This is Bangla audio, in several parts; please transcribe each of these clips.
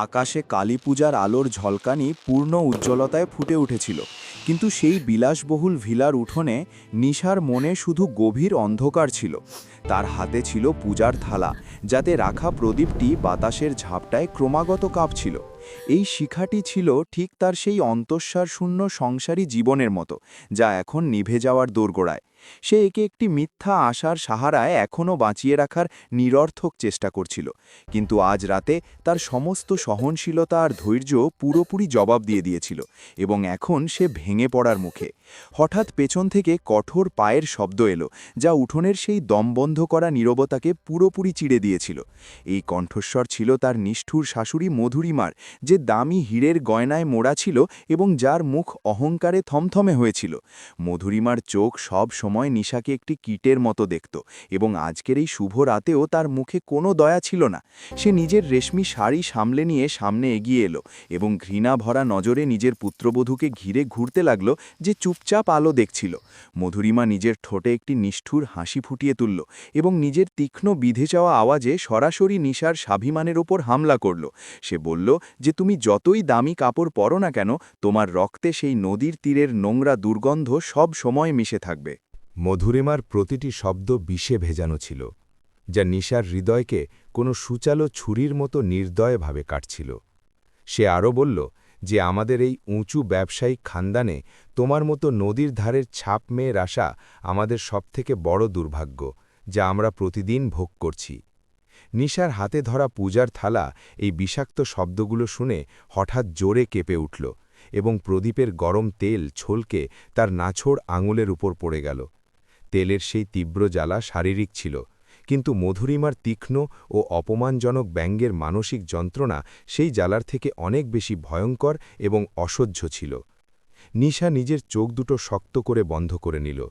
আকাশে কালীপূজার আলোর ঝলকানি পূর্ণ উজ্জ্বলতায় ফুটে উঠেছিল, কিন্তু সেই বিলাসবহুল ভিলার উঠোনে নিশার মনে শুধু গভীর অন্ধকার ছিল। তার হাতে ছিল পূজার থালা, যাতে রাখা প্রদীপটি বাতাসের ঝাপটায় ক্রমাগত কাঁপছিল। এই শিখাটি ছিল ঠিক তার সেই অন্তঃসার শূন্য সংসারী জীবনের মতো, যা এখন নিভে যাওয়ার দোরগোড়ায়। সে একে একটি মিথ্যা আশার সাহারায় এখনও বাঁচিয়ে রাখার নিরর্থক চেষ্টা করছিল, কিন্তু আজ রাতে তার সমস্ত সহনশীলতা আর ধৈর্য পুরোপুরি জবাব দিয়ে দিয়েছিল, এবং এখন সে ভেঙে পড়ার মুখে। হঠাৎ পেছন থেকে কঠোর পায়ের শব্দ এলো, যা উঠোনের সেই দমবন্ধ করা নীরবতাকে পুরোপুরি চিড়ে দিয়েছিল। এই কণ্ঠস্বর ছিল তার নিষ্ঠুর শাশুড়ি মধুরিমার, যে দামি হীরের গয়নায় মোড়া ছিল এবং যার মুখ অহংকারে থমথমে হয়েছিল। মধুরিমার চোখ সব সময় নিশাকে একটি কীটের মতো দেখত, এবং আজকের এই শুভ রাতেও তার মুখে কোনো দয়া ছিল না। সে নিজের রেশমি শাড়ি সামলে নিয়ে সামনে এগিয়ে এলো এবং ঘৃণা ভরা নজরে নিজের পুত্রবধূকে ঘিরে ঘুরতে লাগল, যে চুপচাপ আলো দেখছিল। মধুরিমা নিজের ঠোঁটে একটি নিষ্ঠুর হাসি ফুটিয়ে তুলল এবং নিজের তীক্ষ্ণ বিধে যাওয়া আওয়াজে সরাসরি নিশার স্বাভিমানের ওপর হামলা করল। সে বলল যে তুমি যতই দামি কাপড় পরো না কেন, তোমার রক্তে সেই নদীর তীরের নোংরা দুর্গন্ধ সব সময় মিশে থাকবে। মধুরিমার প্রতিটি শব্দ বিষে ভেজানো ছিল, যা নিশার হৃদয়কে কোনো সুচালো ছুরির মতো নির্দয়ভাবে কাটছিল। সে আরও বলল যে আমাদের এই উঁচু ব্যবসায়িক খানদানে তোমার মতো নদীর ধারের ছাপ মেয়ের আশা আমাদের সবথেকে বড় দুর্ভাগ্য, যা আমরা প্রতিদিন ভোগ করছি। নিশার হাতে ধরা পূজার থালা এই বিষাক্ত শব্দগুলো শুনে হঠাৎ জোরে কেঁপে উঠল, এবং প্রদীপের গরম তেল ছলকে তার নাছোড় আঙুলের উপর পড়ে গেল। তেলের সেই তীব্র জ্বালা শারীরিক ছিল, কিন্তু মধুরিমার তীক্ষ্ণ ও অপমানজনক ব্যঙ্গের মানসিক যন্ত্রণা সেই জ্বালার থেকে অনেক বেশি ভয়ঙ্কর এবং অসহ্য ছিল। নিশা নিজের চোখ দুটো শক্ত করে বন্ধ করে নিল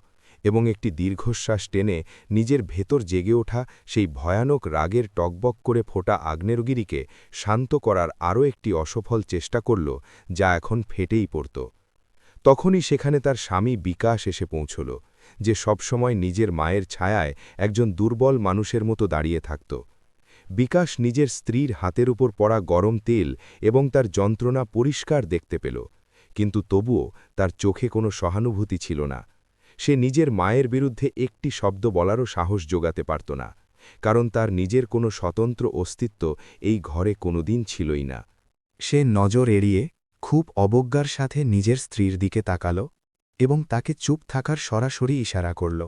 এবং একটি দীর্ঘশ্বাস টেনে নিজের ভেতর জেগে ওঠা সেই ভয়ানক রাগের টকবক করে ফোটা আগ্নেয়গিরিকে শান্ত করার আরও একটি অসফল চেষ্টা করল, যা এখন ফেটেই পড়ত। তখনই সেখানে তার স্বামী বিকাশ এসে পৌঁছল, যে সবসময় নিজের মায়ের ছায়ায় একজন দুর্বল মানুষের মতো দাঁড়িয়ে থাকত। বিকাশ নিজের স্ত্রীর হাতের উপর পড়া গরম তেল এবং তার যন্ত্রণা পরিষ্কার দেখতে পেল, কিন্তু তবুও তার চোখে কোনো সহানুভূতি ছিল না। সে নিজের মায়ের বিরুদ্ধে একটি শব্দ বলারও সাহস জোগাতে পারত না, কারণ তার নিজের কোনো স্বতন্ত্র অস্তিত্ব এই ঘরে কোনোদিন ছিলই না। সে নজর এড়িয়ে খুব অবজ্ঞার সাথে নিজের স্ত্রীর দিকে তাকাল এবং তাকে চুপ থাকার সরাসরি ইশারা করল।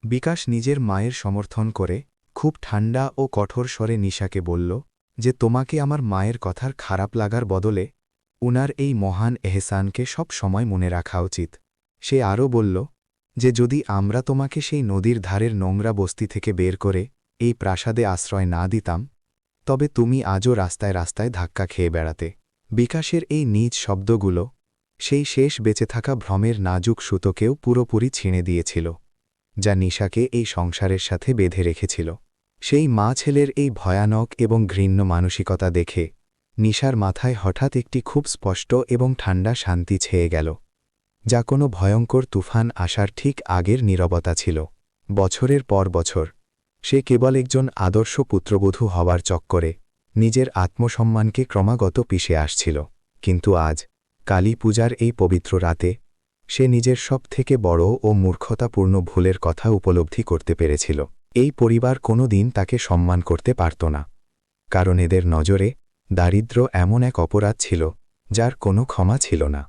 বিকাশ নিজের মায়ের সমর্থন করে খুব ঠান্ডা ও কঠোর স্বরে নিশাকে বলল যে তোমাকে আমার মায়ের কথার খারাপ লাগার বদলে উনার এই মহান এহসানকে সব সময় মনে রাখা উচিত। সে আরও বলল যে যদি আমরা তোমাকে সেই নদীর ধারের নোংরা বস্তি থেকে বের করে এই প্রাসাদে আশ্রয় না দিতাম, তবে তুমি আজও রাস্তায় রাস্তায় ধাক্কা খেয়ে বেড়াতে। বিকাশের এই নিজ শব্দগুলো সেই শেষ বেঁচে থাকা ভ্রমের নাজুক সুতোকেও পুরোপুরি ছিঁড়ে দিয়েছিল, যা নিশাকে এই সংসারের সাথে বেঁধে রেখেছিল। সেই মা ছেলের এই ভয়ানক এবং ঘৃণ্য মানসিকতা দেখে নিশার মাথায় হঠাৎ একটি খুব স্পষ্ট এবং ঠান্ডা শান্তি ছেয়ে গেল, যা কোনো ভয়ঙ্কর তুফান আসার ঠিক আগের নীরবতা ছিল। বছরের পর বছর সে কেবল একজন আদর্শ পুত্রবধূ হওয়ার চক্করে নিজের আত্মসম্মানকে ক্রমাগত পিষে আসছিল, কিন্তু আজ কালী পূজার এই পবিত্র রাতে সে নিজের সবথেকে বড় ও মূর্খতাপূর্ণ ভুলের কথা উপলব্ধি করতে পেরেছিল। এই পরিবার কোনো দিন তাকে সম্মান করতে পারত না, কারণ এদের নজরে দারিদ্র্য এমন এক অপরাধ ছিল যার কোনো ক্ষমা ছিল না।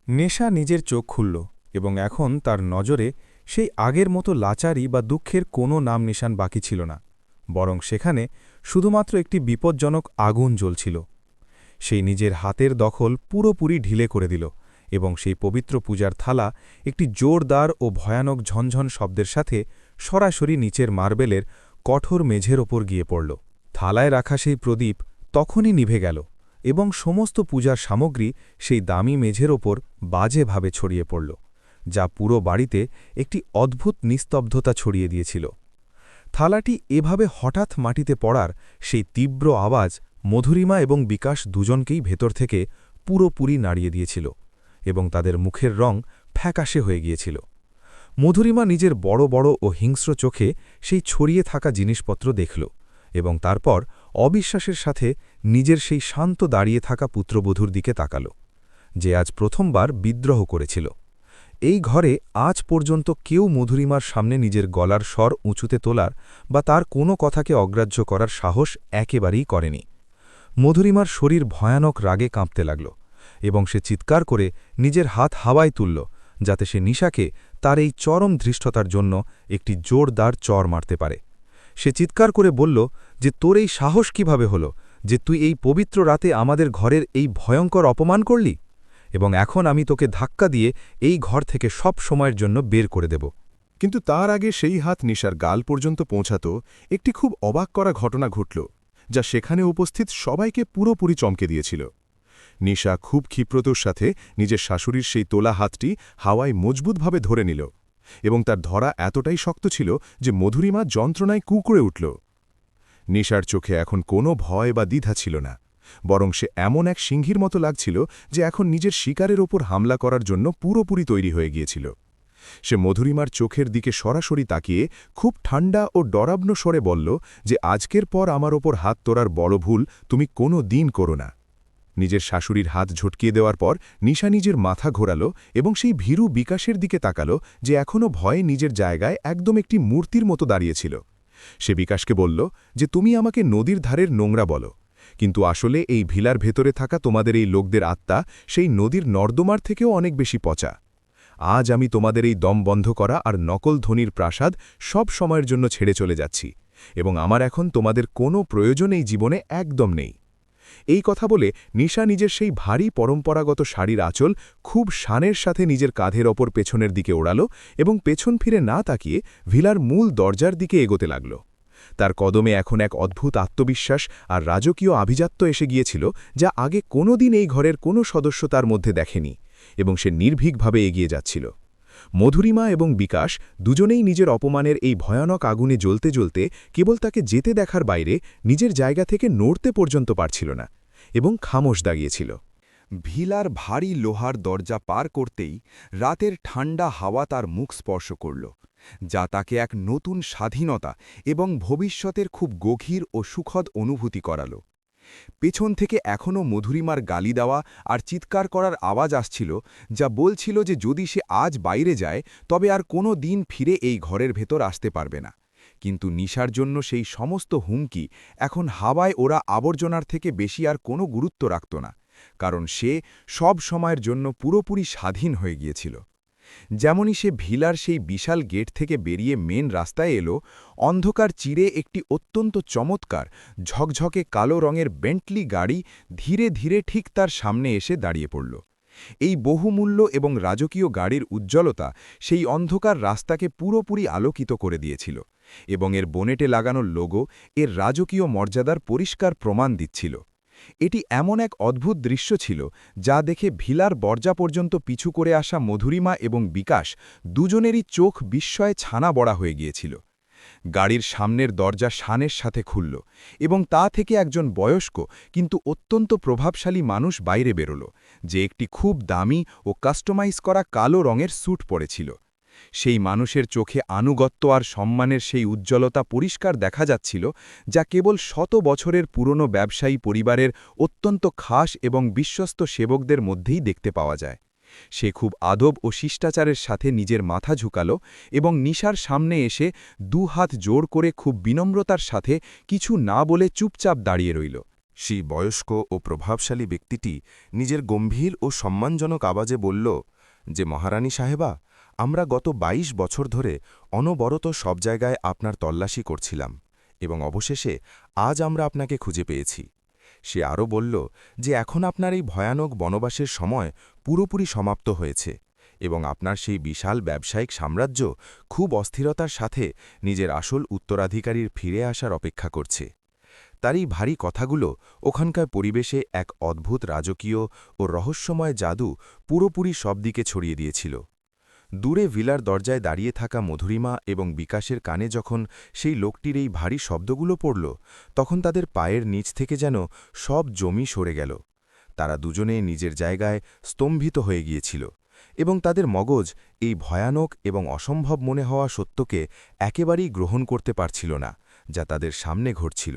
নেশা নিজের চোখ খুলল, এবং এখন তার নজরে সেই আগের মতো লাচারি বা দুঃখের কোনো নাম নিশান বাকি ছিল না, বরং সেখানে শুধুমাত্র একটি বিপজ্জনক আগুন জ্বলছিল। সেই নিজের হাতের দখল পুরোপুরি ঢিলে করে দিল, এবং সেই পবিত্র পূজার থালা একটি জোরদার ও ভয়ানক ঝনঝন শব্দের সাথে সরাসরি নিচের মার্বেলের কঠোর মেঝের ওপর গিয়ে পড়ল। থালায় রাখা সেই প্রদীপ তখনই নিভে গেল, এবং সমস্ত পূজার সামগ্রী সেই দামি মেঝের ওপর বাজেভাবে ছড়িয়ে পড়ল, যা পুরো বাড়িতে একটি অদ্ভুত নিস্তব্ধতা ছড়িয়ে দিয়েছিল। থালাটি এভাবে হঠাৎ মাটিতে পড়ার সেই তীব্র আওয়াজ মধুরিমা এবং বিকাশ দুজনকেই ভেতর থেকে পুরোপুরি নাড়িয়ে দিয়েছিল, এবং তাদের মুখের রং ফ্যাকাশে হয়ে গিয়েছিল। মধুরিমা নিজের বড় বড় ও হিংস্র চোখে সেই ছড়িয়ে থাকা জিনিসপত্র দেখল, এবং তারপর অবিশ্বাসের সাথে নিজের সেই শান্ত দাঁড়িয়ে থাকা পুত্রবধূর দিকে তাকাল, যে আজ প্রথমবার বিদ্রোহ করেছিল। এই ঘরে আজ পর্যন্ত কেউ মধুরিমার সামনে নিজের গলার স্বর উঁচুতে তোলার বা তার কোনো কথাকে অগ্রাহ্য করার সাহস একেবারেই করেনি। মধুরিমার শরীর ভয়ানক রাগে কাঁপতে লাগল এবং সে চিৎকার করে নিজের হাত হাওয়ায় তুলল, যাতে সে নিশাকে তার এই চরম ধৃষ্টতার জন্য একটি জোরদার চর মারতে পারে। সে চিৎকার করে বলল যে তোর এই সাহস কিভাবে হলো যে তুই এই পবিত্র রাতে আমাদের ঘরের এই ভয়ঙ্কর অপমান করলি, এবং এখন আমি তোকে ধাক্কা দিয়ে এই ঘর থেকে সব সময়ের জন্য বের করে দেব। কিন্তু তার আগে সেই হাত নিশার গাল পর্যন্ত পৌঁছাত একটি খুব অবাক করা ঘটনা ঘটল, যা সেখানে উপস্থিত সবাইকে পুরোপুরি চমকে দিয়েছিল। নিশা খুব ক্ষিপ্রতার সাথে নিজের শাশুড়ির সেই তোলা হাতটি হাওয়ায় মজবুতভাবে ধরে নিল, এবং তার ধরা এতটাই শক্ত ছিল যে মধুরিমা যন্ত্রণায় কুঁকড়ে উঠল। নিশার চোখে এখন কোনো ভয় বা দ্বিধা ছিল না, বরং সে এমন এক সিংহীর মতো লাগছিল যে এখন নিজের শিকারের ওপর হামলা করার জন্য পুরোপুরি তৈরি হয়ে গিয়েছিল। সে মধুরিমার চোখের দিকে সরাসরি তাকিয়ে খুব ঠান্ডা ও ডরাবন স্বরে বলল যে আজকের পর আমার ওপর হাত তোলার বড় ভুল তুমি কোনো দিন করো না। নিজের শাশুড়ির হাত ঝটকিয়ে দেওয়ার পর নিশা নিজের মাথা ঘোরাল এবং সেই ভীরু বিকাশের দিকে তাকাল, যে এখনও ভয়ে নিজের জায়গায় একদম একটি মূর্তির মতো দাঁড়িয়েছিল। সে বিকাশকে বলল যে তুমি আমাকে নদীর ধারের নোংরা বলো, কিন্তু আসলে এই ভিলার ভেতরে থাকা তোমাদের এই লোকদের আত্মা সেই নদীর নর্দমার থেকেও অনেক বেশি পচা। আজ আমি তোমাদের এই দম বন্ধ করা আর নকল ধ্বনির প্রাসাদ সব সময়ের জন্য ছেড়ে চলে যাচ্ছি, এবং আমার এখন তোমাদের কোনো প্রয়োজন এই জীবনে একদম নেই। এই কথা বলে নিশা নিজের সেই ভারী পরম্পরাগত শাড়ির আঁচল খুব শানের সাথে নিজের কাঁধের ওপর পেছনের দিকে ওড়াল এবং পেছন ফিরে না তাকিয়ে ভিলার মূল দরজার দিকে এগোতে লাগল। তার কদমে এখন এক অদ্ভুত আত্মবিশ্বাস আর রাজকীয় আভিজাত্য এসে গিয়েছিল, যা আগে কোনোদিন এই ঘরের কোনো সদস্য তার মধ্যে দেখেনি, এবং সে নির্ভীকভাবে এগিয়ে যাচ্ছিল। মধুরিমা এবং বিকাশ দুজনেই নিজের অপমানের এই ভয়ানক আগুনে জ্বলতে জ্বলতে কেবল তাকে যেতে দেখার বাইরে নিজের জায়গা থেকে নড়তে পর্যন্ত পারছিল না, এবং খামোশ দাঁড়িয়েছিল। ভিলার ভারী লোহার দরজা পার করতেই রাতের ঠান্ডা হাওয়া তার মুখ স্পর্শ করল, যা তাকে এক নতুন স্বাধীনতা এবং ভবিষ্যতের খুব গভীর ও সুখদ অনুভূতি করাল। পেছন থেকে এখনও মধুরিমার গালি দেওয়া আর চিৎকার করার আওয়াজ আসছিল, যা বলছিল যে যদি সে আজ বাইরে যায় তবে আর কোনো দিন ফিরে এই ঘরের ভেতর আসতে পারবে না। কিন্তু নিশার জন্য সেই সমস্ত হুমকি এখন হাওয়ায় ওরা আবর্জনার থেকে বেশি আর কোনো গুরুত্ব রাখত না, কারণ সে সব সময়ের জন্য পুরোপুরি স্বাধীন হয়ে গিয়েছিল। যেমনই সে ভিলার সেই বিশাল গেট থেকে বেরিয়ে মেন রাস্তায় এলো, অন্ধকার চিরে একটি অত্যন্ত চমৎকার ঝকঝকে কালো রঙের বেন্টলি গাড়ি ধীরে ধীরে ঠিক তার সামনে এসে দাঁড়িয়ে পড়ল। এই বহুমূল্য এবং রাজকীয় গাড়ির উজ্জ্বলতা সেই অন্ধকার রাস্তাকে পুরোপুরি আলোকিত করে দিয়েছিল, এবং এর বোনেটে লাগানো লোগো এর রাজকীয় মর্যাদার পরিষ্কার প্রমাণ দিচ্ছিল। এটি এমন এক অদ্ভুত দৃশ্য ছিল যা দেখে ভিলার বর্জা পর্যন্ত পিছু করে আসা মধুরিমা এবং বিকাশ দুজনেরই চোখ বিস্ময়ে ছানা বড়া হয়ে গিয়েছিল। গাড়ির সামনের দরজা শানের সাথে খুলল, এবং তা থেকে একজন বয়স্ক কিন্তু অত্যন্ত প্রভাবশালী মানুষ বাইরে বেরোল, যে একটি খুব দামি ও কাস্টমাইজ করা কালো রঙের স্যুট পরেছিল। সেই মানুষের চোখে আনুগত্য আর সম্মানের সেই উজ্জ্বলতা পরিষ্কার দেখা যাচ্ছিল, যা কেবল শত বছরের পুরনো ব্যবসায়ী পরিবারের অত্যন্ত খাস এবং বিশ্বস্ত সেবকদের মধ্যেই দেখতে পাওয়া যায়। সে খুব আদব ও শিষ্টাচারের সাথে নিজের মাথা ঝুঁকাল এবং নিশার সামনে এসে দুহাত জোড় করে খুব বিনম্রতার সাথে কিছু না বলে চুপচাপ দাঁড়িয়ে রইল। সেই বয়স্ক ও প্রভাবশালী ব্যক্তিটি নিজের গম্ভীর ও সম্মানজনক আওয়াজে বলল যে মহারানী সাহেবা, আমরা গত ২২ বছর ধরে অনবরত সব জায়গায় আপনার তল্লাশি করছিলাম, এবং অবশেষে আজ আমরা আপনাকে খুঁজে পেয়েছি। সে আরও বলল যে এখন আপনার এই ভয়ানক বনবাসের সময় পুরোপুরি সমাপ্ত হয়েছে, এবং আপনার সেই বিশাল ব্যবসায়িক সাম্রাজ্য খুব অস্থিরতার সাথে নিজের আসল উত্তরাধিকারীর ফিরে আসার অপেক্ষা করছে। তার এই ভারী কথাগুলো ওখানকার পরিবেশে এক অদ্ভুত রাজকীয় ও রহস্যময় জাদু পুরোপুরি সব দিকে ছড়িয়ে দিয়েছিল। দূরে ভিলার দরজায় দাঁড়িয়ে থাকা মধুরিমা এবং বিকাশের কানে যখন সেই লোকটির এই ভারী শব্দগুলো পড়ল, তখন তাদের পায়ের নিচ থেকে যেন সব জমি সরে গেল। তারা দুজনে নিজের জায়গায় স্তম্ভিত হয়ে গিয়েছিল, এবং তাদের মগজ এই ভয়ানক এবং অসম্ভব মনে হওয়া সত্যকে একেবারেই গ্রহণ করতে পারছিল না, যা তাদের সামনে ঘটছিল।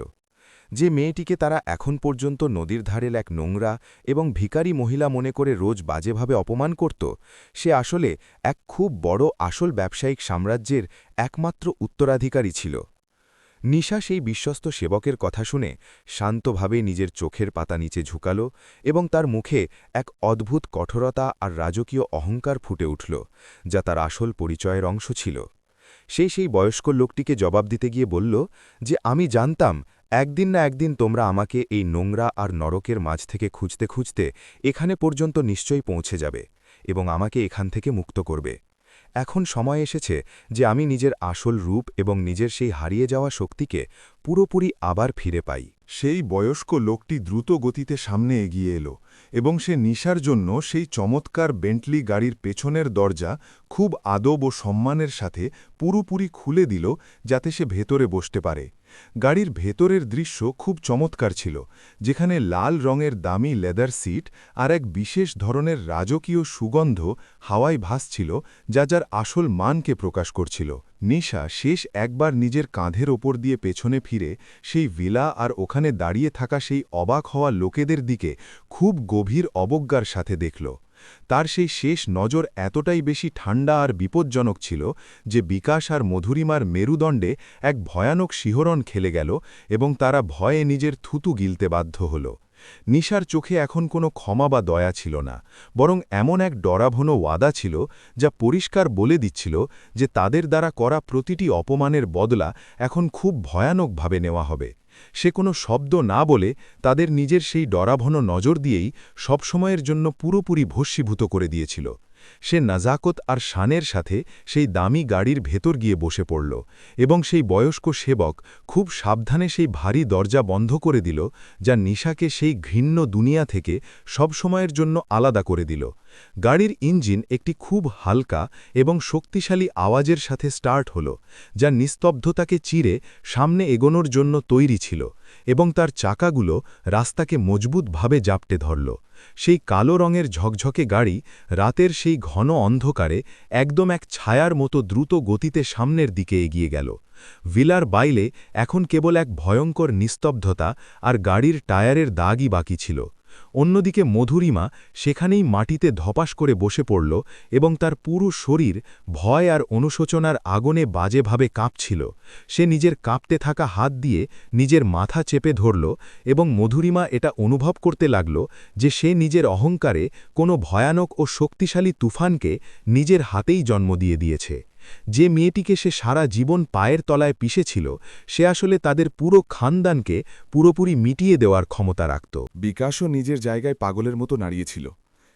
যে মেয়েটিকে তারা এখন পর্যন্ত নদীর ধারের এক নোংরা এবং ভিখারি মহিলা মনে করে রোজ বাজেভাবে অপমান করত, সে আসলে এক খুব বড় আসল ব্যবসায়িক সাম্রাজ্যের একমাত্র উত্তরাধিকারী ছিল। নিশা সেই বিশ্বস্ত সেবকের কথা শুনে শান্তভাবে নিজের চোখের পাতা নিচে ঝুঁকাল এবং তার মুখে এক অদ্ভুত কঠোরতা আর রাজকীয় অহংকার ফুটে উঠল, যা তার আসল পরিচয়ের অংশ ছিল। সেই বয়স্ক লোকটিকে জবাব দিতে গিয়ে বলল যে আমি জানতাম একদিন না একদিন তোমরা আমাকে এই নোংরা আর নরকের মাঝ থেকে খুঁজতে খুঁজতে এখানে পর্যন্ত নিশ্চয়ই পৌঁছে যাবে এবং আমাকে এখান থেকে মুক্ত করবে। এখন সময় এসেছে যে আমি নিজের আসল রূপ এবং নিজের সেই হারিয়ে যাওয়া শক্তিকে পুরোপুরি আবার ফিরে পাই। সেই বয়স্ক লোকটি দ্রুত গতিতে সামনে এগিয়ে এলো এবং সে নিশার জন্য সেই চমৎকার বেন্টলি গাড়ির পেছনের দরজা খুব আদব ও সম্মানের সাথে পুরোপুরি খুলে দিল, যাতে সে ভেতরে বসতে পারে। গাড়ির ভেতরের দৃশ্য খুব চমৎকার ছিল, যেখানে লাল রঙের দামি লেদার সিট আর এক বিশেষ ধরনের রাজকীয় সুগন্ধ হাওয়ায় ভাসছিল, যা যার আসল মানকে প্রকাশ করছিল। নিশা শেষ একবার নিজের কাঁধের ওপর দিয়ে পেছনে ফিরে সেই ভিলা আর ওখানে দাঁড়িয়ে থাকা সেই অবাক হওয়া লোকেদের দিকে খুব গভীর অবজ্ঞার সাথে দেখল। তার সেই শেষ নজর এতটাই বেশি ঠান্ডা আর বিপজ্জনক ছিল যে বিকাশ আর মধুরিমার মেরুদণ্ডে এক ভয়ানক শিহরণ খেলে গেল এবং তারা ভয়ে নিজের থুতু গিলতে বাধ্য হল। নিশার চোখে এখন কোনো ক্ষমা বা দয়া ছিল না, বরং এমন এক ডরাভনো ওয়াদা ছিল যা পরিষ্কার বলে দিচ্ছিল যে তাদের দ্বারা করা প্রতিটি অপমানের বদলা এখন খুব ভয়ানকভাবে নেওয়া হবে। সে কোনো শব্দ না বলে তাদের নিজের সেই ডরাভনো নজর দিয়েই সবসময়ের জন্য পুরোপুরি ভস্মীভূত করে দিয়েছিল। সে নাজাকত আর শানের সাথে সেই দামি গাড়ির ভেতর গিয়ে বসে পড়ল এবং সেই বয়স্ক সেবক খুব সাবধানে সেই ভারী দরজা বন্ধ করে দিল, যা নিশাকে সেই ঘৃণ্য দুনিয়া থেকে সবসময়ের জন্য আলাদা করে দিল। গাড়ির ইঞ্জিন একটি খুব হালকা এবং শক্তিশালী আওয়াজের সাথে স্টার্ট হল, যা নিস্তব্ধতাকে চিরে সামনে এগোনোর জন্য তৈরি ছিল এবং তার চাকাগুলো রাস্তাকে মজবুতভাবে জাপটে ধরল। সেই কালো রঙের ঝকঝকে গাড়ি রাতের সেই ঘন অন্ধকারে একদম এক ছায়ার মতো দ্রুত গতিতে সামনের দিকে এগিয়ে গেল। ভিলার বাইরে এখন কেবল এক ভয়ঙ্কর নিস্তব্ধতা আর গাড়ির টায়ারের দাগই বাকি ছিল। অন্যদিকে মধুরিমা সেখানেই মাটিতে ধপাস করে বসে পড়ল এবং তার পুরো শরীর ভয় আর অনুশোচনার আগুনে বাজেভাবে কাঁপছিল। সে নিজের কাঁপতে থাকা হাত দিয়ে নিজের মাথা চেপে ধরল এবং মধুরিমা এটা অনুভব করতে লাগল যে সে নিজের অহংকারে কোনো ভয়ানক ও শক্তিশালী তুফানকে নিজের হাতেই জন্ম দিয়েছে। যে মেয়েটিকে সে সারা জীবন পায়ের তলায় পিষেছিল, সে আসলে তাদের পুরো খানদানকে পুরোপুরি মিটিয়ে দেওয়ার ক্ষমতা রাখত। বিকাশও নিজের জায়গায় পাগলের মতো নাড়িয়েছিল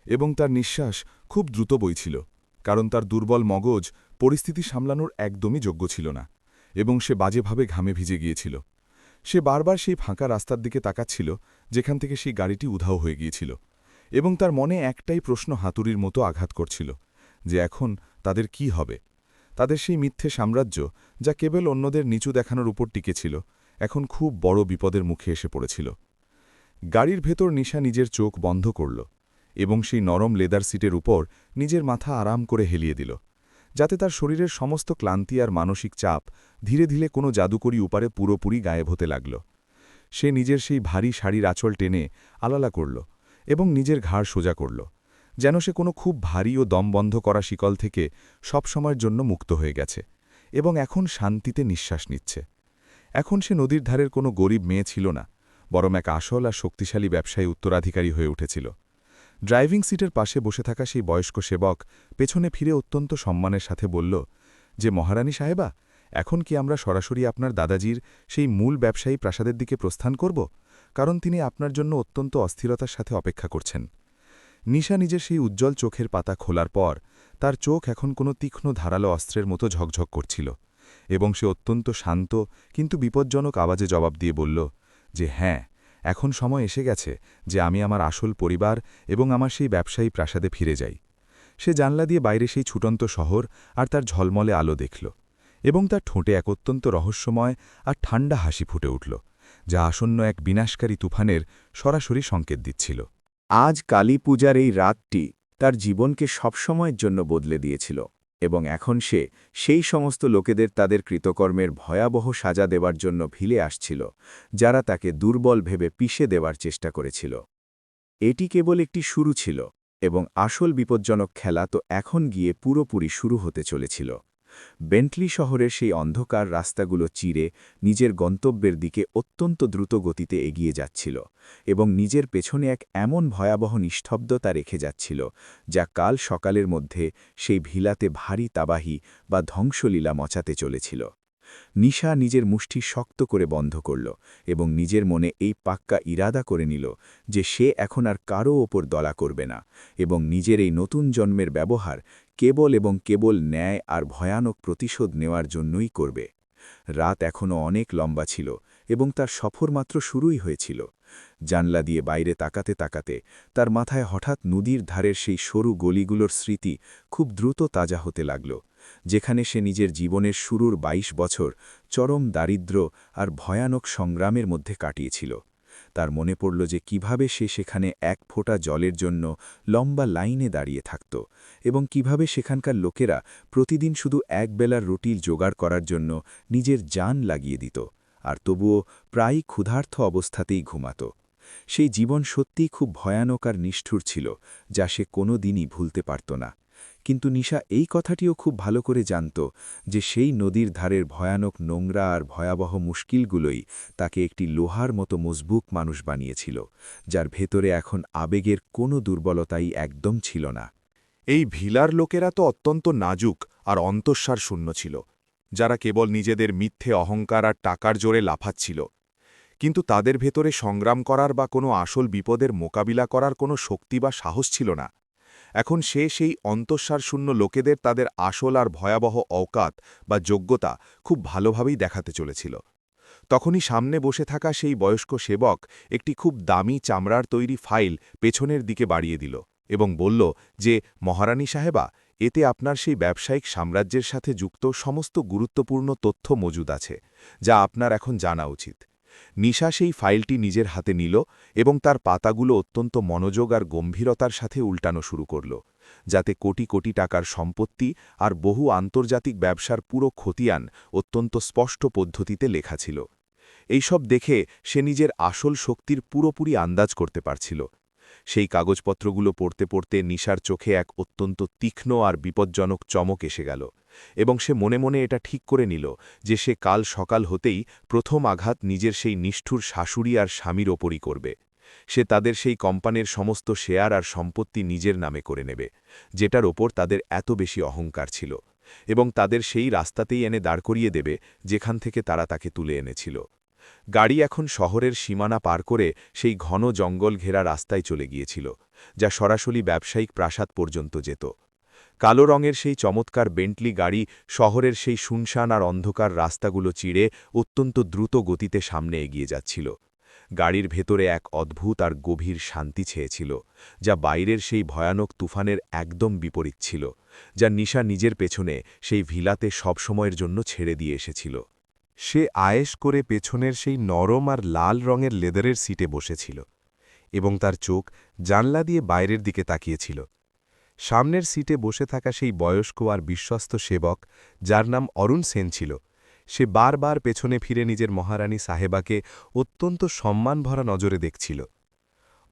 এবং তার নিঃশ্বাস খুব দ্রুত বইছিল, কারণ তার দুর্বল মগজ পরিস্থিতি সামলানোর একদমই যোগ্য ছিল না এবং সে বাজেভাবে ঘামে ভিজে গিয়েছিল। সে বারবার সেই ফাঁকা রাস্তার দিকে তাকাচ্ছিল যেখান থেকে সেই গাড়িটি উধাও হয়ে গিয়েছিল এবং তার মনে একটাই প্রশ্ন হাতুড়ির মতো আঘাত করছিল যে এখন তাদের কি হবে। তাদের সেই মিথ্যে সাম্রাজ্য, যা কেবল অন্যদের নিচু দেখানোর উপর টিকেছিল, এখন খুব বড় বিপদের মুখে এসে পড়েছিল। গাড়ির ভেতর নিশা নিজের চোখ বন্ধ করল এবং সেই নরম লেদার সিটের উপর নিজের মাথা আরাম করে হেলিয়ে দিল, যাতে তার শরীরের সমস্ত ক্লান্তি আর মানসিক চাপ ধীরে ধীরে কোনো জাদুকরী উপারে পুরোপুরি গায়েব হতে লাগল। সে নিজের সেই ভারী শাড়ির আঁচল টেনে আলাদা করল এবং নিজের ঘাড় সোজা করল, যেন সে কোনো খুব ভারী ও দমবন্ধ করা শিকল থেকে সবসময়ের জন্য মুক্ত হয়ে গেছে এবং এখন শান্তিতে নিঃশ্বাস নিচ্ছে। এখন সে নদীর ধারের কোনো গরিব মেয়ে ছিল না, বরং এক আসল আর শক্তিশালী ব্যবসায়ী উত্তরাধিকারী হয়ে উঠেছিল। ড্রাইভিং সিটের পাশে বসে থাকা সেই বয়স্ক সেবক পেছনে ফিরে অত্যন্ত সম্মানের সাথে বলল যে, মহারানী সাহেবা, এখন কি আমরা সরাসরি আপনার দাদাজির সেই মূল ব্যবসায়ী প্রাসাদের দিকে প্রস্থান করব, কারণ তিনি আপনার জন্য অত্যন্ত অস্থিরতার সাথে অপেক্ষা করছেন। নিশা নিজের সেই উজ্জ্বল চোখের পাতা খোলার পর তার চোখ এখন কোনো তীক্ষ্ণ ধারালো অস্ত্রের মতো ঝকঝক করছিল এবং সে অত্যন্ত শান্ত কিন্তু বিপজ্জনক আওয়াজে জবাব দিয়ে বলল যে হ্যাঁ, এখন সময় এসে গেছে যে আমি আমার আসল পরিবার এবং আমার সেই ব্যবসায়ী প্রাসাদে ফিরে যাই। সে জানলা দিয়ে বাইরে সেই ছুটন্ত শহর আর তার ঝলমলে আলো দেখল এবং তার ঠোঁটে এক অত্যন্ত রহস্যময় আর ঠান্ডা হাসি ফুটে উঠল, যা আসন্ন এক বিনাশকারী তুফানের সরাসরি সংকেত দিচ্ছিল। আজ কালী পূজার এই রাতটি তার জীবনকে সবসময়ের জন্য বদলে দিয়েছিল। এবং এখন সে সেই সমস্ত লোকেদের তাদের কৃতকর্মের ভয়াবহ সাজা দেবার জন্য ভিলে আসছিল যারা তাকে দুর্বল ভেবে পিষে দেওয়ার চেষ্টা করেছিল। এটি কেবল একটি শুরু ছিল এবং আসল বিপজ্জনক খেলা তো এখন গিয়ে পুরোপুরি শুরু হতে চলেছিল। বেন্টলি শহরের সেই অন্ধকার রাস্তাগুলো চিরে নিজের গন্তব্যের দিকে অত্যন্ত দ্রুত গতিতে এগিয়ে যাচ্ছিল এবং নিজের পেছনে এক এমন ভয়াবহ নিস্তব্ধতা রেখে যাচ্ছিল যা কাল সকালের মধ্যে সেই ভিলাতে ভারী তাবাহি বা ধ্বংসলীলা মচাতে চলেছিল। নিশা নিজের মুষ্টি শক্ত করে বন্ধ করল এবং নিজের মনে এই পাক্কা ইরাদা করে নিল যে সে এখন আর কারও ওপর দলা করবে না এবং নিজের এই নতুন জন্মের ব্যবহার কেবল এবং কেবল ন্যায় আর ভয়ানক প্রতিশোধ নেওয়ার জন্যই করবে। রাত এখনও অনেক লম্বা ছিল এবং তার সফর মাত্র শুরুই হয়েছিল। জানলা দিয়ে বাইরে তাকাতে তাকাতে তার মাথায় হঠাৎ নদীর ধারের সেই সরু গলিগুলোর স্মৃতি খুব দ্রুত তাজা হতে লাগল, যেখানে সে নিজের জীবনের শুরুর ২২ বছর চরম দারিদ্র্য আর ভয়ানক সংগ্রামের মধ্যে কাটিয়েছিল। তার মনে পড়ল যে কিভাবে সে সেখানে এক ফোঁটা জলের জন্য লম্বা লাইনে দাঁড়িয়ে থাকত এবং কিভাবে সেখানকার লোকেরা প্রতিদিন শুধু এক বেলার রুটি জোগাড় করার জন্য নিজের জান লাগিয়ে দিত, আর তবুও প্রায়ই ক্ষুধার্ত অবস্থাতেই ঘুমাত। সেই জীবন সত্যিই খুব ভয়ানক আর নিষ্ঠুর ছিল, যা সে কোনো দিনই ভুলতে পারত না। কিন্তু নিশা এই কথাটিও খুব ভালো করে জানত যে সেই নদীর ধারের ভয়ানক নোংরা আর ভয়াবহ মুশকিলগুলোই তাকে একটি লোহার মতো মজবুত মানুষ বানিয়েছিল, যার ভেতরে এখন আবেগের কোনো দুর্বলতাই একদম ছিল না। এই ভিলার লোকেরা তো অত্যন্ত নাজুক আর অন্তঃসার শূন্য ছিল, যারা কেবল নিজেদের মিথ্যে অহংকার আর টাকার জোরে লাফাচ্ছিল। কিন্তু তাদের ভেতরে সংগ্রাম করার বা কোনো আসল বিপদের মোকাবিলা করার কোনো শক্তি বা সাহস ছিল না। এখন সে সেই অন্তঃসার শূন্য লোকেদের তাদের আসল আর ভয়াবহ অওকাত বা যোগ্যতা খুব ভালোভাবেই দেখাতে চলেছিল। তখনই সামনে বসে থাকা সেই বয়স্ক সেবক একটি খুব দামি চামড়ার তৈরি ফাইল পেছনের দিকে বাড়িয়ে দিল এবং বলল যে, মহারানী সাহেবা, এতে আপনার সেই ব্যবসায়িক সাম্রাজ্যের সাথে যুক্ত সমস্ত গুরুত্বপূর্ণ তথ্য মজুদ আছে, যা আপনার এখন জানা উচিত। নিশা সেই ফাইলটি নিজের হাতে নিল এবং তার পাতাগুলো অত্যন্ত মনোযোগ আর গম্ভীরতার সাথে উল্টানো শুরু করল, যাতে কোটি কোটি টাকার সম্পত্তি আর বহু আন্তর্জাতিক ব্যবসার পুরো খতিয়ান অত্যন্ত স্পষ্ট পদ্ধতিতে লেখা ছিল। এইসব দেখে সে নিজের আসল শক্তির পুরোপুরি আন্দাজ করতে পারছিল। সেই কাগজপত্রগুলো পড়তে পড়তে নিশার চোখে এক অত্যন্ত তীক্ষ্ণ আর বিপজ্জনক চমক এসে গেল এবং সে মনে মনে এটা ঠিক করে নিল যে সে কাল সকাল হতেই প্রথম আঘাত নিজের সেই নিষ্ঠুর শাশুড়ি আর স্বামীর ওপরই করবে। সে তাদের সেই কোম্পানির সমস্ত শেয়ার আর সম্পত্তি নিজের নামে করে নেবে, যেটার ওপর তাদের এত বেশি অহংকার ছিল, এবং তাদের সেই রাস্তাতেই এনে দাঁড় করিয়ে দেবে যেখান থেকে তারা তাকে তুলে এনেছিল। গাড়ি এখন শহরের সীমানা পার করে সেই ঘন জঙ্গল ঘেরা রাস্তায় চলে গিয়েছিল, যা সরাসরি ব্যবসায়িক প্রাসাদ পর্যন্ত যেত। কালো রঙের সেই চমৎকার বেন্টলি গাড়ি শহরের সেই শুনশান আর অন্ধকার রাস্তাগুলো চিড়ে অত্যন্ত দ্রুত গতিতে সামনে এগিয়ে যাচ্ছিল। গাড়ির ভেতরে এক অদ্ভুত আর গভীর শান্তি ছেয়েছিল, যা বাইরের সেই ভয়ানক তুফানের একদম বিপরীত ছিল, যা নিশা নিজের পেছনে সেই ভিলাতে সবসময়ের জন্য ছেড়ে দিয়ে এসেছিল। সে আয়েশ করে পেছনের সেই নরম আর লাল রঙের লেদারের সিটে বসেছিল এবং তার চোখ জানলা দিয়ে বাইরের দিকে তাকিয়েছিল। সামনের সিটে বসে থাকা সেই বয়স্ক আর বিশ্বস্ত সেবক, যার নাম অরুণ সেন ছিল, সে বারবার পেছনে ফিরে নিজের মহারানী সাহেবাকে অত্যন্ত সম্মানভরা নজরে দেখছিল।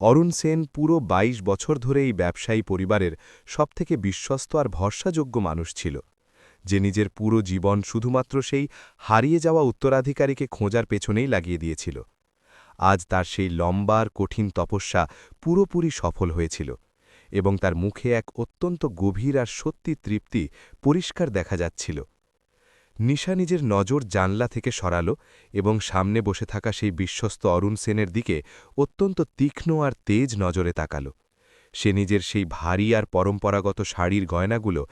অরুণ সেন পুরো ২২ বছর ধরে এই ব্যবসায়ী পরিবারের সবথেকে বিশ্বস্ত আর ভরসাযোগ্য মানুষ ছিল, যে নিজের পুরো জীবন শুধুমাত্র সেই হারিয়ে যাওয়া উত্তরাধিকারীকে খোঁজার পেছনেই লাগিয়ে দিয়েছিল। আজ তার সেই লম্বা আর কঠিন তপস্যা পুরোপুরি সফল হয়েছিল এবং তার মুখে এক অত্যন্ত গভীর আর সত্যি তৃপ্তি পরিষ্কার দেখা যাচ্ছিল। নিশা নিজের নজর জানলা থেকে সরাল এবং সামনে বসে থাকা সেই বিশ্বস্ত অরুণ সেনের দিকে অত্যন্ত তীক্ষ্ণ আর তেজ নজরে তাকাল। সে নিজের সেই ভারী আর পরম্পরাগত শাড়ির গয়নাগুলো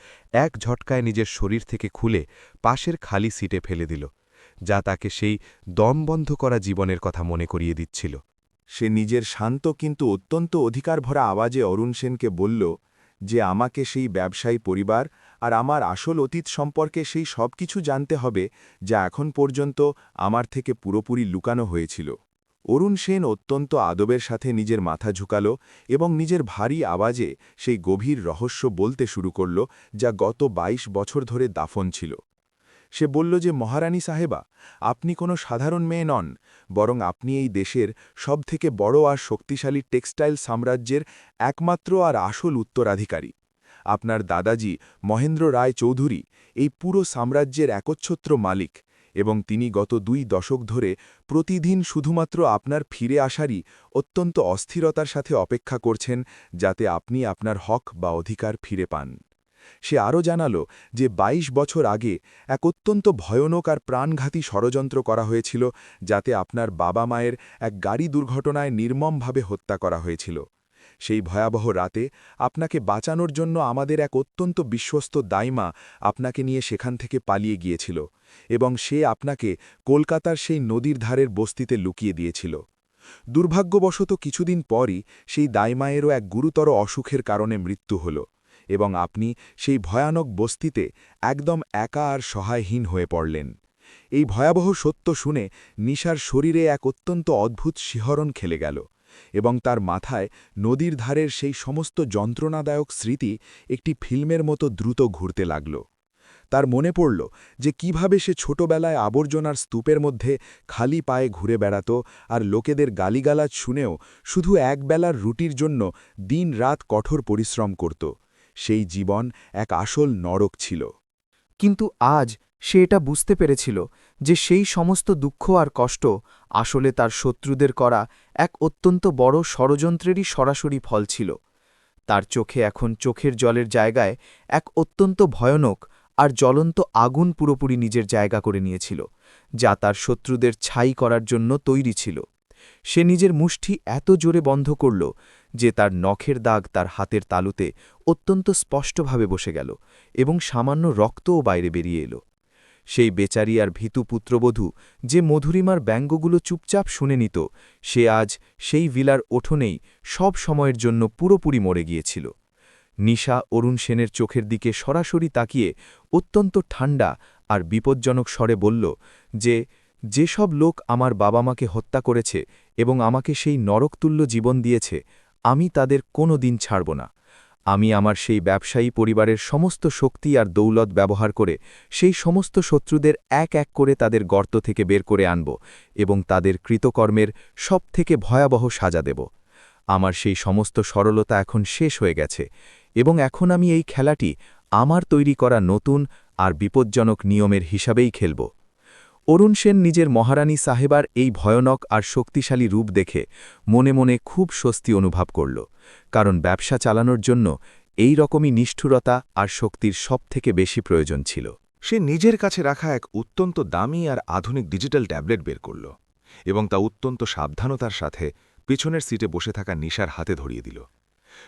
এক ঝটকায় নিজের শরীর থেকে খুলে পাশের খালি সিটে ফেলে দিল, যা তাকে সেই দমবন্ধ করা জীবনের কথা মনে করিয়ে দিচ্ছিল। সে নিজের শান্ত কিন্তু অত্যন্ত অধিকারভরা আওয়াজে অরুণ সেনকে বলল যে আমাকে সেই ব্যবসায়ী পরিবার আর আমার আসল অতীত সম্পর্কে সেই সব কিছু জানতে হবে, যা এখন পর্যন্ত আমার থেকে পুরোপুরি লুকানো হয়েছিল। অরুণ সেন অত্যন্ত আদবের সাথে নিজের মাথা ঝুঁকাল এবং নিজের ভারী আওয়াজে সেই গভীর রহস্য বলতে শুরু করল, যা গত ২২ বছর ধরে দাফন ছিল। সে বলল যে মহারানী সাহেবা, আপনি কোনো সাধারণ মেয়ে নন, বরং আপনি এই দেশের সবথেকে বড় আর শক্তিশালী টেক্সটাইল সাম্রাজ্যের একমাত্র আর আসল উত্তরাধিকারী। আপনার দাদাজি মহেন্দ্র রায় চৌধুরী এই পুরো সাম্রাজ্যের একচ্ছত্র মালিক, এবং তিনি গত ২ দশক ধরে প্রতিদিন শুধুমাত্র আপনার ফিরে আসারই অত্যন্ত অস্থিরতার সাথে অপেক্ষা করছেন, যাতে আপনি আপনার হক বা অধিকার ফিরে পান। সে আরও জানালো যে ২২ বছর আগে এক অত্যন্ত ভয়ানক আর প্রাণঘাতী ষড়যন্ত্র করা হয়েছিল, যাতে আপনার বাবা মায়ের এক গাড়ি দুর্ঘটনায় নির্মমভাবে হত্যা করা হয়েছিল। সেই ভয়াবহ রাতে আপনাকে বাঁচানোর জন্য আমাদের এক অত্যন্ত বিশ্বস্ত দাইমা আপনাকে নিয়ে সেখান থেকে পালিয়ে গিয়েছিল, এবং সে আপনাকে কলকাতার সেই নদীর ধারের বস্তিতে লুকিয়ে দিয়েছিল। দুর্ভাগ্যবশত কিছুদিন পরই সেই দাইমায়েরও এক গুরুতর অসুখের কারণে মৃত্যু হল, এবং আপনি সেই ভয়ানক বস্তিতে একদম একা আর সহায়হীন হয়ে পড়লেন। এই ভয়াবহ সত্য শুনে নিশার শরীরে এক অত্যন্ত অদ্ভুত শিহরণ খেলে গেল, এবং তার মাথায় নদীর ধারের সেই সমস্ত যন্ত্রণাদায়ক স্মৃতি একটি ফিল্মের মতো দ্রুত ঘুরতে লাগল। তার মনে পড়ল যে কিভাবে সে ছোটবেলায় আবর্জনার স্তূপের মধ্যে খালি পায়ে ঘুরে বেড়াত আর লোকেদের গালিগালাজ শুনেও শুধু একবেলার রুটির জন্য দিন-রাত কঠোর পরিশ্রম করত। সেই জীবন এক আসল নরক ছিল। কিন্তু আজ সে এটা বুঝতে পেরেছিল যে সেই সমস্ত দুঃখ আর কষ্ট আসলে তার শত্রুদের করা এক অত্যন্ত বড় ষড়যন্ত্রেরই সরাসরি ফল ছিল। তার চোখে এখন চোখের জলের জায়গায় এক অত্যন্ত ভয়ানক আর জ্বলন্ত আগুন পুরোপুরি নিজের জায়গা করে নিয়েছিল, যা তার শত্রুদের ছাই করার জন্য তৈরি ছিল। সে নিজের মুষ্টি এত জোরে বন্ধ করল যে তার নখের দাগ তার হাতের তালুতে অত্যন্ত স্পষ্টভাবে বসে গেল, এবং সামান্য রক্তও বাইরে বেরিয়ে এলো। সেই বেচারি আর ভীতু পুত্রবধূ যে মধুরিমার ব্যঙ্গগুলো চুপচাপ শুনে নিত, সে আজ সেই ভিলার উঠোনেই সব সময়ের জন্য পুরোপুরি মরে গিয়েছিল। নিশা অরুণ সেনের চোখের দিকে সরাসরি তাকিয়ে অত্যন্ত ঠান্ডা আর বিপজ্জনক স্বরে বলল যে যেসব লোক আমার বাবা মাকে হত্যা করেছে এবং আমাকে সেই নরকতুল্য জীবন দিয়েছে, আমি তাদের কোনো দিন ছাড়ব না। আমি আমার সেই ব্যবসায়ী পরিবারের সমস্ত শক্তি আর দৌলত ব্যবহার করে সেই সমস্ত শত্রুদের এক এক করে তাদের গর্ত থেকে বের করে আনব এবং তাদের কৃতকর্মের সবথেকে ভয়াবহ সাজা দেব। আমার সেই সমস্ত সরলতা এখন শেষ হয়ে গেছে, এবং এখন আমি এই খেলাটি আমার তৈরি করা নতুন আর বিপজ্জনক নিয়মের হিসাবেই খেলব। অরুণ সেন নিজের মহারানী সাহেবার এই ভয়ানক আর শক্তিশালী রূপ দেখে মনে মনে খুব স্বস্তি অনুভব করল, কারণ ব্যবসা চালানোর জন্য এই রকমই নিষ্ঠুরতা আর শক্তির সবথেকে বেশি প্রয়োজন ছিল। সে নিজের কাছে রাখা এক অত্যন্ত দামি আর আধুনিক ডিজিটাল ট্যাবলেট বের করল এবং তা অত্যন্ত সাবধানতার সাথে পিছনের সিটে বসে থাকা নিশার হাতে ধরিয়ে দিল।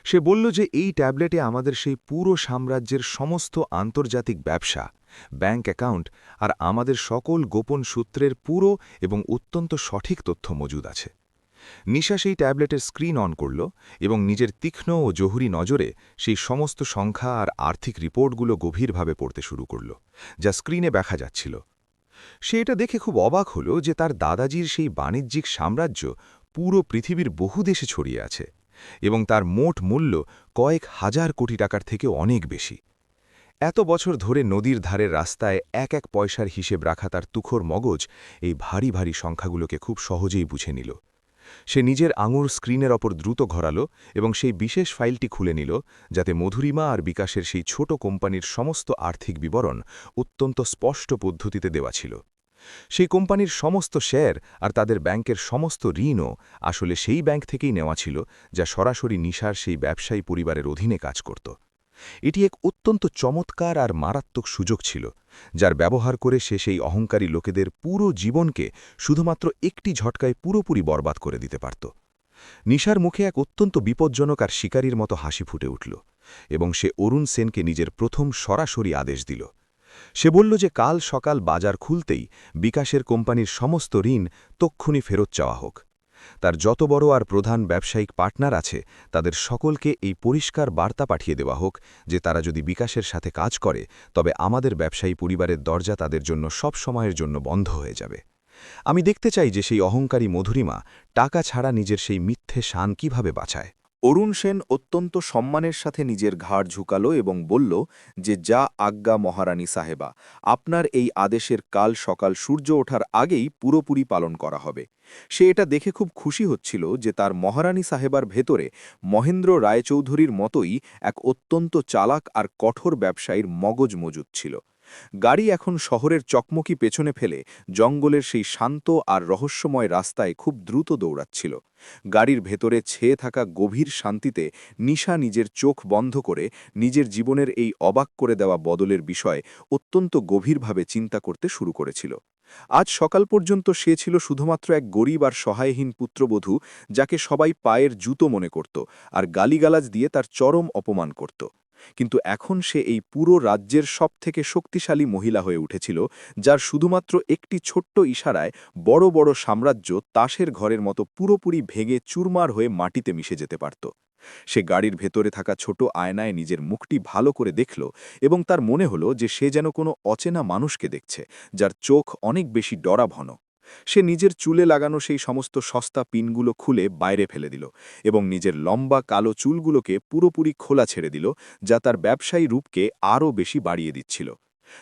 সে বলল যে এই ট্যাবলেটে আমাদের সেই পুরো সাম্রাজ্যের সমস্ত আন্তর্জাতিক ব্যবসা, ব্যাংক অ্যাকাউন্ট আর আমাদের সকল গোপন সূত্রের পুরো এবং অত্যন্ত সঠিক তথ্য মজুদ আছে। নিশা সেই ট্যাবলেটের স্ক্রিন অন করল এবং নিজের তীক্ষ্ণ ও জহুরি নজরে সেই সমস্ত সংখ্যা আর আর্থিক রিপোর্টগুলো গভীরভাবে পড়তে শুরু করল, যা স্ক্রিনে দেখা যাচ্ছিল। সে এটা দেখে খুব অবাক হল যে তার দাদাজির সেই বাণিজ্যিক সাম্রাজ্য পুরো পৃথিবীর বহু দেশে ছড়িয়ে আছে, এবং তার মোট মূল্য কয়েক হাজার কোটি টাকার থেকে অনেক বেশি। এত বছর ধরে নদীর ধারের রাস্তায় এক এক পয়সার হিসেব রাখা তার তুখোর মগজ এই ভারী ভারী সংখ্যাগুলোকে খুব সহজেই বুঝে নিল। সে নিজের আঙুর স্ক্রিনের ওপর দ্রুত ঘোরাল এবং সেই বিশেষ ফাইলটি খুলে নিল, যাতে মধুরিমা আর বিকাশের সেই ছোট কোম্পানির সমস্ত আর্থিক বিবরণ অত্যন্ত স্পষ্ট পদ্ধতিতে দেওয়া ছিল। সেই কোম্পানির সমস্ত শেয়ার আর তাদের ব্যাংকের সমস্ত ঋণও আসলে সেই ব্যাংক থেকেই নেওয়া ছিল, যা সরাসরি নিশার সেই ব্যবসায়ী পরিবারের অধীনে কাজ করত। এটি এক অত্যন্ত চমৎকার আর মারাত্মক সুযোগ ছিল, যার ব্যবহার করে সে সেই অহংকারী লোকেদের পুরো জীবনকে শুধুমাত্র একটি ঝটকায় পুরোপুরি বরবাদ করে দিতে পারত। নিশার মুখে এক অত্যন্ত বিপজ্জনক আর শিকারীর মতো হাসি ফুটে উঠল, এবং সে অরুণ সেনকে নিজের প্রথম সরাসরি আদেশ দিল। সে বলল যে কাল সকাল বাজার খুলতেই বিকাশের কোম্পানির সমস্ত ঋণ তক্ষুনি ফেরত চাওয়া হোক। তার যত বড় আর প্রধান ব্যবসায়িক পার্টনার আছে তাদের সকলকে এই পরিষ্কার বার্তা পাঠিয়ে দেওয়া হোক যে তারা যদি বিকাশের সাথে কাজ করে তবে আমাদের ব্যবসায়ী পরিবারের দরজা তাদের জন্য সব সময়ের জন্য বন্ধ হয়ে যাবে। আমি দেখতে চাই যে সেই অহংকারী মধুরিমা টাকা ছাড়া নিজের সেই মিথ্যে শান কিভাবে বাঁচায়। অরুণ সেন অত্যন্ত সম্মানের সাথে নিজের ঘাড় ঝুঁকালো এবং বলল যে, যা আজ্ঞা মহারানী সাহেবা, আপনার এই আদেশের কাল সকাল সূর্য ওঠার আগেই পুরোপুরি পালন করা হবে। সে এটা দেখে খুব খুশি হচ্ছিল যে তার মহারানী সাহেবার ভেতরে মহেন্দ্র রায়চৌধুরীর মতোই এক অত্যন্ত চালাক আর কঠোর ব্যবসায়ীর মগজ মজুদ ছিল। গাড়ি এখন শহরের চকমকি পেছনে ফেলে জঙ্গলের সেই শান্ত আর রহস্যময় রাস্তায় খুব দ্রুত দৌড়াচ্ছিল। গাড়ির ভেতরে ছেয়ে থাকা গভীর শান্তিতে নিশা নিজের চোখ বন্ধ করে নিজের জীবনের এই অবাক করে দেওয়া বদলের বিষয় অত্যন্ত গভীরভাবে চিন্তা করতে শুরু করেছিল। আজ সকাল পর্যন্ত সে ছিল শুধুমাত্র এক গরিব আর সহায়হীন পুত্রবধূ, যাকে সবাই পায়ের জুতো মনে করত আর গালিগালাজ দিয়ে তার চরম অপমান করত। কিন্তু এখন সে এই পুরো রাজ্যের সবথেকে শক্তিশালী মহিলা হয়ে উঠেছিল, যার শুধুমাত্র একটি ছোট্ট ইশারায় বড় বড় সাম্রাজ্য তাসের ঘরের মতো পুরোপুরি ভেঙে চুরমার হয়ে মাটিতে মিশে যেতে পারত। সে গাড়ির ভেতরে থাকা ছোট আয়নায় নিজের মুখটি ভালো করে দেখল এবং তার মনে হলো যে সে যেন কোনো অচেনা মানুষকে দেখছে, যার চোখ অনেক বেশি ডরাভন। সে নিজের চুলে লাগানো সেই সমস্ত সস্তা পিনগুলো খুলে বাইরে ফেলে দিল এবং নিজের লম্বা কালো চুলগুলোকে পুরোপুরি খোলা ছেড়ে দিল, যা তার ব্যবসায়ী রূপকে আরও বেশি বাড়িয়ে দিচ্ছিল।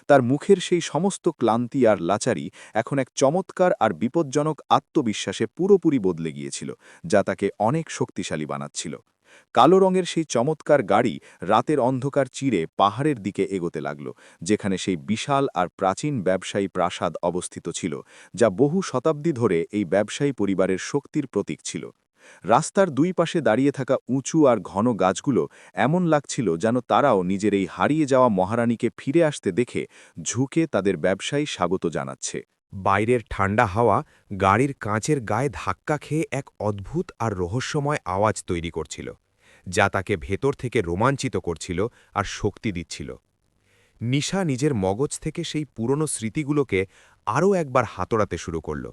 তার মুখের সেই সমস্ত ক্লান্তি আর লাচারি এখন এক চমৎকার আর বিপজ্জনক আত্মবিশ্বাসে পুরোপুরি বদলে গিয়েছিল, যা তাকে অনেক শক্তিশালী বানাচ্ছিল। কালো রঙের সেই চমৎকার গাড়ি রাতের অন্ধকার চিরে পাহাড়ের দিকে এগোতে লাগল, যেখানে সেই বিশাল আর প্রাচীন ব্যবসায়ী প্রাসাদ অবস্থিত ছিল, যা বহু শতাব্দী ধরে এই ব্যবসায়ী পরিবারের শক্তির প্রতীক ছিল। রাস্তার দুই পাশে দাঁড়িয়ে থাকা উঁচু আর ঘন গাছগুলো এমন লাগছিল যেন তারাও নিজের এই হারিয়ে যাওয়া মহারানীকে ফিরে আসতে দেখে ঝুঁকে তাদের ব্যবসায়ী স্বাগত জানাচ্ছে। বাইরের ঠান্ডা হাওয়া গাড়ির কাঁচের গায়ে ধাক্কা খেয়ে এক অদ্ভুত আর রহস্যময় আওয়াজ তৈরি করছিল, যা তাকে ভেতর থেকে রোমাঞ্চিত করছিল আর শক্তি দিচ্ছিল। নিশা নিজের মগজ থেকে সেই পুরনো স্মৃতিগুলোকে আরও একবার হাতড়াতে শুরু করল,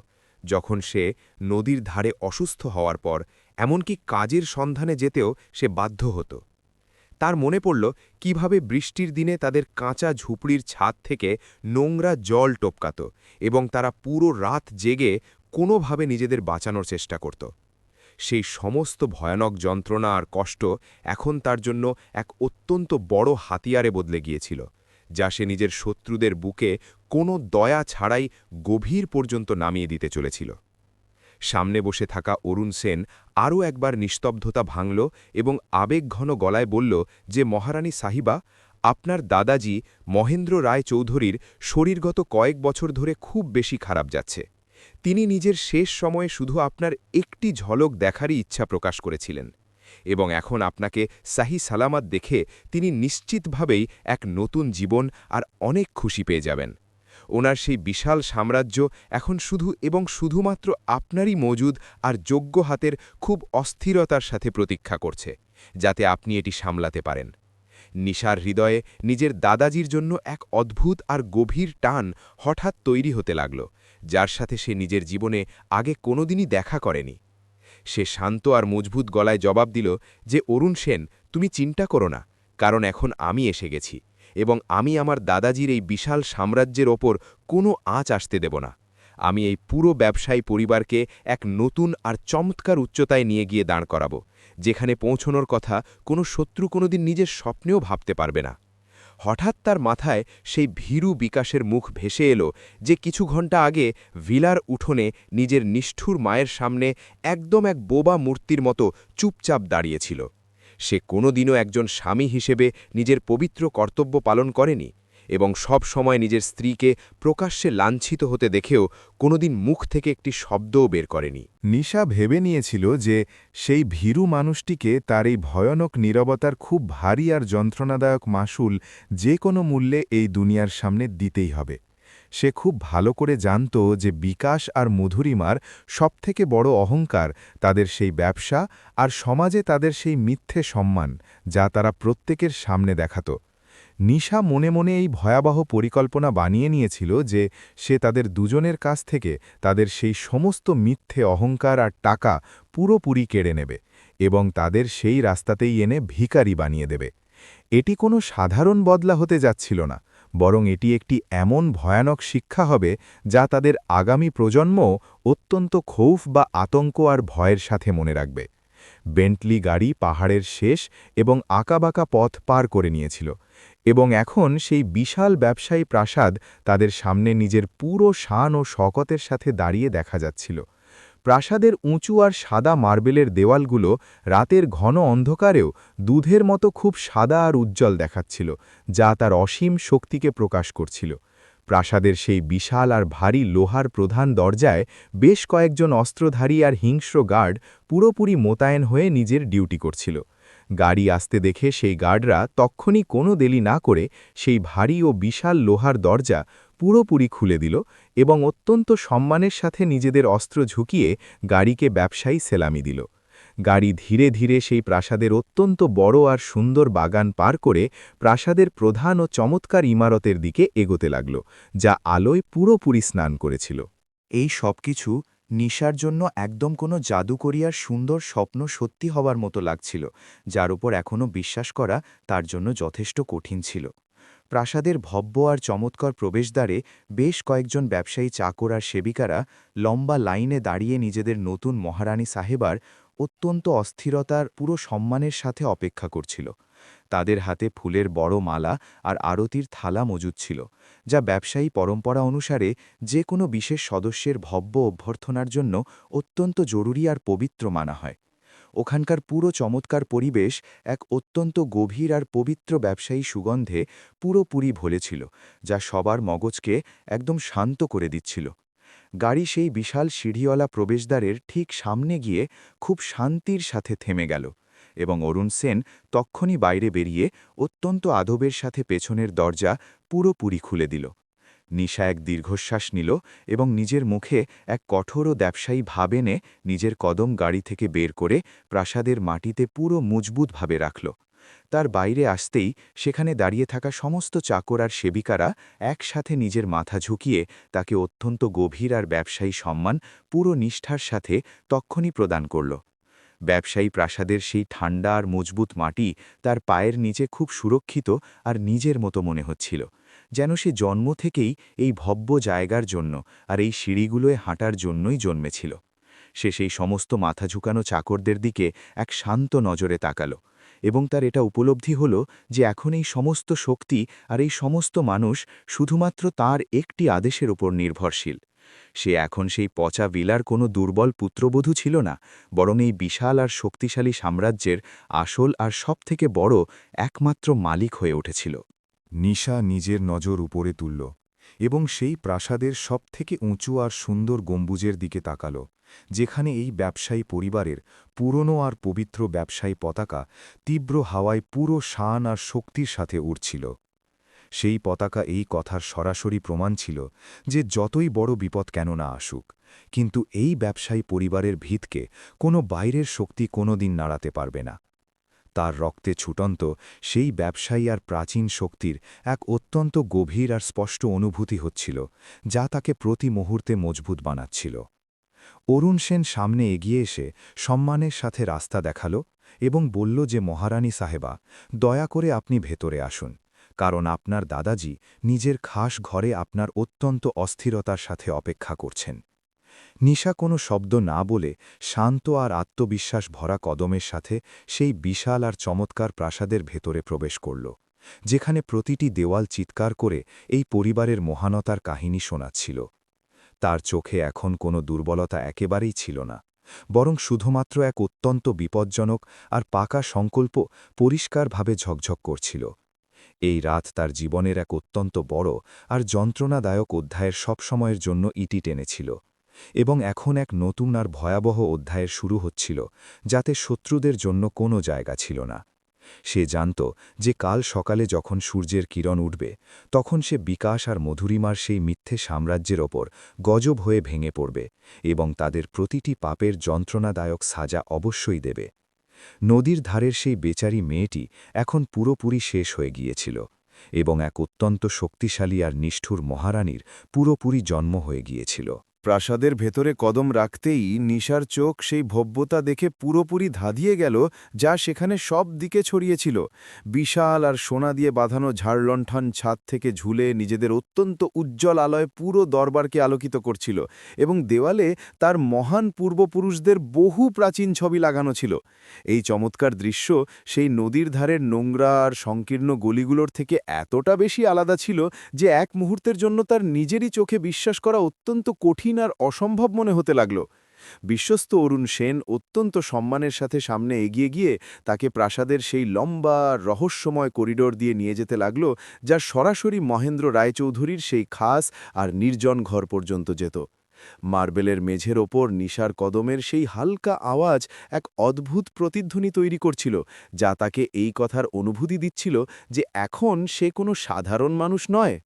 যখন সে নদীর ধারে অসুস্থ হওয়ার পর এমনকি কাজের সন্ধানে যেতেও সে বাধ্য হতো। তার মনে পড়ল কিভাবে বৃষ্টির দিনে তাদের কাঁচা ঝুপড়ির ছাদ থেকে নোংরা জল টপকাত এবং তারা পুরো রাত জেগে কোনোভাবে নিজেদের বাঁচানোর চেষ্টা করত। সেই সমস্ত ভয়ানক যন্ত্রণা আর কষ্ট এখন তার জন্য এক অত্যন্ত বড় হাতিয়ারে বদলে গিয়েছিল, যা সে নিজের শত্রুদের বুকে কোনো দয়া ছাড়াই গভীর পর্যন্ত নামিয়ে দিতে চলেছিল। সামনে বসে থাকা অরুণ সেন আরও একবার নিস্তব্ধতা ভাঙল এবং আবেগঘন গলায় বলল যে, মহারানী সাহিবা, আপনার দাদাজি মহেন্দ্র রায় চৌধুরীর শরীরগত কয়েক বছর ধরে খুব বেশি খারাপ যাচ্ছে। তিনি নিজের শেষ সময়ে শুধু আপনার একটি ঝলক দেখারই ইচ্ছা প্রকাশ করেছিলেন, এবং এখন আপনাকে সাহি সালামাত দেখে তিনি নিশ্চিতভাবেই এক নতুন জীবন আর অনেক খুশি পেয়ে যাবেন। ওনার সেই বিশাল সাম্রাজ্য এখন শুধু এবং শুধুমাত্র আপনারই মজুদ আর যোগ্য হাতের খুব অস্থিরতার সাথে প্রতীক্ষা করছে, যাতে আপনি এটি সামলাতে পারেন। নিশার হৃদয়ে নিজের দাদাজির জন্য এক অদ্ভুত আর গভীর টান হঠাৎ তৈরি হতে লাগল, যার সাথে সে নিজের জীবনে আগে কোনোদিনই দেখা করেনি। সে শান্ত আর মজবুত গলায় জবাব দিল যে, অরুণ সেন, তুমি চিন্তা করো না, কারণ এখন আমি এসে গেছি এবং আমি আমার দাদাজির এই বিশাল সাম্রাজ্যের ওপর কোনো আঁচ আসতে দেব না। আমি এই পুরো ব্যবসায়ী পরিবারকে এক নতুন আর চমৎকার উচ্চতায় নিয়ে গিয়ে দাঁড় করাব, যেখানে পৌঁছনোর কথা কোনো শত্রু কোনোদিন নিজের স্বপ্নেও ভাবতে পারবে না। হঠাৎ তার মাথায় সেই ভীরু বিকাশের মুখ ভেসে এলো, যে কিছু ঘন্টা আগে ভিলার উঠোনে নিজের নিষ্ঠুর মায়ের সামনে একদম এক বোবা মূর্তির মতো চুপচাপ দাঁড়িয়েছিল। সে কোনোদিনও একজন স্বামী হিসেবে নিজের পবিত্র কর্তব্য পালন করেনি এবং সব সময় নিজের স্ত্রীকে প্রকাশ্যে লাঞ্ছিত হতে দেখেও কোনোদিন মুখ থেকে একটি শব্দও বের করেনি। নিশা ভেবে নিয়েছিল যে সেই ভীরু মানুষটিকে তার এই ভয়ানক নীরবতার খুব ভারী আর যন্ত্রণাদায়ক মাসুল যে কোনো মূল্যে এই দুনিয়ার সামনে দিতেই হবে। সে খুব ভালো করে জানত যে বিকাশ আর মধুরিমার সবথেকে বড় অহংকার তাদের সেই ব্যবসা আর সমাজে তাদের সেই মিথ্যে সম্মান, যা তারা প্রত্যেকের সামনে দেখাত। নিশা মনে মনে এই ভয়াবহ পরিকল্পনা বানিয়ে নিয়েছিল যে সে তাদের দুজনের কাছ থেকে তাদের সেই সমস্ত মিথ্যে অহংকার আর টাকা পুরোপুরি কেড়ে নেবে এবং তাদের সেই রাস্তাতেই এনে ভিখারি বানিয়ে দেবে। এটি কোনো সাধারণ বদলা হতে যাচ্ছিল না, বরং এটি একটি এমন ভয়ানক শিক্ষা হবে যা তাদের আগামী প্রজন্মও অত্যন্ত ক্ষোভ বা আতঙ্ক আর ভয়ের সাথে মনে রাখবে। বেন্টলি গাড়ি পাহাড়ের শেষ এবং আঁকাবাঁকা পথ পার করে নিয়েছিল, এবং এখন সেই বিশাল ব্যবসায়ী প্রাসাদ তাদের সামনে নিজের পুরো শান ও শকতের সাথে দাঁড়িয়ে দেখা যাচ্ছিল। প্রাসাদের উঁচু আর সাদা মার্বেলের দেওয়ালগুলো রাতের ঘন অন্ধকারেও দুধের মতো খুব সাদা আর উজ্জ্বল দেখাচ্ছিল, যা তার অসীম শক্তিকে প্রকাশ করছিল। প্রাসাদের সেই বিশাল আর ভারী লোহার প্রধান দরজায় বেশ কয়েকজন অস্ত্রধারী আর হিংস্র গার্ড পুরোপুরি মোতায়েন হয়ে নিজের ডিউটি করছিল। গাড়ি আসতে দেখে সেই গার্ডরা তক্ষুনি কোনো দেরি না করে সেই ভারী ও বিশাল লোহার দরজা পুরোপুরি খুলে দিল এবং অত্যন্ত সম্মানের সাথে নিজেদের অস্ত্র ঝুঁকিয়ে গাড়িকে ব্যবসায়ী সেলামি দিল। গাড়ি ধীরে ধীরে সেই প্রাসাদের অত্যন্ত বড় আর সুন্দর বাগান পার করে প্রাসাদের প্রধান ও চমৎকার ইমারতের দিকে এগোতে লাগল, যা আলোয় পুরোপুরি স্নান করেছিল। এই সবকিছু নিশার জন্য একদম কোনো জাদুকরী আর সুন্দর স্বপ্ন সত্যি হবার মতো লাগছিল, যার উপর এখনও বিশ্বাস করা তার জন্য যথেষ্ট কঠিন ছিল। প্রাসাদের ভব্য আর চমৎকার প্রবেশদ্বারে বেশ কয়েকজন ব্যবসায়ী চাকর আর সেবিকারা লম্বা লাইনে দাঁড়িয়ে নিজেদের নতুন মহারানী সাহেবার অত্যন্ত অস্থিরতার পুরো সম্মানের সাথে অপেক্ষা করছিল। তাদের হাতে ফুলের বড় মালা আর আরতির থালা মজুদ ছিল, যা ব্যবসায়ী পরম্পরা অনুসারে যে কোনো বিশেষ সদস্যের ভব্য অভ্যর্থনার জন্য অত্যন্ত জরুরি আর পবিত্র মানা হয়। ওখানকার পুরো চমৎকার পরিবেশ এক অত্যন্ত গভীর আর পবিত্র ব্যবসায়ী সুগন্ধে পুরোপুরি ভরেছিল, যা সবার মগজকে একদম শান্ত করে দিচ্ছিল। গাড়ি সেই বিশাল সিঁড়িওয়ালা প্রবেশদ্বারের ঠিক সামনে গিয়ে খুব শান্তির সাথে থেমে গেল, এবং অরুণ সেন তক্ষুনি বাইরে বেরিয়ে অত্যন্ত আদবের সাথে পেছনের দরজা পুরোপুরি খুলে দিল। নিশা এক দীর্ঘশ্বাস নিল এবং নিজের মুখে এক কঠোর ও ব্যবসায়ী ভাব এনে নিজের কদম গাড়ি থেকে বের করে প্রাসাদের মাটিতে পুরো মজবুতভাবে রাখল। তার বাইরে আসতেই সেখানে দাঁড়িয়ে থাকা সমস্ত চাকর আর সেবিকারা একসাথে নিজের মাথা ঝুঁকিয়ে তাকে অত্যন্ত গভীর আর ব্যবসায়ী সম্মান পুরো নিষ্ঠার সাথে তক্ষুনি প্রদান করল। ব্যবসায়ী প্রাসাদের সেই ঠান্ডা আর মজবুত মাটি তার পায়ের নিচে খুব সুরক্ষিত আর নিজের মতো মনে হচ্ছিল, যেন সে জন্ম থেকেই এই ভব্য জায়গার জন্য আর এই সিঁড়িগুলোয় হাঁটার জন্যই জন্মেছিল। সে সেই সমস্ত মাথা ঝুঁকানো চাকরদের দিকে এক শান্ত নজরে তাকাল, এবং তার এটা উপলব্ধি হল যে এখন এই সমস্ত শক্তি আর এই সমস্ত মানুষ শুধুমাত্র তার একটি আদেশের উপর নির্ভরশীল। সে এখন সেই পচা ভিলার কোনো দুর্বল পুত্রবধূ ছিল না, বরং এই বিশাল আর শক্তিশালী সাম্রাজ্যের আসল আর সবথেকে বড় একমাত্র মালিক হয়ে উঠেছিল। নিশা নিজের নজর উপরে তুলল এবং সেই প্রাসাদের সবথেকে উঁচু আর সুন্দর গম্বুজের দিকে তাকাল, যেখানে এই ব্যবসায়ী পরিবারের পুরনো আর পবিত্র ব্যবসায়ী পতাকা তীব্র হাওয়ায় পুরো শান আর শক্তির সাথে উড়ছিল। সেই পতাকা এই কথার সরাসরি প্রমাণ ছিল যে যতই বড় বিপদ কেন না আসুক, কিন্তু এই ব্যবসায়ী পরিবারের ভিতকে কোনো বাইরের শক্তি কোনোদিন নাড়াতে পারবে না। তার রক্তে ছুটন্ত সেই ব্যবসায়ী আর প্রাচীন শক্তির এক অত্যন্ত গভীর আর স্পষ্ট অনুভূতি হচ্ছিল, যা তাকে প্রতি মুহূর্তে মজবুত বানাচ্ছিল। অরুণ সেন সামনে এগিয়ে এসে সম্মানের সাথে রাস্তা দেখাল এবং বলল যে মহারানী সাহেবা, দয়া করে আপনি ভেতরে আসুন, কারণ আপনার দাদাজি নিজের খাস ঘরে আপনার অত্যন্ত অস্থিরতার সাথে অপেক্ষা করছেন। নিশা কোনো শব্দ না বলে শান্ত আর আত্মবিশ্বাস ভরা কদমের সাথে সেই বিশাল আর চমৎকার প্রাসাদের ভেতরে প্রবেশ করল, যেখানে প্রতিটি দেওয়াল চিৎকার করে এই পরিবারের মহানতার কাহিনী শোনাচ্ছিল। তার চোখে এখন কোনো দুর্বলতা একেবারেই ছিল না, বরং শুধুমাত্র এক অত্যন্ত বিপজ্জনক আর পাকা সংকল্প পরিষ্কারভাবে ঝকঝক করছিল। এই রাত তার জীবনের এক অত্যন্ত বড় আর যন্ত্রণাদায়ক অধ্যায়ের সবসময়ের জন্য ইতি টেনেছিল, এবং এখন এক নতুন আর ভয়াবহ অধ্যায়ের শুরু হচ্ছিল, যাতে শত্রুদের জন্য কোনো জায়গা ছিল না। সে জানত যে কাল সকালে যখন সূর্যের কিরণ উঠবে, তখন সে বিকাশ আর মধুরিমার সেই মিথ্যে সাম্রাজ্যের ওপর গজব হয়ে ভেঙে পড়বে এবং তাদের প্রতিটি পাপের যন্ত্রণাদায়ক সাজা অবশ্যই দেবে। নদীর ধারের সেই বেচারি মেয়েটি এখন পুরোপুরি শেষ হয়ে গিয়েছিল, এবং এক অত্যন্ত শক্তিশালী আর নিষ্ঠুর মহারানীর পুরোপুরি জন্ম হয়ে গিয়েছিল। প্রাসাদের ভেতরে কদম রাখতেই নিশার চোখ সেই ভব্যতা দেখে পুরোপুরি ধাঁধিয়ে গেল, যা সেখানে সব দিকে ছড়িয়েছিল। বিশাল আর সোনা দিয়ে বাঁধানো ঝাড়লণ্ঠন ছাদ থেকে ঝুলে নিজেদের অত্যন্ত উজ্জ্বল আলোয় পুরো দরবারকে আলোকিত করছিল, এবং দেওয়ালে তার মহান পূর্বপুরুষদের বহু প্রাচীন ছবি লাগানো ছিল। এই চমৎকার দৃশ্য সেই নদীর ধারের নোংরা আর সংকীর্ণ গলিগুলোর থেকে এতটা বেশি আলাদা ছিল যে এক মুহূর্তের জন্য তার নিজেরই চোখে বিশ্বাস করা অত্যন্ত কঠিন আর অসম্ভব মনে হতে লাগল। বিশ্বস্ত অরুণ সেন অত্যন্ত সম্মানের সাথে সামনে এগিয়ে গিয়ে তাকে প্রাসাদের সেই লম্বা রহস্যময় করিডোর দিয়ে নিয়ে যেতে লাগল, যা সরাসরি মহেন্দ্র রায়চৌধুরীর সেই খাস আর নির্জন ঘর পর্যন্ত যেত। মার্বেলের মেঝের ওপর নিশার কদমের সেই হালকা আওয়াজ এক অদ্ভুত প্রতিধ্বনি তৈরি করছিল, যা তাকে এই কথার অনুভূতি দিচ্ছিল যে এখন সে কোনো সাধারণ মানুষ নয়।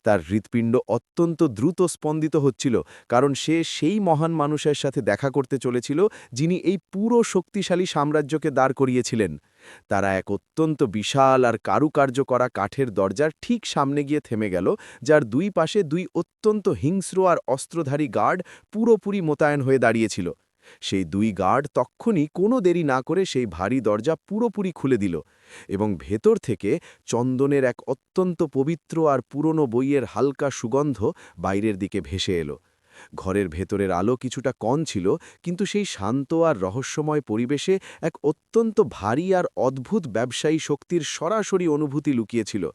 তার হৃৎপিণ্ড অত্যন্ত দ্রুত স্পন্দিত হচ্ছিল, কারণ সে সেই মহান মানুষের সাথে দেখা করতে চলেছিল যিনি এই পুরো শক্তিশালী সাম্রাজ্যকে দাঁড় করিয়েছিলেন। তারা এক অত্যন্ত বিশাল আর কারুকার্য করা কাঠের দরজার ঠিক সামনে গিয়ে থেমে গেল, যার দুই পাশে দুই অত্যন্ত হিংস্র আর অস্ত্রধারী গার্ড পুরোপুরি মোতায়েন হয়ে দাঁড়িয়েছিল। সেই দুই গার্ড তক্ষুনি কোনো দেরি না করে সেই ভারী দরজা পুরোপুরি খুলে দিল, এবং ভেতর থেকে চন্দনের এক অত্যন্ত পবিত্র আর পুরনো বইয়ের হালকা সুগন্ধ বাইরের দিকে ভেসে এলো। ঘরের ভেতরের আলো কিছুটা কম ছিল, কিন্তু সেই শান্ত আর রহস্যময় পরিবেশে এক অত্যন্ত ভারী আর অদ্ভুত ব্যবসায়ী শক্তির সরাসরি অনুভূতি লুকিয়েছিল।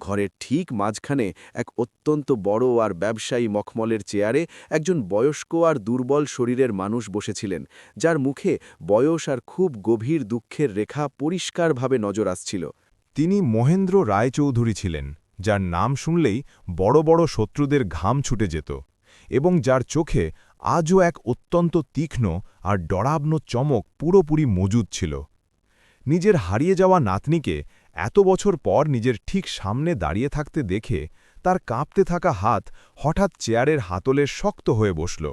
ঘরের ঠিক মাঝখানে এক অত্যন্ত বড় আর ব্যবসায়ী মখমলের চেয়ারে একজন বয়স্ক আর দুর্বল শরীরের মানুষ বসেছিলেন, যার মুখে বয়স আর খুব গভীর দুঃখের রেখা পরিষ্কারভাবে নজর আসছিল। তিনি মহেন্দ্র রায়চৌধুরী ছিলেন, যার নাম শুনলেই বড় বড় শত্রুদের ঘাম ছুটে যেত, এবং যার চোখে আজও এক অত্যন্ত তীক্ষ্ণ আর ডরাবন চমক পুরোপুরি মজুদ ছিল। নিজের হারিয়ে যাওয়া নাতনিকে এত বছর পর নিজের ঠিক সামনে দাঁড়িয়ে থাকতে দেখে তার কাঁপতে থাকা হাত হঠাৎ চেয়ারের হাতলে শক্ত হয়ে বসল।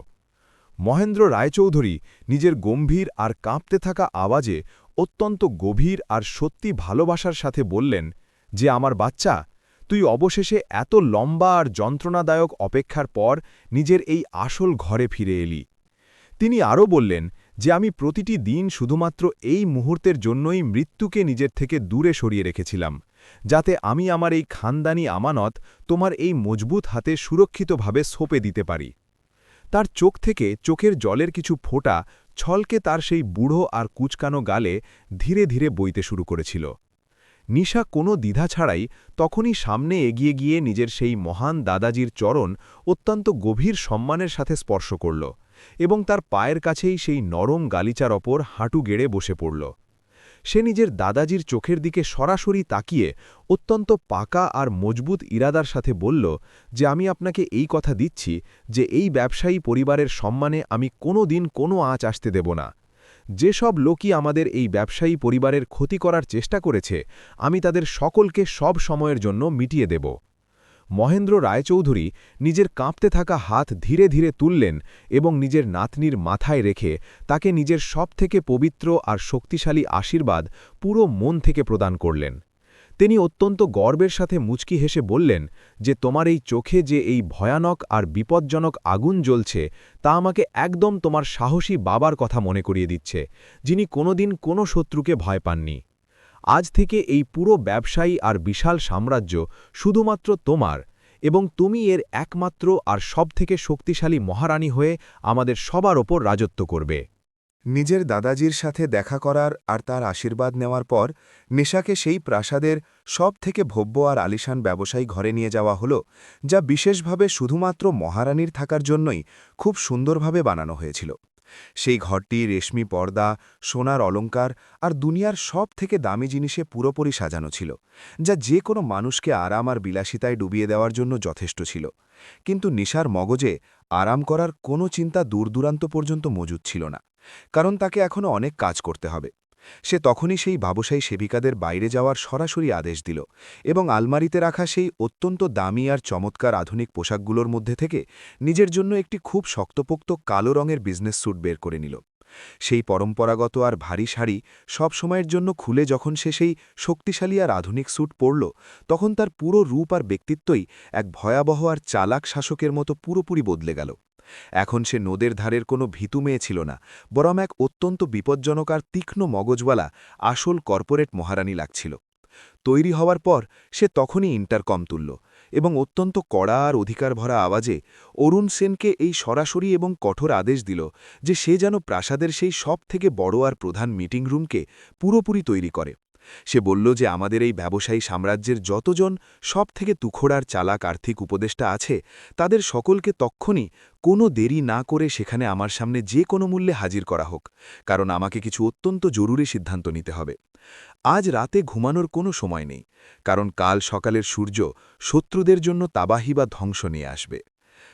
মহেন্দ্র রায়চৌধুরী নিজের গম্ভীর আর কাঁপতে থাকা আওয়াজে অত্যন্ত গভীর আর সত্যি ভালোবাসার সাথে বললেন যে, আমার বাচ্চা, তুই অবশেষে এত লম্বা আর যন্ত্রণাদায়ক অপেক্ষার পর নিজের এই আসল ঘরে ফিরে এলি। তিনি আরও বললেন যে, আমি প্রতিটি দিন শুধুমাত্র এই মুহূর্তের জন্যই মৃত্যুকে নিজের থেকে দূরে সরিয়ে রেখেছিলাম, যাতে আমি আমার এই খানদানি আমানত তোমার এই মজবুত হাতে সুরক্ষিতভাবে সঁপে দিতে পারি। তার চোখ থেকে চোখের জলের কিছু ফোঁটা ছলকে তার সেই বুড়ো আর কুচকানো গালে ধীরে ধীরে বইতে শুরু করেছিল। নিশা কোনো দ্বিধা ছাড়াই তখনই সামনে এগিয়ে গিয়ে নিজের সেই মহান দাদাজির চরণ অত্যন্ত গভীর সম্মানের সাথে স্পর্শ করল, এবং তার পায়ের কাছেই সেই নরম গালিচার ওপর হাঁটু গেড়ে বসে পড়ল। সে নিজের দাদাজির চোখের দিকে সরাসরি তাকিয়ে অত্যন্ত পাকা আর মজবুত ইরাদার সাথে বলল যে, আমি আপনাকে এই কথা দিচ্ছি যে এই ব্যবসায়ী পরিবারের সম্মানে আমি কোনো দিন কোনো আঁচ আসতে দেব না। যেসব লোকই আমাদের এই ব্যবসায়ী পরিবারের ক্ষতি করার চেষ্টা করেছে, আমি তাদের সকলকে সব সময়ের জন্য মিটিয়ে দেব। মহেন্দ্র রায়চৌধুরী নিজের কাঁপতে থাকা হাত ধীরে ধীরে তুললেন এবং নিজের নাতনির মাথায় রেখে তাকে নিজের সবথেকে পবিত্র আর শক্তিশালী আশীর্বাদ পুরো মন থেকে প্রদান করলেন। তিনি অত্যন্ত গর্বের সাথে মুচকি হেসে বললেন যে, তোমার এই চোখে যে এই ভয়ানক আর বিপজ্জনক আগুন জ্বলছে, তা আমাকে একদম তোমার সাহসী বাবার কথা মনে করিয়ে দিচ্ছে, যিনি কোনোদিন কোনো শত্রুকে ভয় পাননি। আজ থেকে এই পুরো ব্যবসায়ী আর বিশাল সাম্রাজ্য শুধুমাত্র তোমার, এবং তুমি এর একমাত্র আর সবথেকে শক্তিশালী মহারানী হয়ে আমাদের সবার ওপর রাজত্ব করবে। নিজের দাদাজির সাথে দেখা করার আর তার আশীর্বাদ নেওয়ার পর নিশাকে সেই প্রাসাদের সবথেকে ভব্য আর আলিশান ব্যবসায়ী ঘরে নিয়ে যাওয়া হলো, যা বিশেষভাবে শুধুমাত্র মহারানীর থাকার জন্যই খুব সুন্দরভাবে বানানো হয়েছিল। সেই ঘরটি রেশমি পর্দা, সোনার অলংকার আর দুনিয়ার সব থেকে দামি জিনিসে পুরোপুরি সাজানো ছিল, যা যে কোনো মানুষকে আরাম আর বিলাসিতায় ডুবিয়ে দেওয়ার জন্য যথেষ্ট ছিল। কিন্তু নিশার মগজে আরাম করার কোনো চিন্তা দূরদূরান্ত পর্যন্ত মজুদ ছিল না, কারণ তাকে এখনও অনেক কাজ করতে হবে। সে তখনই সেই ব্যবসায়ী সেবিকাদের বাইরে যাওয়ার সরাসরি আদেশ দিল, এবং আলমারিতে রাখা সেই অত্যন্ত দামি আর চমৎকার আধুনিক পোশাকগুলোর মধ্যে থেকে নিজের জন্য একটি খুব শক্তপোক্ত কালো রঙের বিজনেস স্যুট বের করে নিল। সেই পরম্পরাগত আর ভারী শাড়ি সব সময়ের জন্য খুলে যখন সে সেই শক্তিশালী আর আধুনিক স্যুট পরল, তখন তার পুরো রূপ আর ব্যক্তিত্বই এক ভয়াবহ আর চালাক শাসকের মতো পুরোপুরি বদলে গেল। এখন সে নদের ধারের কোনো ভীতু মেয়ে ছিল না, বরং এক অত্যন্ত বিপজ্জনক আর তীক্ষ্ণ মগজওয়ালা আসল কর্পোরেট মহারানী লাগছিল। তৈরি হওয়ার পর সে তখনই ইন্টারকম তুলল এবং অত্যন্ত কড়া আর অধিকার ভরা আওয়াজে অরুণ সেনকে এই সরাসরি এবং কঠোর আদেশ দিল যে সে যেন প্রাসাদের সেই সব থেকে বড় আর প্রধান মিটিং রুমকে পুরোপুরি তৈরি করে। সে বলল যে আমাদের এই ব্যবসায়ী সাম্রাজ্যের যতজন সব থেকে তুখোড়ার চালাক আর্থিক উপদেষ্টা আছে তাদের সকলকে তক্ষণই কোনো দেরি না করে সেখানে আমার সামনে যে কোনো মূল্যে হাজির করা হোক, কারণ আমাকে কিছু অত্যন্ত জরুরি সিদ্ধান্ত নিতে হবে। আজ রাতে ঘুমানোর কোনো সময় নেই, কারণ কাল সকালের সূর্য শত্রুদের জন্য তাবাহি বা ধ্বংস নিয়ে আসবে।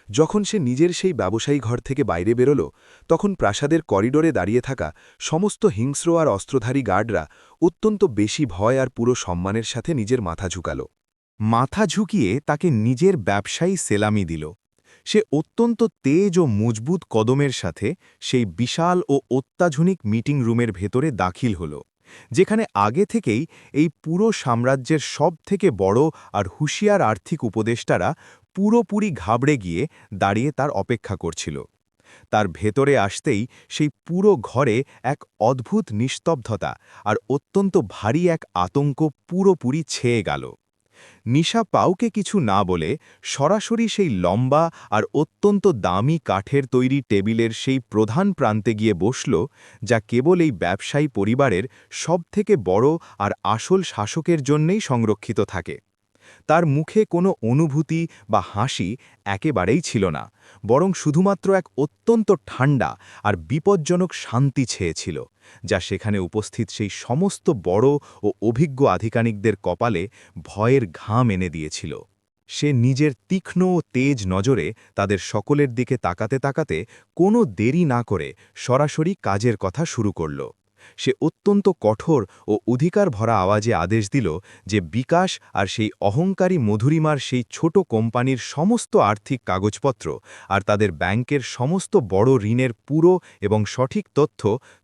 যখন সে নিজের সেই ব্যবসায়ী ঘর থেকে বাইরে বেরোল, তখন প্রাসাদের করিডোরে দাঁড়িয়ে থাকা সমস্ত হিংস্র আর অস্ত্রধারী গার্ডরা অত্যন্ত বেশি ভয় আর পুরো সম্মানের সাথে নিজের মাথা ঝুঁকাল। মাথা ঝুঁকিয়ে তাকে নিজের ব্যবসায়ী সেলামি দিল। সে অত্যন্ত তেজ ও মজবুত কদমের সাথে সেই বিশাল ও অত্যাধুনিক মিটিং রুমের ভেতরে দাখিল হল, যেখানে আগে থেকেই এই পুরো সাম্রাজ্যের সব থেকে বড় আর হুঁশিয়ার আর্থিক উপদেষ্টারা পুরোপুরি ঘাবড়ে গিয়ে দাঁড়িয়ে তার অপেক্ষা করছিল। তার ভেতরে আসতেই সেই পুরো ঘরে এক অদ্ভুত নিস্তব্ধতা আর অত্যন্ত ভারী এক আতঙ্ক পুরোপুরি ছেয়ে গেল। নিশা পাউকে কিছু না বলে সরাসরি সেই লম্বা আর অত্যন্ত দামি কাঠের তৈরি টেবিলের সেই প্রধান প্রান্তে গিয়ে বসল, যা কেবল এই ব্যবসায়ী পরিবারের সবথেকে বড় আর আসল শাসকের জন্যেই সংরক্ষিত থাকে। তার মুখে কোনো অনুভূতি বা হাসি একেবারেই ছিল না, বরং শুধুমাত্র এক অত্যন্ত ঠান্ডা আর বিপজ্জনক শান্তি ছেয়েছিল, যা সেখানে উপস্থিত সেই সমস্ত বড় ও অভিজ্ঞ আধিকারিকদের কপালে ভয়ের ঘাম এনে দিয়েছিল। সে নিজের তীক্ষ্ণ ও তেজ নজরে তাদের সকলের দিকে তাকাতে তাকাতে কোনো দেরি না করে সরাসরি কাজের কথা শুরু করল। সে অত্যন্ত কঠোর ও অধিকার ভরা আওয়াজে আদেশ দিল যে বিকাশ আর সেই অহংকারী মধুরিমার সেই ছোট কোম্পানির সমস্ত আর্থিক কাগজপত্র আর তাদের ব্যাংকের সমস্ত বড় ঋণের পুরো এবং সঠিক তথ্য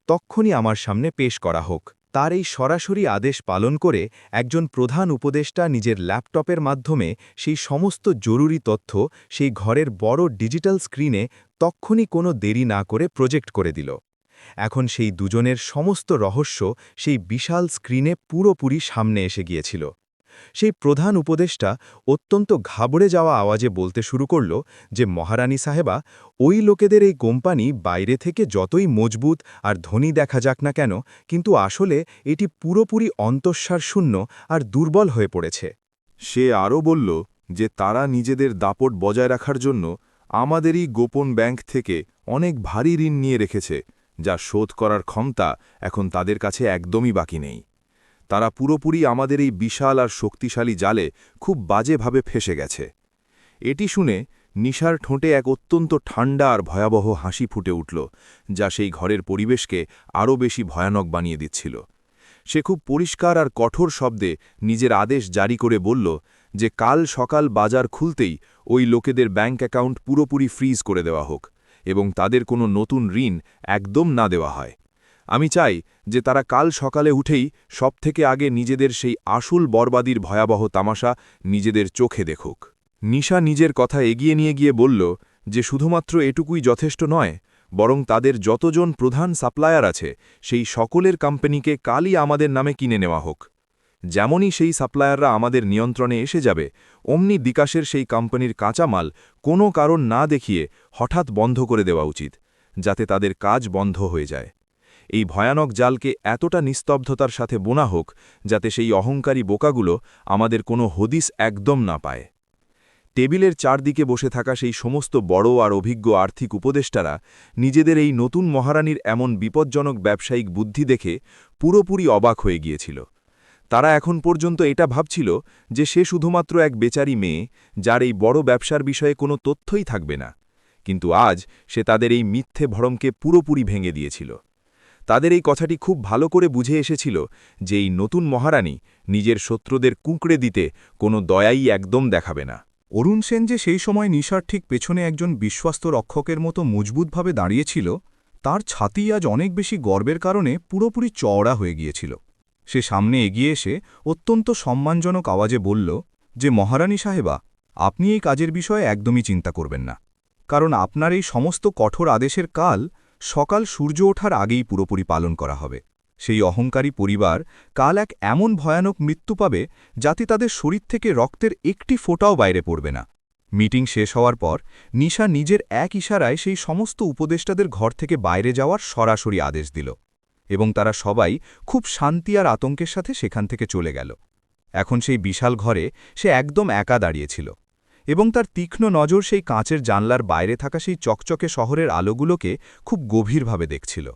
তক্ষুনি আমার সামনে পেশ করা হোক। তার এই সরাসরি আদেশ পালন করে একজন প্রধান উপদেষ্টা নিজের ল্যাপটপের মাধ্যমে সেই সমস্ত জরুরি তথ্য সেই ঘরের বড় ডিজিটাল স্ক্রিনে তক্ষুনি কোনো দেরি না করে প্রজেক্ট করে দিল। এখন সেই দুজনের সমস্ত রহস্য সেই বিশাল স্ক্রিনে পুরোপুরি সামনে এসে গিয়েছিল। সেই প্রধান উপদেষ্টা অত্যন্ত ঘাবড়ে যাওয়া আওয়াজে বলতে শুরু করল যে মহারানী সাহেবা, ওই লোকেদের এই কোম্পানি বাইরে থেকে যতই মজবুত আর ধনী দেখা যাক না কেন, কিন্তু আসলে এটি পুরোপুরি অন্তঃসার শূন্য আর দুর্বল হয়ে পড়েছে। সে আরও বলল যে তারা নিজেদের দাপট বজায় রাখার জন্য আমাদেরই গোপন ব্যাংক থেকে অনেক ভারী ঋণ নিয়ে রেখেছে, যা শোধ করার ক্ষমতা এখন তাদের কাছে একদমই বাকি নেই। তারা পুরোপুরি আমাদের এই বিশাল আর শক্তিশালী জালে খুব বাজেভাবে ফেসে গেছে। এটি শুনে নিশার ঠোঁটে এক অত্যন্ত ঠান্ডা আর ভয়াবহ হাসি ফুটে উঠল, যা সেই ঘরের পরিবেশকে আরও বেশি ভয়ানক বানিয়ে দিচ্ছিল। সে খুব পরিষ্কার আর কঠোর শব্দে নিজের আদেশ জারি করে বলল যে কাল সকাল বাজার খুলতেই ওই লোকেদের ব্যাংক অ্যাকাউন্ট পুরোপুরি ফ্রিজ করে দেওয়া হোক এবং তাদের কোনো নতুন ঋণ একদম না দেওয়া হয়। আমি চাই যে তারা কাল সকালে উঠেই সবথেকে আগে নিজেদের সেই আসল বরবাদির ভয়াবহ তামাশা নিজেদের চোখে দেখুক। নিশা নিজের কথা এগিয়ে নিয়ে গিয়ে বলল যে শুধুমাত্র এটুকুই যথেষ্ট নয়, বরং তাদের যতজন প্রধান সাপ্লায়ার আছে সেই সকলের কোম্পানিকে কালই আমাদের নামে কিনে নেওয়া হোক। যেমনই সেই সাপ্লায়াররা আমাদের নিয়ন্ত্রণে এসে যাবে, অমনি বিকাশের সেই কোম্পানির কাঁচামাল কোনো কারণ না দেখিয়ে হঠাৎ বন্ধ করে দেওয়া উচিত, যাতে তাদের কাজ বন্ধ হয়ে যায়। এই ভয়ানক জালকে এতটা নিস্তব্ধতার সাথে বোনা হোক যাতে সেই অহংকারী বোকাগুলো আমাদের কোনো হদিস একদম না পায়। টেবিলের চারদিকে বসে থাকা সেই সমস্ত বড় আর অভিজ্ঞ আর্থিক উপদেষ্টারা নিজেদের এই নতুন মহারানীর এমন বিপজ্জনক ব্যবসায়িক বুদ্ধি দেখে পুরোপুরি অবাক হয়ে গিয়েছিল। তারা এখন পর্যন্ত এটা ভাবছিল যে সে শুধুমাত্র এক বেচারি মেয়ে, যার এই বড় ব্যবসার বিষয়ে কোনো তথ্যই থাকবে না, কিন্তু আজ সে তাদের এই মিথ্যে ভরমকে পুরোপুরি ভেঙে দিয়েছিল। তাদের এই কথাটি খুব ভালো করে বুঝে এসেছিল যে এই নতুন মহারানী নিজের শত্রুদের কুঁকড়ে দিতে কোনো দয়াই একদম দেখাবে না। অরুণ সেন যে সেই সময় নিশার ঠিক পেছনে একজন বিশ্বস্ত রক্ষকের মতো মজবুতভাবে দাঁড়িয়েছিল, তার ছাতি আজ অনেক বেশি গর্বের কারণে পুরোপুরি চওড়া হয়ে গিয়েছিল। সে সামনে এগিয়ে এসে অত্যন্ত সম্মানজনক আওয়াজে বলল যে মহারানী সাহেবা, আপনি এই কাজের বিষয়ে একদমই চিন্তা করবেন না। কারণ আপনার এই সমস্ত কঠোর আদেশের কাল সকাল সূর্য ওঠার আগেই পুরোপুরি পালন করা হবে। সেই অহংকারী পরিবার কাল এক এমন ভয়ানক মৃত্যু পাবে যাতে তাদের শরীর থেকে রক্তের একটি ফোঁটাও বাইরে পড়বে না। মিটিং শেষ হওয়ার পর নিশা নিজের এক ইশারায় সেই সমস্ত উপদেষ্টাদের ঘর থেকে বাইরে যাওয়ার সরাসরি আদেশ দিল, এবং তারা সবাই খুব শান্তি আর আতঙ্কের সাথে সেখান থেকে চলে গেল। এখন সেই বিশাল ঘরে সে একদম একা দাঁড়িয়েছিল, এবং তার তীক্ষ্ণ নজর সেই কাঁচের জানলার বাইরে থাকা সেই চকচকে শহরের আলোগুলোকে খুব গভীরভাবে দেখছিল।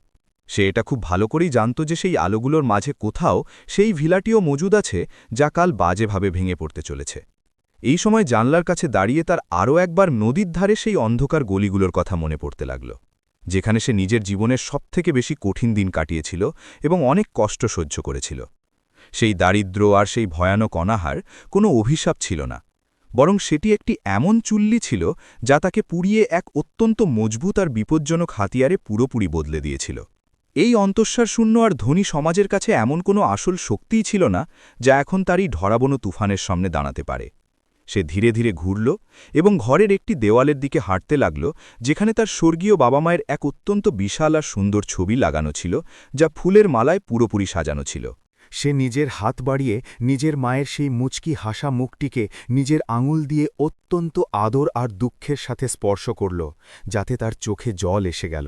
সে এটা খুব ভালো করেই জানত যে সেই আলোগুলোর মাঝে কোথাও সেই ভিলাটিও মজুদ আছে যা কাল বাজেভাবে ভেঙে পড়তে চলেছে। এই সময় জানলার কাছে দাঁড়িয়ে তার আরও একবার নদীর ধারে সেই অন্ধকার গলিগুলোর কথা মনে পড়তে লাগল, যেখানে সে নিজের জীবনের সবথেকে বেশি কঠিন দিন কাটিয়েছিল এবং অনেক কষ্ট সহ্য করেছিল। সেই দারিদ্র্য আর সেই ভয়ানক অনাহার কোনো অভিশাপ ছিল না, বরং সেটি একটি এমন চুল্লি ছিল যা তাকে পুড়িয়ে এক অত্যন্ত মজবুত আর বিপজ্জনক হাতিয়ারে পুরোপুরি বদলে দিয়েছিল। এই অন্তঃসারশূন্য আর ধনী সমাজের কাছে এমন কোনো আসল শক্তিই ছিল না যা এখন তারই ঢরাবনো তুফানের সামনে দাঁড়াতে পারে। সে ধীরে ধীরে ঘুরল এবং ঘরের একটি দেওয়ালের দিকে হাঁটতে লাগল, যেখানে তার স্বর্গীয় বাবা মায়ের এক অত্যন্ত বিশাল আর সুন্দর ছবি লাগানো ছিল, যা ফুলের মালায় পুরোপুরি সাজানো ছিল। সে নিজের হাত বাড়িয়ে নিজের মায়ের সেই মুচকি হাসা মুখটিকে নিজের আঙুল দিয়ে অত্যন্ত আদর আর দুঃখের সাথে স্পর্শ করল, যাতে তার চোখে জল এসে গেল।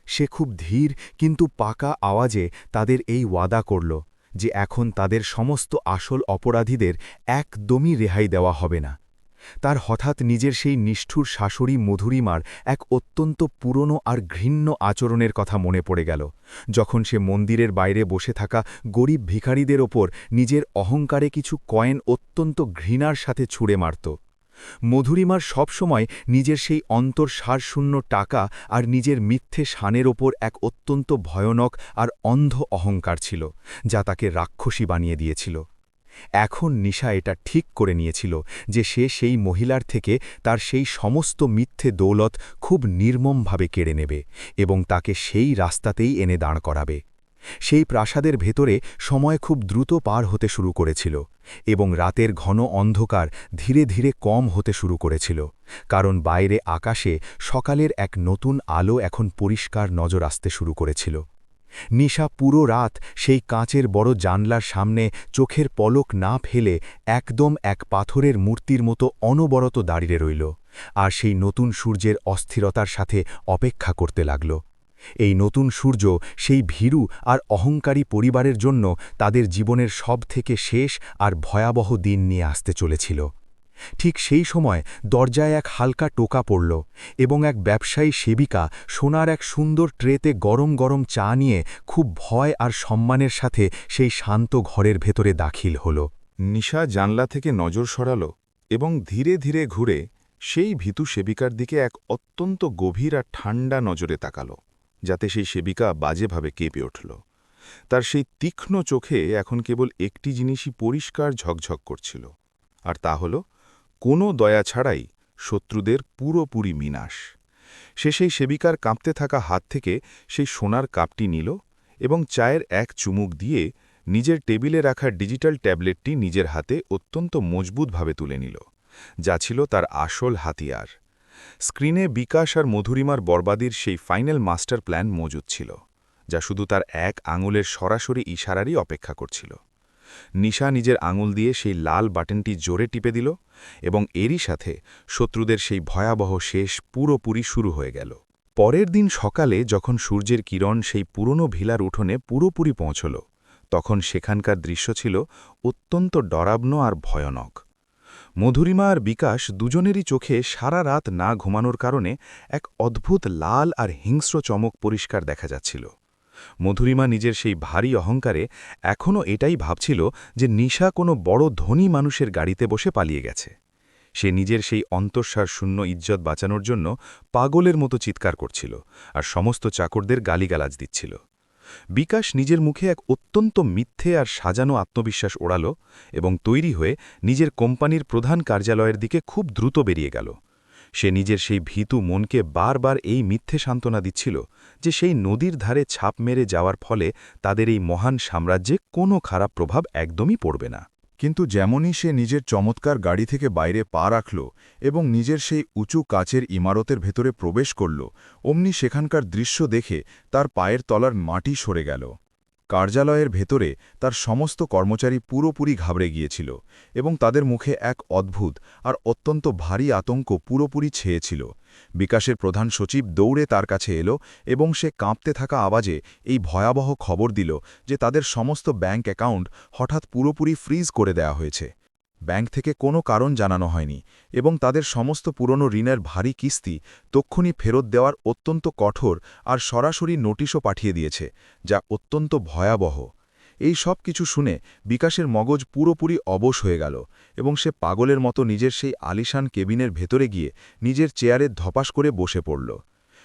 সে খুব ধীর কিন্তু পাকা আওয়াজে তাদের এই ওয়াদা করল যে এখন তাদের সমস্ত আসল অপরাধীদের একদমই রেহাই দেওয়া হবে না। তার হঠাৎ নিজের সেই নিষ্ঠুর শাশুড়ি মধুরিমার এক অত্যন্ত পুরনো আর ঘৃণ্য আচরণের কথা মনে পড়ে গেল, যখন সে মন্দিরের বাইরে বসে থাকা গরিব ভিখারিদের ওপর নিজের অহংকারে কিছু কয়েন অত্যন্ত ঘৃণার সাথে ছুঁড়ে মারত। মধুরিমার সবসময় নিজের সেই অন্তর্সারশূন্য টাকা আর নিজের মিথ্যে শানের ওপর এক অত্যন্ত ভয়ানক আর অন্ধ অহংকার ছিল, যা তাকে রাক্ষসী বানিয়ে দিয়েছিল। এখন নিশা এটা ঠিক করে নিয়েছিল যে সে সেই মহিলার থেকে তার সেই সমস্ত মিথ্যে দৌলত খুব নির্মমভাবে কেড়ে নেবে এবং তাকে সেই রাস্তাতেই এনে দাঁড় করাবে। সেই প্রাসাদের ভেতরে সময় খুব দ্রুত পার হতে শুরু করেছিল এবং রাতের ঘন অন্ধকার ধীরে ধীরে কম হতে শুরু করেছিল, কারণ বাইরে আকাশে সকালের এক নতুন আলো এখন পরিষ্কার নজর আসতে শুরু করেছিল। নিশা পুরো রাত সেই কাঁচের বড় জানলার সামনে চোখের পলক না ফেলে একদম এক পাথরের মূর্তির মতো অনবরত দাঁড়িয়ে রইল, আর সেই নতুন সূর্যের অস্থিরতার সাথে অপেক্ষা করতে লাগল। এই নতুন সূর্য সেই ভীরু আর অহংকারী পরিবারের জন্য তাদের জীবনের সবথেকে শেষ আর ভয়াবহ দিন নিয়ে আসতে চলেছিল। ঠিক সেই সময় দরজায় এক হালকা টোকা পড়ল এবং এক ব্যবসায়ী সেবিকা সোনার এক সুন্দর ট্রেতে গরম গরম চা নিয়ে খুব ভয় আর সম্মানের সাথে সেই শান্ত ঘরের ভেতরে দাখিল হল। নিশা জানলা থেকে নজর সরাল এবং ধীরে ধীরে ঘুরে সেই ভীতু সেবিকার দিকে এক অত্যন্ত গভীর আর ঠান্ডা নজরে তাকাল, যাতে সেই সেবিকা বাজেভাবে কেঁপে উঠল। তার সেই তীক্ষ্ণ চোখে এখন কেবল একটি জিনিসই পরিষ্কার ঝকঝক করছিল, আর তা হল কোনো দয়া ছাড়াই শত্রুদের পুরোপুরি বিনাশ। সে সেই সেবিকার কাঁপতে থাকা হাত থেকে সেই সোনার কাপটি নিল এবং চায়ের এক চুমুক দিয়ে নিজের টেবিলে রাখা ডিজিটাল ট্যাবলেটটি নিজের হাতে অত্যন্ত মজবুতভাবে তুলে নিল, যা ছিল তার আসল হাতিয়ার। স্ক্রিনে বিকাশ আর মধুরিমার বরবাদির সেই ফাইনাল মাস্টার প্ল্যান মজুদ ছিল, যা শুধু তার এক আঙুলের সরাসরি ইশারারই অপেক্ষা করছিল। নিশা নিজের আঙুল দিয়ে সেই লাল বাটনটি জোরে টিপে দিল এবং এরই সাথে শত্রুদের সেই ভয়াবহ শেষ পুরোপুরি শুরু হয়ে গেল। পরের দিন সকালে যখন সূর্যের কিরণ সেই পুরনো ভিলার উঠোনে পুরোপুরি পৌঁছল, তখন সেখানকার দৃশ্য ছিল অত্যন্ত ডরাবনো আর ভয়ানক। মধুরিমা আর বিকাশ দুজনেরই চোখে সারা রাত না ঘুমানোর কারণে এক অদ্ভুত লাল আর হিংস্র চমক পরিষ্কার দেখা যাচ্ছিল। মধুরিমা নিজের সেই ভারী অহংকারে এখনও এটাই ভাবছিল যে নিশা কোনো বড় ধনী মানুষের গাড়িতে বসে পালিয়ে গেছে। সে নিজের সেই অন্তঃসার শূন্য ইজ্জত বাঁচানোর জন্য পাগলের মতো চিৎকার করছিল আর সমস্ত চাকরদের গালিগালাজ দিচ্ছিল। বিকাশ নিজের মুখে এক অত্যন্ত মিথ্যে আর সাজানো আত্মবিশ্বাস ওড়াল এবং তৈরি হয়ে নিজের কোম্পানির প্রধান কার্যালয়ের দিকে খুব দ্রুত বেরিয়ে গেল। সে নিজের সেই ভীতু মনকে বারবার এই মিথ্যে সান্ত্বনা দিচ্ছিল যে সেই নদীর ধারে ছাপ মেরে যাওয়ার ফলে তাদের এই মহান সাম্রাজ্যে কোনো খারাপ প্রভাব একদমই পড়বে না। কিন্তু যেমনই সে নিজের চমৎকার গাড়ি থেকে বাইরে পা রাখল এবং নিজের সেই উঁচু কাচের ইমারতের ভেতরে প্রবেশ করল, অমনি সেখানকার দৃশ্য দেখে তার পায়ের তলার মাটি সরে গেল। কার্যালয়ের ভেতরে তার সমস্ত কর্মচারী পুরোপুরি ঘাবড়ে গিয়েছিল এবং তাদের মুখে এক অদ্ভুত আর অত্যন্ত ভারী আতঙ্ক পুরোপুরি ছেয়েছিল। বিকাশের প্রধান সচিব দৌড়ে তার কাছে এলো এবং সে কাঁপতে থাকা আওয়াজে এই ভয়াবহ খবর দিল যে তাদের সমস্ত ব্যাংক অ্যাকাউন্ট হঠাৎ পুরোপুরি ফ্রিজ করে দেওয়া হয়েছে। ব্যাংক থেকে কোনো কারণ জানানো হয়নি এবং তাদের সমস্ত পুরনো ঋণের ভারী কিস্তি তক্ষুনি ফেরত দেওয়ার অত্যন্ত কঠোর আর সরাসরি নোটিশও পাঠিয়ে দিয়েছে, যা অত্যন্ত ভয়াবহ। এই সব কিছু শুনে বিকাশের মগজ পুরোপুরি অবশ হয়ে গেল এবং সে পাগলের মতো নিজের সেই আলিশান কেবিনের ভেতরে গিয়ে নিজের চেয়ারে ধপাস করে বসে পড়ল।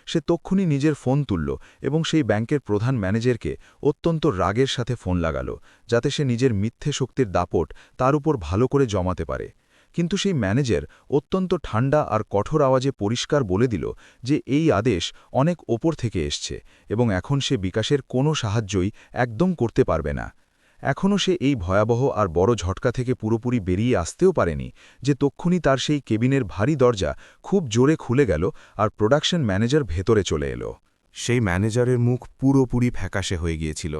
সে তক্ষুনি নিজের ফোন তুলল এবং সেই ব্যাংকের প্রধান ম্যানেজারকে অত্যন্ত রাগের সাথে ফোন লাগাল, যাতে সে নিজের মিথ্যে শক্তির দাপট তার উপর ভালো করে জমাতে পারে। কিন্তু সেই ম্যানেজার অত্যন্ত ঠান্ডা আর কঠোর আওয়াজে পরিষ্কার বলে দিল যে এই আদেশ অনেক ওপর থেকে এসছে এবং এখন সে বিকাশের কোনো সাহায্যই একদম করতে পারবে না। এখনও সে এই ভয়াবহ আর বড় ঝটকা থেকে পুরোপুরি বেরিয়ে আসতেও পারেনি যে তক্ষুনি তার সেই কেবিনের ভারী দরজা খুব জোরে খুলে গেল আর প্রোডাকশন ম্যানেজার ভেতরে চলে এলো। সেই ম্যানেজারের মুখ পুরোপুরি ফ্যাকাশে হয়ে গিয়েছিল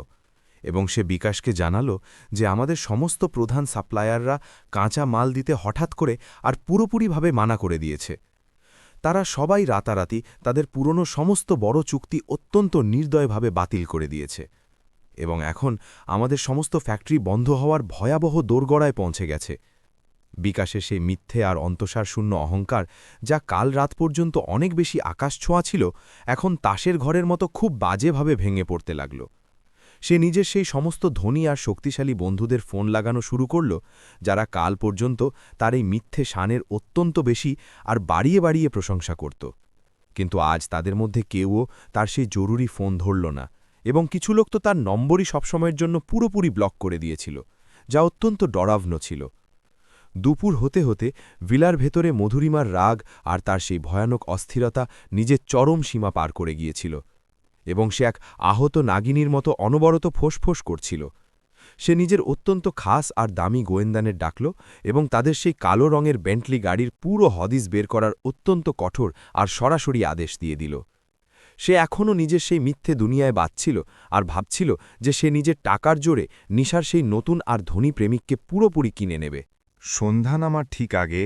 এবং সে বিকাশকে জানালো যে আমাদের সমস্ত প্রধান সাপ্লায়াররা কাঁচা মাল দিতে হঠাৎ করে আর পুরোপুরিভাবে মানা করে দিয়েছে। তারা সবাই রাতারাতি তাদের পুরনো সমস্ত বড় চুক্তি অত্যন্ত নির্দয়ভাবে বাতিল করে দিয়েছে এবং এখন আমাদের সমস্ত ফ্যাক্টরি বন্ধ হওয়ার ভয়াবহ দোরগড়ায় পৌঁছে গেছে। বিকাশের সেই মিথ্যে আর অন্তঃসার শূন্য অহংকার, যা কাল রাত পর্যন্ত অনেক বেশি আকাশ ছোঁয়া ছিল, এখন তাসের ঘরের মতো খুব বাজেভাবে ভেঙে পড়তে লাগল। সে নিজের সেই সমস্ত ধনী আর শক্তিশালী বন্ধুদের ফোন লাগানো শুরু করল, যারা কাল পর্যন্ত তার এই মিথ্যে শানের অত্যন্ত বেশি আর বাড়িয়ে বাড়িয়ে প্রশংসা করত। কিন্তু আজ তাদের মধ্যে কেউও তার সেই জরুরি ফোন ধরল না এবং কিছু লোক তো তার নম্বরই সবসময়ের জন্য পুরোপুরি ব্লক করে দিয়েছিল, যা অত্যন্ত ডরাবন্য ছিল। দুপুর হতে হতে ভিলার ভেতরে মধুরিমার রাগ আর তার সেই ভয়ানক অস্থিরতা নিজের চরম সীমা পার করে গিয়েছিল এবং সে এক আহত নাগিনীর মতো অনবরত ফোঁস করছিল। সে নিজের অত্যন্ত খাস আর দামি গোয়েন্দানের ডাকল এবং তাদের সেই কালো রঙের বেন্টলি গাড়ির পুরো হদিস বের করার অত্যন্ত কঠোর আর সরাসরি আদেশ দিয়ে দিল। সে এখনও নিজের সেই মিথ্যে দুনিয়ায় বাঁচছিল আর ভাবছিল যে সে নিজের টাকার জোরে নিশার সেই নতুন আর ধনী প্রেমিককে পুরোপুরি কিনে নেবে। সন্ধ্যা নামার ঠিক আগে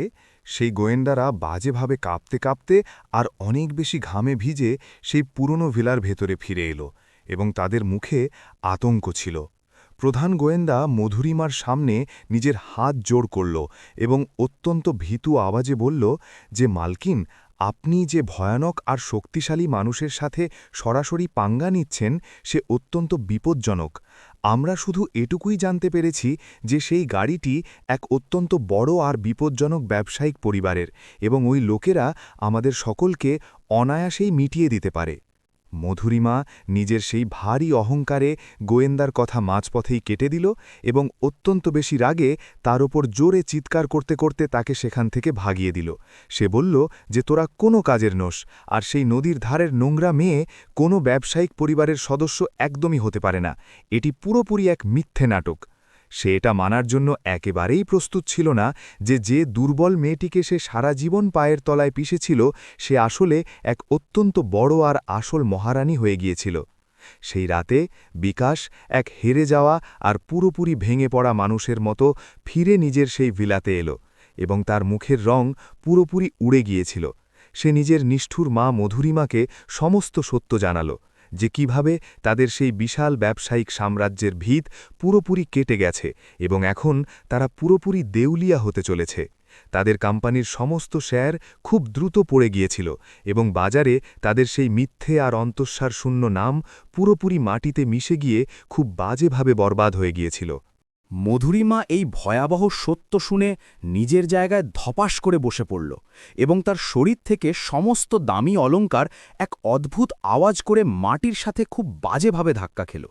সেই গোয়েন্দারা বাজেভাবে কাঁপতে কাঁপতে আর অনেক বেশি ঘামে ভিজে সেই পুরনো ভিলার ভেতরে ফিরে এলো এবং তাদের মুখে আতঙ্ক ছিল। প্রধান গোয়েন্দা মধুরিমার সামনে নিজের হাত জোড় করল এবং অত্যন্ত ভীতু আওয়াজে বলল যে মালকিন, আপনি যে ভয়ানক আর শক্তিশালী মানুষের সাথে সরাসরি পাঙ্গা নিচ্ছেন সে অত্যন্ত বিপজ্জনক। আমরা শুধু এটুকুই জানতে পেরেছি যে সেই গাড়িটি এক অত্যন্ত বড় আর বিপজ্জনক ব্যবসায়িক পরিবারের এবং ওই লোকেরা আমাদের সকলকে অনায়াসেই মিটিয়ে দিতে পারে। মধুরিমা নিজের সেই ভারী অহংকারে গোয়েন্দার কথা মাঝপথেই কেটে দিল এবং অত্যন্ত বেশি রাগে তার ওপর জোরে চিৎকার করতে করতে তাকে সেখান থেকে ভাগিয়ে দিল। সে বলল যে তোরা কোনো কাজের নোস, আর সেই নদীর ধারের নোংরা মেয়ে কোনো ব্যবসায়িক পরিবারের সদস্য একদমই হতে পারে না। এটি পুরোপুরি এক মিথ্যে নাটক। সে এটা মানার জন্য একেবারেই প্রস্তুত ছিল না যে দুর্বল মেয়েটিকে সে সারা জীবন পায়ের তলায় পিষেছিল সে আসলে এক অত্যন্ত বড় আর আসল মহারানী হয়ে গিয়েছিল। সেই রাতে বিকাশ এক হেরে যাওয়া আর পুরোপুরি ভেঙে পড়া মানুষের মতো ফিরে নিজের সেই ভিলাতে এলো এবং তার মুখের রং পুরোপুরি উড়ে গিয়েছিল। সে নিজের নিষ্ঠুর মা মধুরিমাকে সমস্ত সত্য জানাল যে কিভাবে তাদের সেই বিশাল ব্যবসায়িক সাম্রাজ্যের ভিত পুরোপুরি কেটে গেছে এবং এখন তারা পুরোপুরি দেউলিয়া হতে চলেছে। তাদের কোম্পানির সমস্ত শেয়ার খুব দ্রুত পড়ে গিয়েছিল এবং বাজারে তাদের সেই মিথ্যে আর অন্তঃসার শূন্য নাম পুরোপুরি মাটিতে মিশে গিয়ে খুব বাজেভাবে বরবাদ হয়ে গিয়েছিল। মধুরিমা এই ভয়াবহ সত্য শুনে নিজের জায়গায় ধপাস করে বসে পড়ল এবং তার শরীর থেকে সমস্ত দামি অলংকার এক অদ্ভুত আওয়াজ করে মাটির সাথে খুব বাজেভাবে ধাক্কা খেল।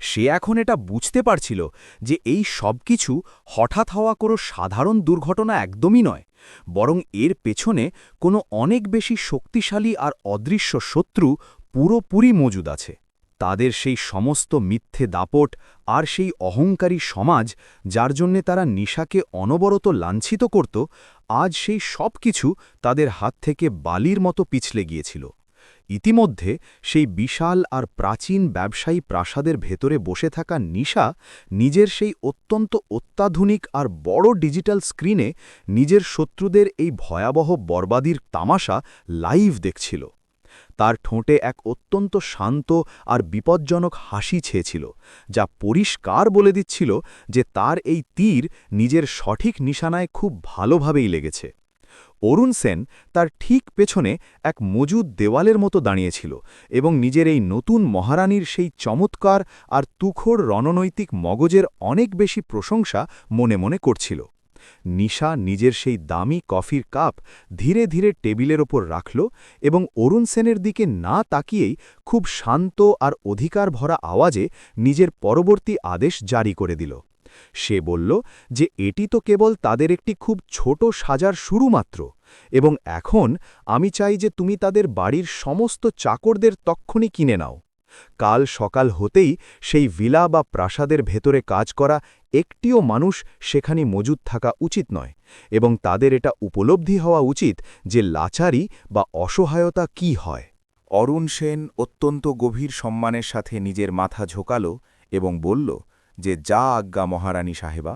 সে এখন এটা বুঝতে পারছিল যে এই সব কিছু হঠাৎ হওয়া কোনো সাধারণ দুর্ঘটনা একদমই নয়, বরং এর পেছনে কোনো অনেক বেশি শক্তিশালী আর অদৃশ্য শত্রু পুরোপুরি মজুদ আছে। তাদের সেই সমস্ত মিথ্যে দাপট আর সেই অহংকারী সমাজ যার জন্যে তারা নিশাকে অনবরত লাঞ্ছিত করত, আজ সেই সব কিছু তাদের হাত থেকে বালির মতো পিছলে গিয়েছিল। ইতিমধ্যে সেই বিশাল আর প্রাচীন ব্যবসায়ী প্রাসাদের ভেতরে বসে থাকা নিশা নিজের সেই অত্যন্ত অত্যাধুনিক আর বড় ডিজিটাল স্ক্রিনে নিজের শত্রুদের এই ভয়াবহ বরবাদির তামাশা লাইভ দেখছিল। তার ঠোঁটে এক অত্যন্ত শান্ত আর বিপজ্জনক হাসি ছেয়েছিল, যা পরিষ্কার বলে দিচ্ছিল যে তার এই তীর নিজের সঠিক নিশানায় খুব ভালোভাবেই লেগেছে। অরুণ সেন তার ঠিক পেছনে এক মজুদ দেওয়ালের মতো দাঁড়িয়েছিল এবং নিজের এই নতুন মহারানীর সেই চমৎকার আর তুখোড় রণনৈতিক মগজের অনেক বেশি প্রশংসা মনে মনে করছিল। নিশা নিজের সেই দামি কফির কাপ ধীরে ধীরে টেবিলের ওপর রাখল এবং অরুণ সেনের দিকে না তাকিয়েই খুব শান্ত আর অধিকার ভরা আওয়াজে নিজের পরবর্তী আদেশ জারি করে দিল। সে বলল যে এটি তো কেবল তাদের একটি খুব ছোট সাজার শুরু মাত্র, এবং এখন আমি চাই যে তুমি তাদের বাড়ির সমস্ত চাকরদের তক্ষুনি কিনে নাও। কাল সকাল হতেই সেই ভিলা বা প্রাসাদের ভেতরে কাজ করা একটিও মানুষ সেখানে মজুদ থাকা উচিত নয়, এবং তাদের এটা উপলব্ধি হওয়া উচিত যে লাচারি বা অসহায়তা কি হয়। অরুণ সেন অত্যন্ত গভীর সম্মানের সাথে নিজের মাথা ঝোকাল এবং বলল যে যা আজ্ঞা মহারানী সাহেবা,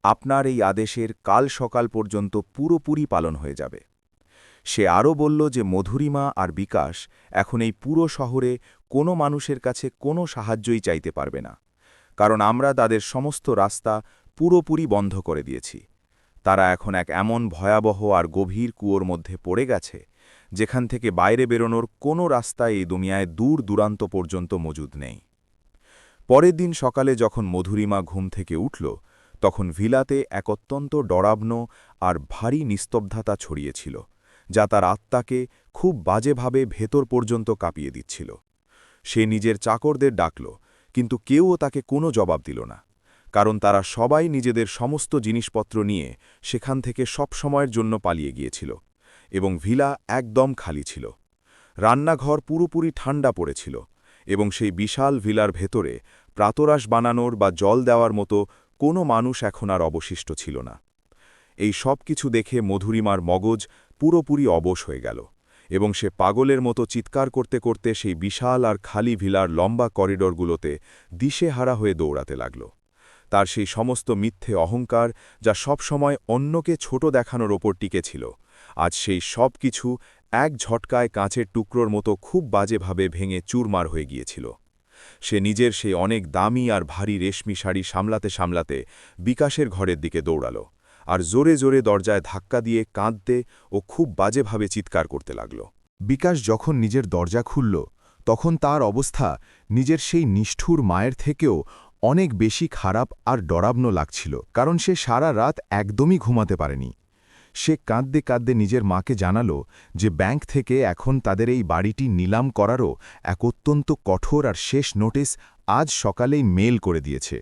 আপনার এই আদেশের কাল সকাল পর্যন্ত পুরোপুরি পালন হয়ে যাবে। সে আরও বলল যে মধুরিমা আর বিকাশ এখন এই পুরো শহরে কোনো মানুষের কাছে কোনো সাহায্যই চাইতে পারবে না, কারণ আমরা তাদের সমস্ত রাস্তা পুরোপুরি বন্ধ করে দিয়েছি। তারা এখন এক এমন ভয়াবহ আর গভীর কুয়োর মধ্যে পড়ে গেছে যেখান থেকে বাইরে বেরোনোর কোনো রাস্তা এই দুনিয়ায় দূর দূরান্ত পর্যন্ত মজুদ নেই। পরের দিন সকালে যখন মধুরিমা ঘুম থেকে উঠল, তখন ভিলাতে এক অত্যন্ত ডরাবনো আর ভারী নিস্তব্ধতা ছড়িয়েছিল, যা তার আত্মাকে খুব বাজেভাবে ভেতর পর্যন্ত কাঁপিয়ে দিচ্ছিল। সে নিজের চাকরদের ডাকল, কিন্তু কেউও তাকে কোনো জবাব দিল না, কারণ তারা সবাই নিজেদের সমস্ত জিনিসপত্র নিয়ে সেখান থেকে সব সময়ের জন্য পালিয়ে গিয়েছিল, এবং ভিলা একদম খালি ছিল। রান্নাঘর পুরোপুরি ঠান্ডা পড়েছিল, এবং সেই বিশাল ভিলার ভেতরে প্রাতরাশ বানানোর বা জল দেওয়ার মতো কোনো মানুষ এখন আর অবশিষ্ট ছিল না। এই সব কিছু দেখে মধুরিমার মগজ পুরোপুরি অবশ হয়ে গেল, এবং সে পাগলের মতো চিৎকার করতে করতে সেই বিশাল আর খালি ভিলার লম্বা করিডরগুলোতে দিশেহারা হয়ে দৌড়াতে লাগল। তার সেই সমস্ত মিথ্যে অহংকার, যা সব সময় অন্যকে ছোট দেখানোর ওপর টিকেছিল, আজ সেই সব কিছু এক ঝটকায় কাঁচের টুকরোর মতো খুব বাজেভাবে ভেঙে চুরমার হয়ে গিয়েছিল। সে নিজের সেই অনেক দামি আর ভারী রেশমি শাড়ি সামলাতে সামলাতে বিকাশের ঘরের দিকে দৌড়াল, আর জোরে জোরে দরজায় ধাক্কা দিয়ে কাঁদতে ও খুব বাজেভাবে চিৎকার করতে লাগল। বিকাশ যখন নিজের দরজা খুলল, তখন তার অবস্থা নিজের সেই নিষ্ঠুর মায়ের থেকেও অনেক বেশি খারাপ আর ডরাবনো লাগছিল, কারণ সে সারা রাত একদমই ঘুমাতে পারেনি। সে কাঁদতে কাঁদতে নিজের মাকে জানালো যে ব্যাংক থেকে এখন তাদের এই বাড়িটি নিলাম করারও এক অত্যন্ত কঠোর আর শেষ নোটিশ আজ সকালেই মেল করে দিয়েছে।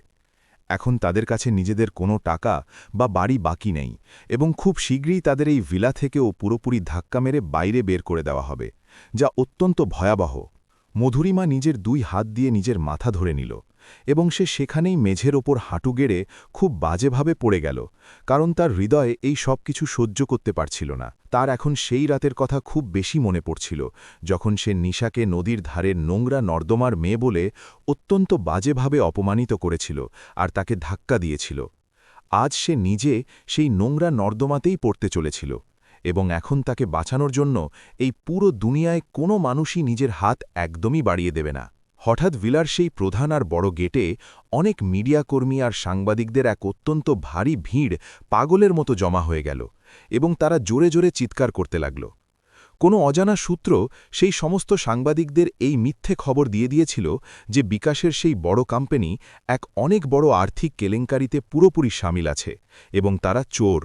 এখন তাদের কাছে নিজেদের কোনো টাকা বা বাড়ি বাকি নেই, এবং খুব শীঘ্রই তাদের এই ভিলা থেকেও পুরোপুরি ধাক্কা মেরে বাইরে বের করে দেওয়া হবে, যা অত্যন্ত ভয়াবহ। মধুরিমা নিজের 2 হাত দিয়ে নিজের মাথা ধরে নিল, এবং সে সেখানেই মেঝের ওপর হাঁটু গেড়ে খুব বাজেভাবে পড়ে গেল, কারণ তার হৃদয়ে এই সব কিছু সহ্য করতে পারছিল না। তার এখন সেই রাতের কথা খুব বেশি মনে পড়ছিল, যখন সে নিশাকে নদীর ধারের নোংরা নর্দমার মেয়ে বলে অত্যন্ত বাজেভাবে অপমানিত করেছিল আর তাকে ধাক্কা দিয়েছিল। আজ সে নিজে সেই নোংরা নর্দমাতেই পড়তে চলেছিল, এবং এখন তাকে বাঁচানোর জন্য এই পুরো দুনিয়ায় কোনো মানুষই নিজের হাত একদমই বাড়িয়ে দেবে না। হঠাৎ ভিলার সেই প্রধান আর বড় গেটে অনেক মিডিয়াকর্মী আর সাংবাদিকদের এক অত্যন্ত ভারী ভিড় পাগলের মতো জমা হয়ে গেল, এবং তারা জোরে জোরে চিৎকার করতে লাগল। কোনো অজানা সূত্র সেই সমস্ত সাংবাদিকদের এই মিথ্যে খবর দিয়ে দিয়েছিল যে বিকাশের সেই বড় কোম্পানি এক অনেক বড় আর্থিক কেলেঙ্কারিতে পুরোপুরি সামিল আছে, এবং তারা চোর।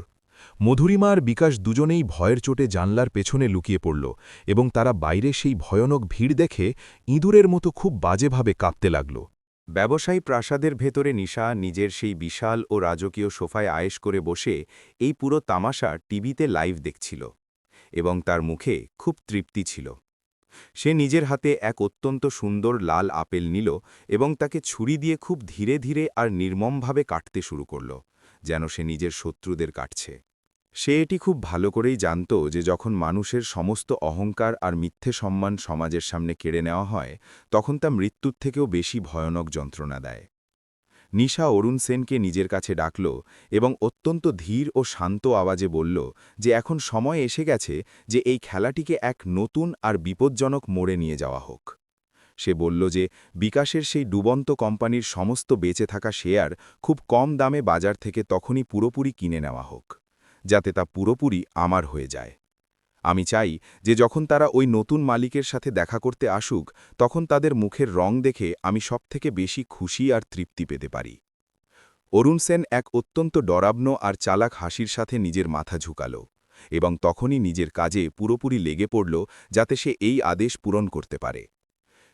মধুরিমা আর বিকাশ দুজনেই ভয়ের চোটে জানলার পেছনে লুকিয়ে পড়ল, এবং তারা বাইরে সেই ভয়ানক ভিড় দেখে ইঁদুরের মতো খুব বাজেভাবে কাঁপতে লাগল। ব্যবসায়ী প্রাসাদের ভেতরে নিশা নিজের সেই বিশাল ও রাজকীয় সোফায় আয়েশ করে বসে এই পুরো তামাশা টিভিতে লাইভ দেখছিল, এবং তার মুখে খুব তৃপ্তি ছিল। সে নিজের হাতে এক অত্যন্ত সুন্দর লাল আপেল নিল এবং তাকে ছুরি দিয়ে খুব ধীরে ধীরে আর নির্মমভাবে কাটতে শুরু করল, যেন সে নিজের শত্রুদের কাটছে। সে এটি খুব ভালো করেই জানত যে যখন মানুষের সমস্ত অহংকার আর মিথ্যে সম্মান সমাজের সামনে কেড়ে নেওয়া হয়, তখন তা মৃত্যুর থেকেও বেশি ভয়ানক যন্ত্রণা দেয়। নিশা অরুণ সেনকে নিজের কাছে ডাকল এবং অত্যন্ত ধীর ও শান্ত আওয়াজে বলল যে এখন সময় এসে গেছে যে এই খেলাটিকে এক নতুন আর বিপজ্জনক মোড়ে নিয়ে যাওয়া হোক। সে বলল যে বিকাশের সেই ডুবন্ত কোম্পানির সমস্ত বেঁচে থাকা শেয়ার খুব কম দামে বাজার থেকে তখনই পুরোপুরি কিনে নেওয়া হোক, যাতে তা পুরোপুরি আমার হয়ে যায়। আমি চাই যে যখন তারা ওই নতুন মালিকের সাথে দেখা করতে আসুক, তখন তাদের মুখের রং দেখে আমি সবথেকে বেশি খুশি আর তৃপ্তি পেতে পারি। অরুণ সেন এক অত্যন্ত ডরাবনো আর চালাক হাসির সাথে নিজের মাথা ঝুঁকাল এবং তখনই নিজের কাজে পুরোপুরি লেগে পড়ল যাতে সে এই আদেশ পূরণ করতে পারে।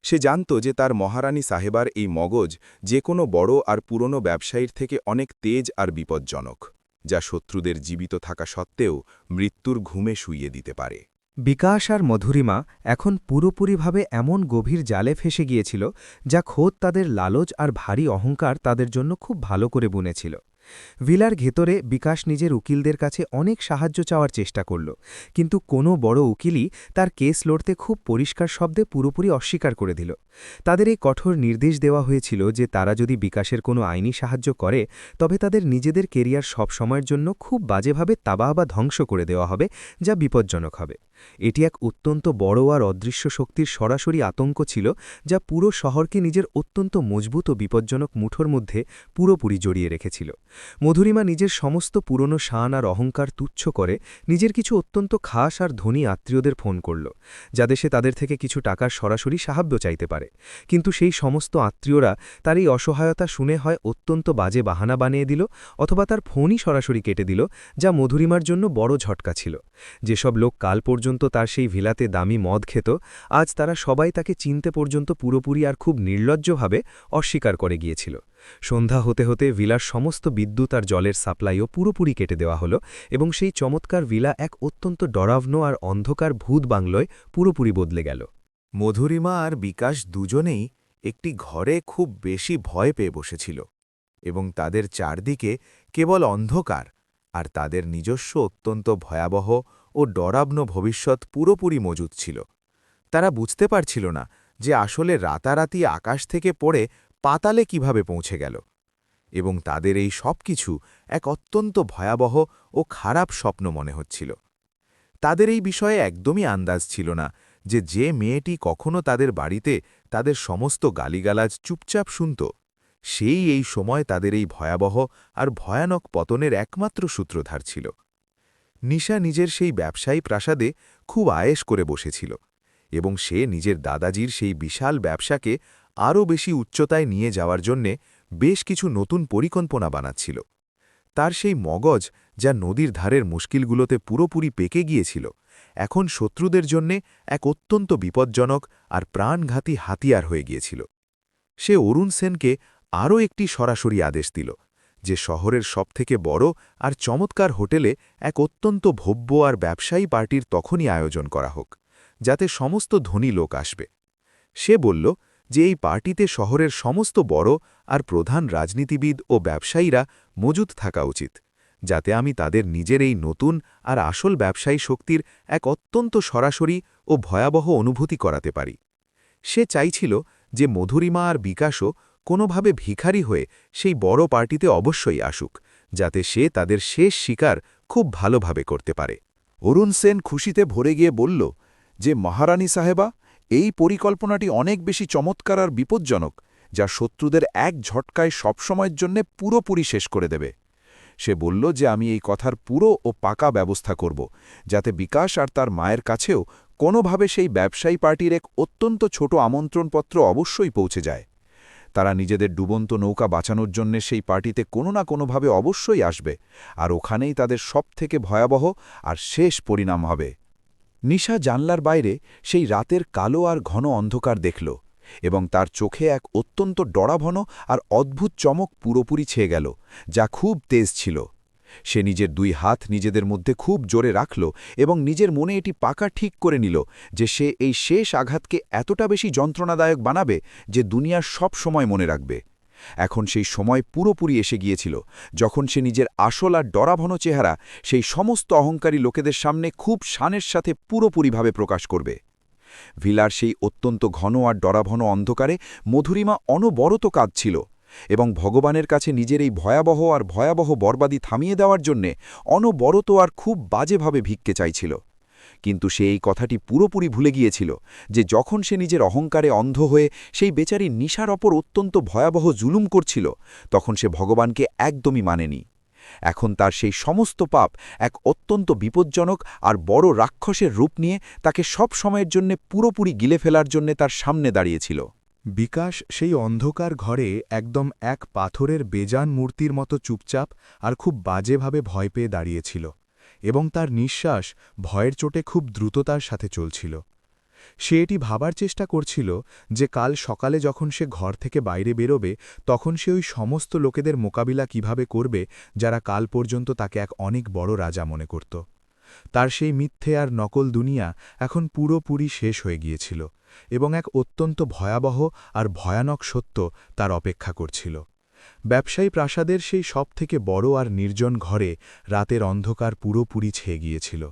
সে জানত যে তার মহারানী সাহেবার এই মগজ যে কোনো বড় আর পুরনো ব্যবসায়ীর থেকে অনেক তেজ আর বিপজ্জনক, যা শত্রুদের জীবিত থাকা সত্ত্বেও মৃত্যুর ঘুমে শুইয়ে দিতে পারে। বিকাশ আর মধুরিমা এখন পুরোপুরিভাবে এমন গভীর জালে ফেসে গিয়েছিল যা খোদ তাদের লালচ আর ভারী অহংকার তাদের জন্য খুব ভালো করে বুনেছিল। ভিলার ভেতরে বিকাশ নিজের উকিলদের কাছে অনেক সাহায্য চাওয়ার চেষ্টা করল, কিন্তু কোনো বড় উকিলই তার কেস লড়তে খুব পরিষ্কার শব্দে পুরোপুরি অস্বীকার করে দিল। তাদের এই কঠোর নির্দেশ দেওয়া হয়েছিল যে তারা যদি বিকাশের কোনো আইনি সাহায্য করে, তবে তাদের নিজেদের কেরিয়ার সব সময়ের জন্য খুব বাজেভাবে তাবাহ বা ধ্বংস করে দেওয়া হবে, যা বিপজ্জনক হবে। এটি এক অত্যন্ত বড় আর অদৃশ্য শক্তির সরাসরি আতঙ্ক ছিল, যা পুরো শহরকে নিজের অত্যন্ত মজবুত ও বিপজ্জনক মুঠোর মধ্যে পুরোপুরি জড়িয়ে রেখেছিল। মধুরিমা নিজের সমস্ত পুরনো শান আর অহংকার তুচ্ছ করে নিজের কিছু অত্যন্ত খাস আর ধনী আত্মীয়দের ফোন করল, যাতে সে তাদের থেকে কিছু টাকার সরাসরি সাহায্য চাইতে পারে। কিন্তু সেই সমস্ত আত্মীয়রা তার এই অসহায়তা শুনে হয় অত্যন্ত বাজে বাহানা বানিয়ে দিল, অথবা তার ফোনই সরাসরি কেটে দিল, যা মধুরিমার জন্য বড় ঝটকা ছিল। যেসব লোক কাল পর্যন্ত তার সেই ভিলাতে দামি মদ খেত, আজ তারা সবাই তাকে চিনতে পর্যন্ত পুরোপুরি আর খুব নির্লজ্জভাবে অস্বীকার করে গিয়েছিল। সন্ধ্যা হতে হতে ভিলার সমস্ত বিদ্যুৎ আর জলের সাপ্লাইও পুরোপুরি কেটে দেওয়া হলো এবং সেই চমৎকার ভিলা এক অত্যন্ত ডরাবনো আর অন্ধকার ভূত বাংলোয় পুরোপুরি বদলে গেল। মধুরিমা আর বিকাশ দুজনেই একটি ঘরে খুব বেশি ভয় পেয়ে বসেছিল এবং তাদের চারদিকে কেবল অন্ধকার আর তাদের নিজস্ব অত্যন্ত ভয়াবহ ও ডরাবনো ভবিষ্যৎ পুরোপুরি মজুদ ছিল। তারা বুঝতে পারছিল না যে আসলে রাতারাতি আকাশ থেকে পড়ে পাতালে কিভাবে পৌঁছে গেল, এবং তাদের এই সব কিছু এক অত্যন্ত ভয়াবহ ও খারাপ স্বপ্ন মনে হচ্ছিল। তাদের এই বিষয়ে একদমই আন্দাজ ছিল না যে মেয়েটি কখনো তাদের বাড়িতে তাদের সমস্ত গালিগালাজ চুপচাপ শুনত, সেই এই সময় তাদের এই ভয়াবহ আর ভয়ানক পতনের একমাত্র সূত্রধার ছিল। নিশা নিজের সেই ব্যবসায়ী প্রাসাদে খুব আয়েশ করে বসেছিল এবং সে নিজের দাদাজির সেই বিশাল ব্যবসাকে আরও বেশি উচ্চতায় নিয়ে যাওয়ার জন্যে বেশ কিছু নতুন পরিকল্পনা বানাচ্ছিল। তার সেই মগজ, যা নদীর ধারের মুশকিলগুলোতে পুরোপুরি পেকে গিয়েছিল, এখন শত্রুদের জন্যে এক অত্যন্ত বিপজ্জনক আর প্রাণঘাতী হাতিয়ার হয়ে গিয়েছিল। সে অরুণ সেনকে আরও একটি সরাসরি আদেশ দিল যে শহরের সবথেকে বড় আর চমৎকার হোটেলে এক অত্যন্ত ভব্য আর ব্যবসায়ী পার্টির তখনই আয়োজন করা হোক, যাতে সমস্ত ধনী লোক আসবে। সে বলল যে এই পার্টিতে শহরের সমস্ত বড় আর প্রধান রাজনীতিবিদ ও ব্যবসায়ীরা মজুদ থাকা উচিত, যাতে আমি তাদের নিজের এই নতুন আর আসল ব্যবসায়ী শক্তির এক অত্যন্ত সরাসরি ও ভয়াবহ অনুভূতি করাতে পারি। সে চাইছিল যে মধুরিমা আর বিকাশও কোনোভাবে ভিখারি হয়ে সেই বড় পার্টিতে অবশ্যই আসুক, যাতে সে তাদের শেষ শিকার খুব ভালোভাবে করতে পারে। অরুণ সেন খুশিতে ভরে গিয়ে বলল যে মহারানী সাহেবা, এই পরিকল্পনাটি অনেক বেশি চমৎকার আর বিপজ্জনক, যা শত্রুদের এক ঝটকায় সবসময়ের জন্য পুরোপুরি শেষ করে দেবে। সে বলল যে আমি এই কথার পুরো ও পাকা ব্যবস্থা করব, যাতে বিকাশ আর তার মায়ের কাছেও কোনোভাবে সেই ব্যবসায়ী পার্টির এক অত্যন্ত ছোট আমন্ত্রণপত্র অবশ্যই পৌঁছে যায়। তারা নিজেদের ডুবন্ত নৌকা বাঁচানোর জন্য সেই পার্টিতে কোনো না কোনোভাবে অবশ্যই আসবে, আর ওখানেই তাদের সবথেকে ভয়াবহ আর শেষ পরিণাম হবে। নিশা জানলার বাইরে সেই রাতের কালো আর ঘন অন্ধকার দেখল এবং তার চোখে এক অত্যন্ত ডরাভন আর অদ্ভুত চমক পুরোপুরি ছেয়ে গেল, যা খুব তেজ ছিল। সে নিজের 2 হাত নিজেদের মধ্যে খুব জোরে রাখল এবং নিজের মনে এটি পাকা ঠিক করে নিল যে সে এই শেষ আঘাতকে এতটা বেশি যন্ত্রণাদায়ক বানাবে যে দুনিয়ার সব সময় মনে রাখবে। এখন সেই সময় পুরোপুরি এসে গিয়েছিল যখন সে নিজের আসল আর ডরাভনো চেহারা সেই সমস্ত অহংকারী লোকেদের সামনে খুব শানের সাথে পুরোপুরিভাবে প্রকাশ করবে। ভিলার সেই অত্যন্ত ঘন আর ডরাভনো অন্ধকারে মধুরিমা অনবরত কাঁদছিল এবং ভগবানের কাছে নিজের এই ভয়াবহ বরবাদি থামিয়ে দেওয়ার জন্যে অনবরত আর খুব বাজেভাবে ভিক্ষে চাইছিল। কিন্তু সে এই কথাটি পুরোপুরি ভুলে গিয়েছিল যে যখন সে নিজের অহংকারে অন্ধ হয়ে সেই বেচারি নিশার ওপর অত্যন্ত ভয়াবহ জুলুম করছিল, তখন সে ভগবানকে একদমই মানেনি। এখন তার সেই সমস্ত পাপ এক অত্যন্ত বিপজ্জনক আর বড় রাক্ষসের রূপ নিয়ে তাকে সব সময়ের জন্য পুরোপুরি গিলে ফেলার জন্য তার সামনে দাঁড়িয়েছিল। বিকাশ সেই অন্ধকার ঘরে একদম এক পাথরের বেজান মূর্তির মতো চুপচাপ আর খুব বাজেভাবে ভয় পেয়ে দাঁড়িয়েছিল, এবং তার নিঃশ্বাস ভয়ের চোটে খুব দ্রুততার সাথে চলছিল। সে এটি ভাবার চেষ্টা করছিল যে কাল সকালে যখন সে ঘর থেকে বাইরে বেরোবে তখন সে ওই সমস্ত লোকেদের মোকাবিলা কিভাবে করবে যারা কাল পর্যন্ত তাকে এক অনেক বড় রাজা মনে করত। তার সেই মিথ্যে আর নকল দুনিয়া এখন পুরোপুরি শেষ হয়ে গিয়েছিল এবং এক অত্যন্ত ভয়াবহ আর ভয়ানক সত্য তার অপেক্ষা করছিল। ব্যবসায়ী প্রাসাদের সেই সবথেকে বড় আর নির্জন ঘরে রাতের অন্ধকার পুরোপুরি ছেয়ে গিয়েছিল,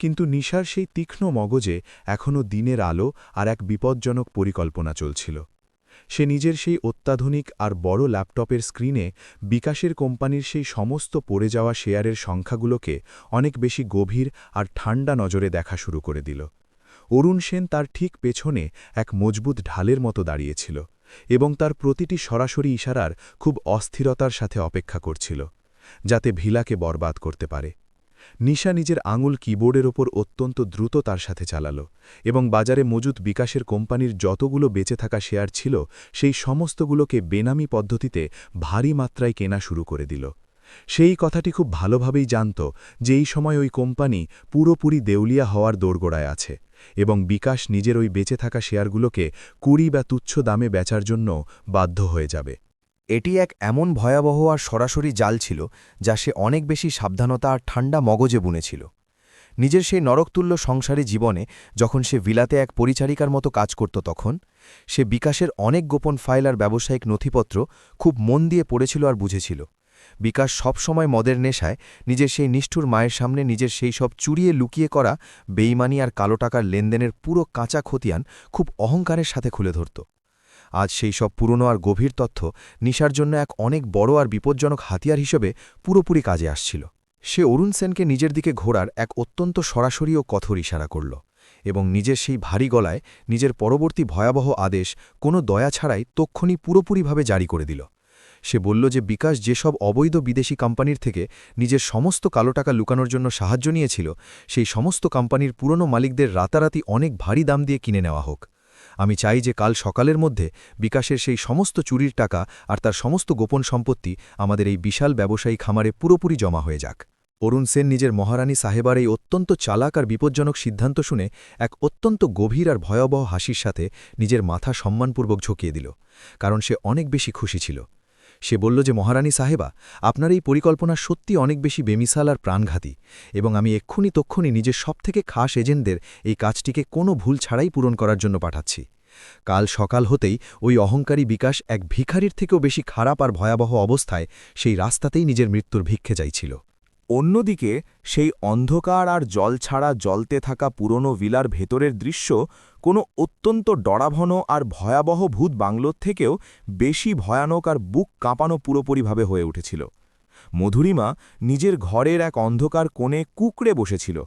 কিন্তু নিশার সেই তীক্ষ্ণ মগজে এখনও দিনের আলো আর এক বিপজ্জনক পরিকল্পনা চলছিল। সে নিজের সেই অত্যাধুনিক আর বড় ল্যাপটপের স্ক্রিনে বিকাশের কোম্পানির সেই সমস্ত পড়ে যাওয়া শেয়ারের সংখ্যাগুলোকে অনেক বেশি গভীর আর ঠান্ডা নজরে দেখা শুরু করে দিল। অরুণ সেন তার ঠিক পেছনে এক মজবুত ঢালের মতো দাঁড়িয়েছিল এবং তার প্রতিটি সরাসরি ইশারার খুব অস্থিরতার সাথে অপেক্ষা করছিল, যাতে ভিলাকে বরবাদ করতে পারে। নিশা নিজের আঙুল কিবোর্ডের ওপর অত্যন্ত দ্রুত তার সাথে চালাল এবং বাজারে মজুদ বিকাশের কোম্পানির যতগুলো বেঁচে থাকা শেয়ার ছিল সেই সমস্তগুলোকে বেনামি পদ্ধতিতে ভারী মাত্রায় কেনা শুরু করে দিল। সেই কথাটি খুব ভালোভাবেই জানত যে এই সময় ওই কোম্পানি পুরোপুরি দেউলিয়া হওয়ার দোরগোড়ায় আছে এবং বিকাশ নিজের ওই বেঁচে থাকা শেয়ারগুলোকে 20 বা তুচ্ছ দামে বেচার জন্য বাধ্য হয়ে যাবে। এটি এক এমন ভয়াবহ আর সরাসরি জাল ছিল যা সে অনেক বেশি সাবধানতা আর ঠান্ডা মগজে বুনেছিল। নিজের সেই নরকতুল্য সংসারী জীবনে যখন সে ভিলাতে এক পরিচারিকার মতো কাজ করত তখন সে বিকাশের অনেক গোপন ফাইল আর ব্যবসায়িক নথিপত্র খুব মন দিয়ে পড়েছিল আর বুঝেছিল। বিকাশ সবসময় মদের নেশায় নিজের সেই নিষ্ঠুর মায়ের সামনে নিজের সেই সব চুরিয়ে লুকিয়ে করা বেইমানি আর কালো টাকার লেনদেনের পুরো কাঁচা খতিয়ান খুব অহংকারের সাথে খুলে ধরত। আজ সেই সব পুরনো আর গভীর তথ্য নিশার জন্য এক অনেক বড় আর বিপজ্জনক হাতিয়ার হিসেবে পুরোপুরি কাজে আসছিল। সে অরুণ সেনকে নিজের দিকে ঘোরার এক অত্যন্ত সরাসরি ও কঠোর ইশারা করল এবং নিজের সেই ভারী গলায় নিজের পরবর্তী ভয়াবহ আদেশ কোনো দয়া ছাড়াই তক্ষণি পুরোপুরিভাবে জারি করে দিল। সে বলল যে বিকাশ যেসব অবৈধ বিদেশি কোম্পানির থেকে নিজের সমস্ত কালো টাকা লুকানোর জন্য সাহায্য নিয়েছিল সেই সমস্ত কোম্পানির পুরনো মালিকদের রাতারাতি অনেক ভারী দাম দিয়ে কিনে নেওয়া হোক। আমি চাই যে কাল সকালের মধ্যে বিকাশের সেই সমস্ত চুরির টাকা আর তার সমস্ত গোপন সম্পত্তি আমাদের এই বিশাল ব্যবসায়ী খামারে পুরোপুরি জমা হয়ে যাক। অরুণ সেন নিজের মহারানী সাহেবার এই অত্যন্ত চালাক আর বিপজ্জনক সিদ্ধান্ত শুনে এক অত্যন্ত গভীর আর ভয়াবহ হাসির সাথে নিজের মাথা সম্মানপূর্বক ঝুঁকিয়ে দিল, কারণ সে অনেক বেশি খুশি ছিল। সে বলল যে মহারানী সাহেবা, আপনার এই পরিকল্পনা সত্যি অনেক বেশি বেমিসাল আর প্রাণঘাতী এবং আমি এক্ষুনি তক্ষুনি নিজের সবথেকে খাস এজেন্টদের এই কাজটিকে কোনো ভুল ছাড়াই পূরণ করার জন্য পাঠাচ্ছি। কাল সকাল হতেই ওই অহংকারী বিকাশ এক ভিখারির থেকেও বেশি খারাপ আর ভয়াবহ অবস্থায় সেই রাস্তাতেই নিজের মৃত্যুর ভিক্ষে চাইছিল। অন্যদিকে সেই অন্ধকার আর জল ছাড়া জ্বলতে থাকা পুরনো ভিলার ভেতরের দৃশ্য কোনো অত্যন্ত ডরাভন আর ভয়াবহ ভূত বাংলোর থেকেও বেশি ভয়ানক আর বুক কাঁপানো পুরোপুরিভাবে হয়ে উঠেছিল। মধুরিমা নিজের ঘরের এক অন্ধকার কোণে কুঁকড়ে বসেছিল,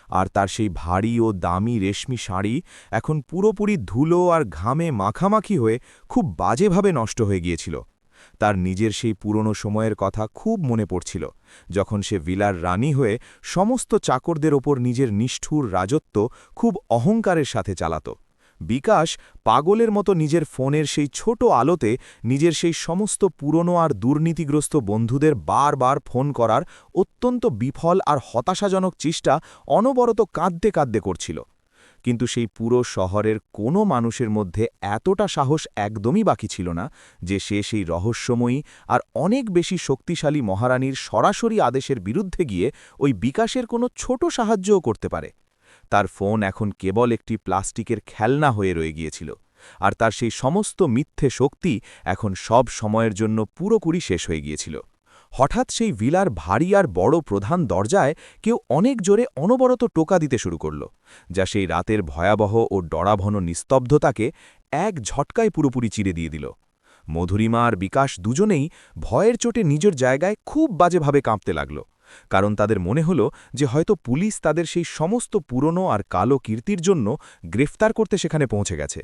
আর তার সেই ভারী ও দামি রেশমি শাড়ি এখন পুরোপুরি ধুলো আর ঘামে মাখামাখি হয়ে খুব বাজেভাবে নষ্ট হয়ে গিয়েছিল। তার নিজের সেই পুরনো সময়ের কথা খুব মনে পড়ছিল, যখন সে ভিলার রানী হয়ে সমস্ত চাকরদের ওপর নিজের নিষ্ঠুর রাজত্ব খুব অহংকারের সাথে চালাত। বিকাশ পাগলের মতো নিজের ফোনের সেই ছোট আলোতে নিজের সেই সমস্ত পুরনো আর দুর্নীতিগ্রস্ত বন্ধুদের বারবার ফোন করার অত্যন্ত বিফল আর হতাশাজনক চেষ্টা অনবরত কাঁদতে কাঁদতে করছিল। কিন্তু সেই পুরো শহরের কোনো মানুষের মধ্যে এতটা সাহস একদমই বাকি ছিল না যে সে সেই রহস্যময়ী আর অনেক বেশি শক্তিশালী মহারানীর সরাসরি আদেশের বিরুদ্ধে গিয়ে ওই বিকাশের কোনো ছোট সাহায্যও করতে পারে। তার ফোন এখন কেবল একটি প্লাস্টিকের খেলনা হয়ে রয়ে গিয়েছিল, আর তার সেই সমস্ত মিথ্যে শক্তি এখন সব সময়ের জন্য পুরোপুরি শেষ হয়ে গিয়েছিল। হঠাৎ সেই ভিলার ভারী আর বড় প্রধান দরজায় কেউ অনেক জোরে অনবরত টোকা দিতে শুরু করল, যা সেই রাতের ভয়াবহ ও ডরাভন নিস্তব্ধতাকে এক ঝটকায় পুরোপুরি চিরে দিয়ে দিল। মধুরিমা আর বিকাশ দুজনেই ভয়ের চোটে নিজের জায়গায় খুব বাজেভাবে কাঁপতে লাগল, কারণ তাদের মনে হল যে হয়তো পুলিশ তাদের সেই সমস্ত পুরনো আর কালো কীর্তির জন্য গ্রেফতার করতে সেখানে পৌঁছে গেছে।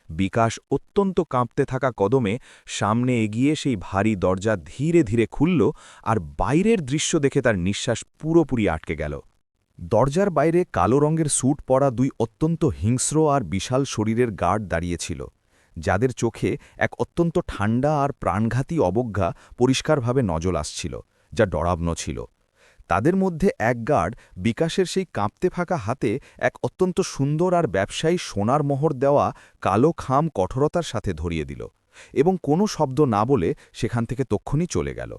বিকাশ অত্যন্ত কাঁপতে থাকা কদমে সামনে এগিয়ে সেই ভারী দরজা ধীরে ধীরে খুলল, আর বাইরের দৃশ্য দেখে তার নিঃশ্বাস পুরোপুরি আটকে গেল। দরজার বাইরে কালো রঙের স্যুট পরা দুই অত্যন্ত হিংস্র আর বিশাল শরীরের গার্ড দাঁড়িয়েছিল, যাদের চোখে এক অত্যন্ত ঠান্ডা আর প্রাণঘাতী অবজ্ঞা পরিষ্কারভাবে নজর আসছিল, যা ডরাবনো ছিল। তাদের মধ্যে এক গার্ড বিকাশের সেই কাঁপতে ফাঁকা হাতে এক অত্যন্ত সুন্দর আর ব্যবসায়ী সোনার মোহর দেওয়া কালো খাম কঠোরতার সাথে ধরিয়ে দিল, এবং কোনো শব্দ না বলে সেখান থেকে তক্ষুনি চলে গেল।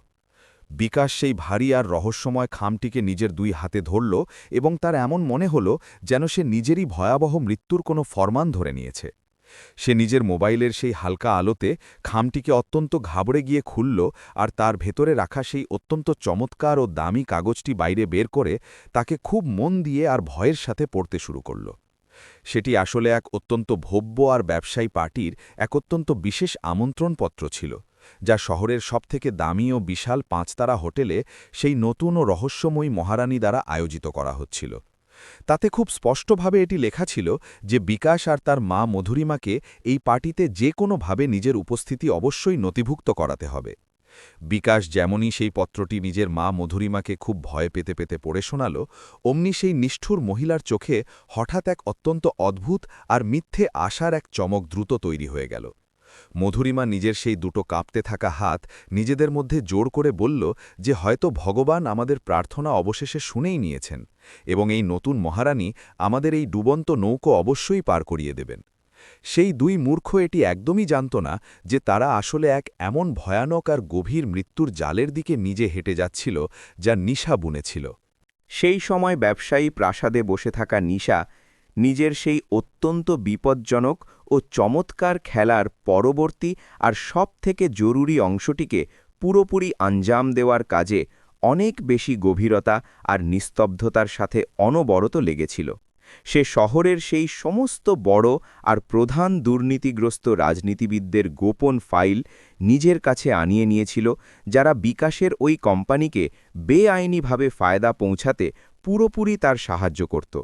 বিকাশ সেই ভারী আর রহস্যময় খামটিকে নিজের দুই হাতে ধরল, এবং তার এমন মনে হল যেন সে নিজেরই ভয়াবহ মৃত্যুর কোনো ফরমান ধরে নিয়েছে। সে নিজের মোবাইলের সেই হালকা আলোতে খামটিকে অত্যন্ত ঘাবড়ে গিয়ে খুলল, আর তার ভেতরে রাখা সেই অত্যন্ত চমৎকার ও দামি কাগজটি বাইরে বের করে তাকে খুব মন দিয়ে আর ভয়ের সাথে পড়তে শুরু করল। সেটি আসলে এক অত্যন্ত ভব্য আর ব্যবসায়ী পার্টির এক অত্যন্ত বিশেষ আমন্ত্রণপত্র ছিল, যা শহরের সবথেকে দামি ও বিশাল 5 তারা হোটেলে সেই নতুন ও রহস্যময়ী মহারানী দ্বারা আয়োজিত করা হচ্ছিল। তাতে খুব স্পষ্টভাবে এটি লেখা ছিল যে বিকাশ আর তার মা মধুরিমাকে এই পার্টিতে যে কোনোভাবে নিজের উপস্থিতি অবশ্যই নথিভুক্ত করাতে হবে। বিকাশ যেমনই সেই পত্রটি নিজের মা মধুরিমাকে খুব ভয় পেতে পেতে পড়ে শোনাল, অমনি সেই নিষ্ঠুর মহিলার চোখে হঠাৎ এক অত্যন্ত অদ্ভুত আর মিথ্যে আশার এক চমক দ্রুত তৈরি হয়ে গেল। মধুরিমা নিজের সেই দুটো কাঁপতে থাকা হাত নিজেদের মধ্যে জোর করে বলল যে হয়তো ভগবান আমাদের প্রার্থনা অবশেষে শুনেই নিয়েছেন, এবং এই নতুন মহারানী আমাদের এই ডুবন্ত নৌকো অবশ্যই পার করিয়ে দেবেন। সেই দুই মূর্খ এটি একদমই জানত না যে তারা আসলে এক এমন ভয়ানক আর গভীর মৃত্যুর জালের দিকে নিজে হেঁটে যাচ্ছিল, যা নিশা বুনেছিল। সেই সময় ব্যবসায়ী প্রাসাদে বসে থাকা নিশা নিজের সেই অত্যন্ত বিপজ্জনক ও চমৎকার খেলার পরবর্তী আর সবথেকে জরুরি অংশটিকে পুরোপুরি আঞ্জাম দেওয়ার কাজে অনেক বেশি গভীরতা আর নিস্তব্ধতার সাথে অনবরত লেগেছিল। সে শহরের সেই সমস্ত বড় আর প্রধান দুর্নীতিগ্রস্ত রাজনীতিবিদদের গোপন ফাইল নিজের কাছে আনিয়ে নিয়েছিল, যারা বিকাশের ওই কোম্পানিকে বেআইনিভাবে ফায়দা পৌঁছাতে পুরোপুরি তার সাহায্য করত।